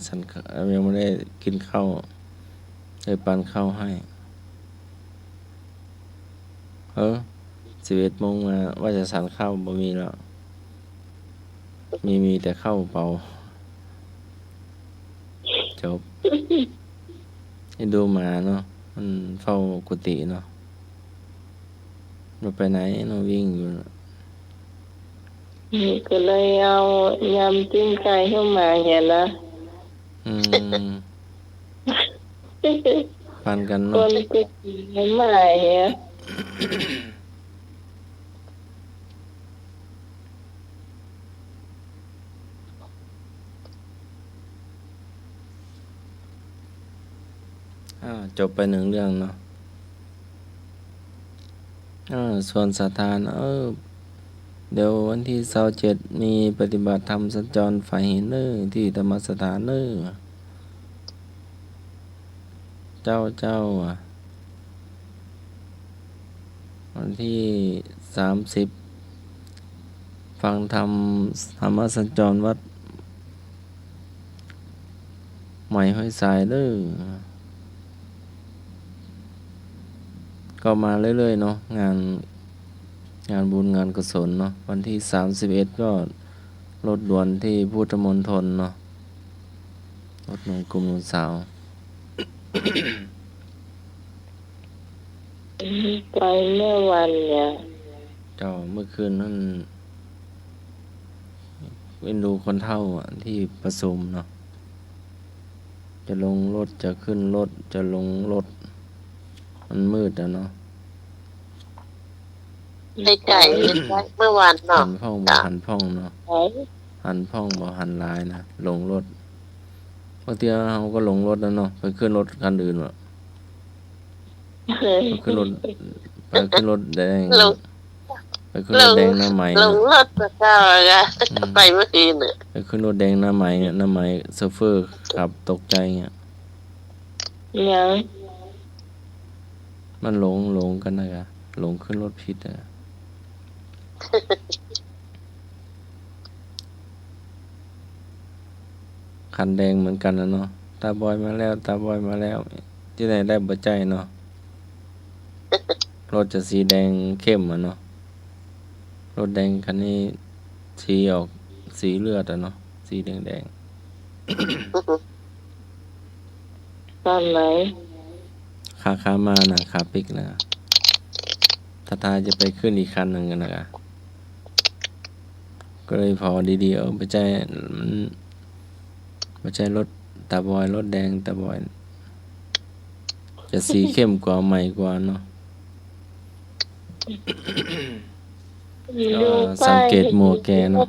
ยังไม่ได้กินข้าวเลยปันข้าวให้11 โมงมาว่าจะสั่นข้าวบ่มีแล้วมีแต่ข้าวเปล่าจบให้ดูหมาเนาะมันเฝ้ากุฏิเนาะมันไปไหนเนาะวิ่งอยู่ก็เลยเอายำจิ้มไก่เข้ามาเห็นนะปันกันเนาะคนก็กินไม่เห็นจบไป1 เรื่องเนาะส่วนสถานเดี๋ยววันที่27มีปฏิบัติธรรมสัญจรฝ่ายหินเนอที่ธรรมสถานเนอเจ้าวันที่30ฟังธรรมสัญจรวัดใหม่ห้วยทรายเนอก็มาเรื่อยๆเนาะงานบุญงานกุศลเนาะวันที่31ก็รถด่วนที่พุทธมณฑลเนาะรถหนุ่มกลุ่มหนุ่มสาวไปเมื่อวันเนี่ยเมื่อคืนนั่นเป็นดูคนเฒ่าที่ประชุมเนาะจะลงรถจะขึ้นรถจะลงรถมันมืดเนาะได้ไก่เมื่อวานเนาะหันพ่องบ่หันพ่องเนาะหันพ่องบ่หันลายนะลงรถบางทีเราก็ลงรถแล้วเนาะไปขึ้นรถคันอื่นว่ะขึ้นรถแดงไปขึ้นรถแดงหน้าใหม่ลงรถเจ้าไปเมื่อคืนเนี่ยไปขึ้นรถแดงหน้าใหม่โซเฟอร์ขับตกใจเงี้ยยังมันหลงกันนะครับ หลงขึ้นรถผิดอ่ะ คันแดงเหมือนกันนะเนาะตาบอยมาแล้วตาบอยมาแล้ว ที่ไหนได้บ่ใจเนาะ รถจะสีแดงเข้มอ่ะเนาะรถแดงคันนี้สีออกสีเลือดอ่ะเนาะสีแดงแดง ตอนไหน ขามาน่ะขาปิกนะทาจะไปขึ้นอีกคันหนึ่งกันนะก็เลยพอดีๆไปใจมันไม่ใช่รถตาบอยรถแดงตาบอย จะสีเข้มกว่าใหม่กว่าเนาะ ก็สังเกตหมวกแกเนาะ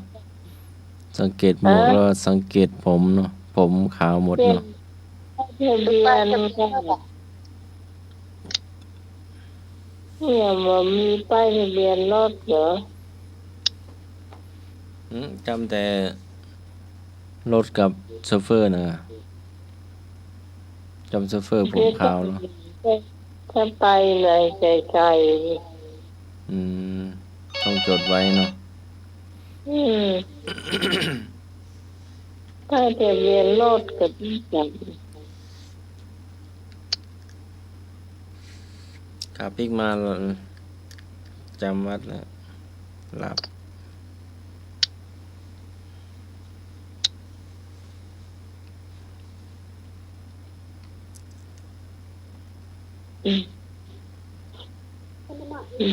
สังเกตหมวกแล้วสังเกตผมเนาะผมขาวหมดเนาะ ทะเบียนเนี่ยมันมีป้ายทะเบียนรถเหรอ จำแต่รถกับโชเฟอร์นะจำโชเฟอร์ผมขาวเนาะ ถ้าไปในไกล ต้องจดไว้เนาะ ป้ายทะเบียนรถกับที่จับ ขาปิกมาจำวัดนะหลับ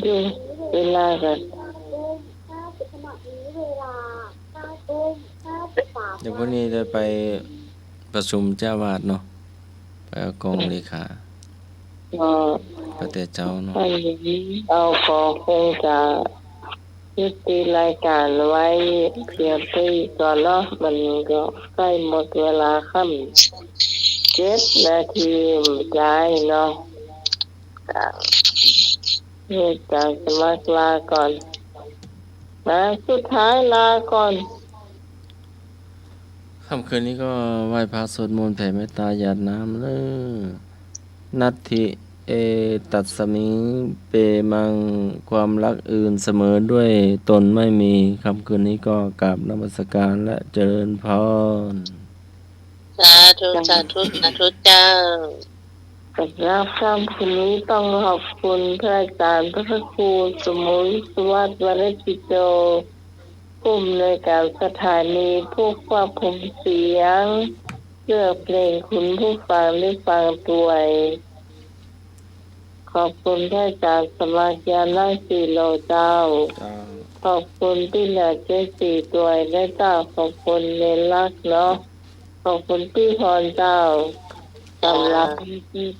ดูเวลากัน เดี๋ยวพรุ่งนี้จะไปประชุมเจ้าวาดเนาะไปเอากองเลขา ก็ ประเตเจ้าเนาะ อันนี้เอาของคงจะยุติรายการไว้เพียงที่ก่อนเนาะมันก็ใกล้หมดเวลาค่ำ7 นาทีย้ายเนาะนี่จากสมัครลาก่อนนะสุดท้ายลาก่อน ค่ำคืนนี้ก็ไหว้พระสวดมนต์แผ่เมตตาหยาดน้ำเนอะนัตถิเอตัสสมิงเปมังความรักอื่นเสมอด้วยตนไม่มีค่ำคืนนี้ก็กราบนมัสการและเจริญพร สาธุสาธุสาธุเจ้า สำหรับค่ำคืนนี้ต้องขอบคุณพระอาจารย์พระครูสมุยสวัสดิ์วรจิโจผู้อำนวยการสถานีผู้ควบคุมเสียงเลือกเพลงคุณผู้ฟังได้ฟังด้วยขอบคุณพระอาจารย์สมาญาณสีโลเจ้า ขอบคุณที่เหลือเจสีตัวได้เจ้าขอบคุณเนลักเนาะขอบคุณพี่พรเจ้าสำหรับ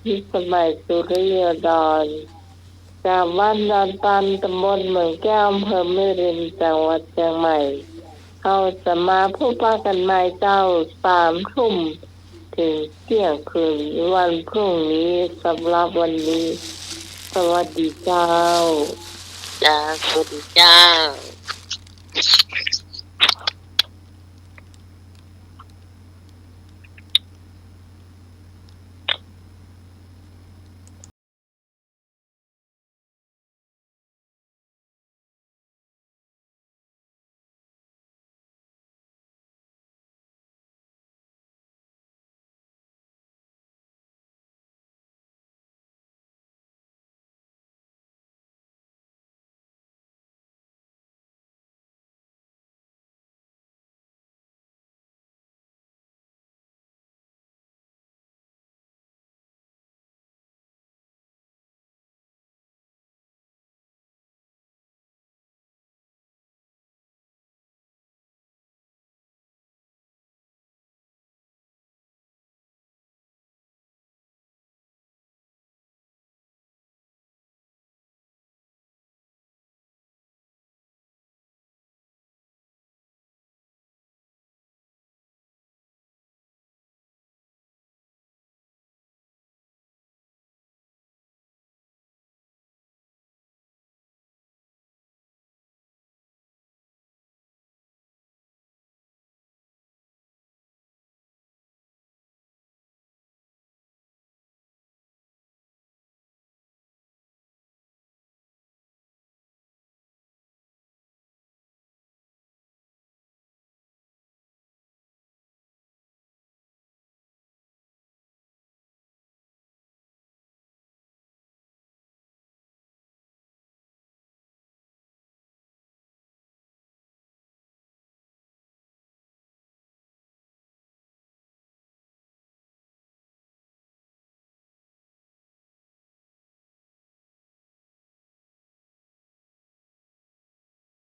ที่สมัยสุริยดรจากบ้านดอนตันตำบลเมืองแก้วอำเภอแม่ริมจังหวัดเชียงใหม่เขาจะมาพบปะกันใหม่เจ้า3 ทุ่มถึงเที่ยงคืนวันพรุ่งนี้สำหรับวันนี้สวัสดีเจ้า จ้าสวัสดีเจ้า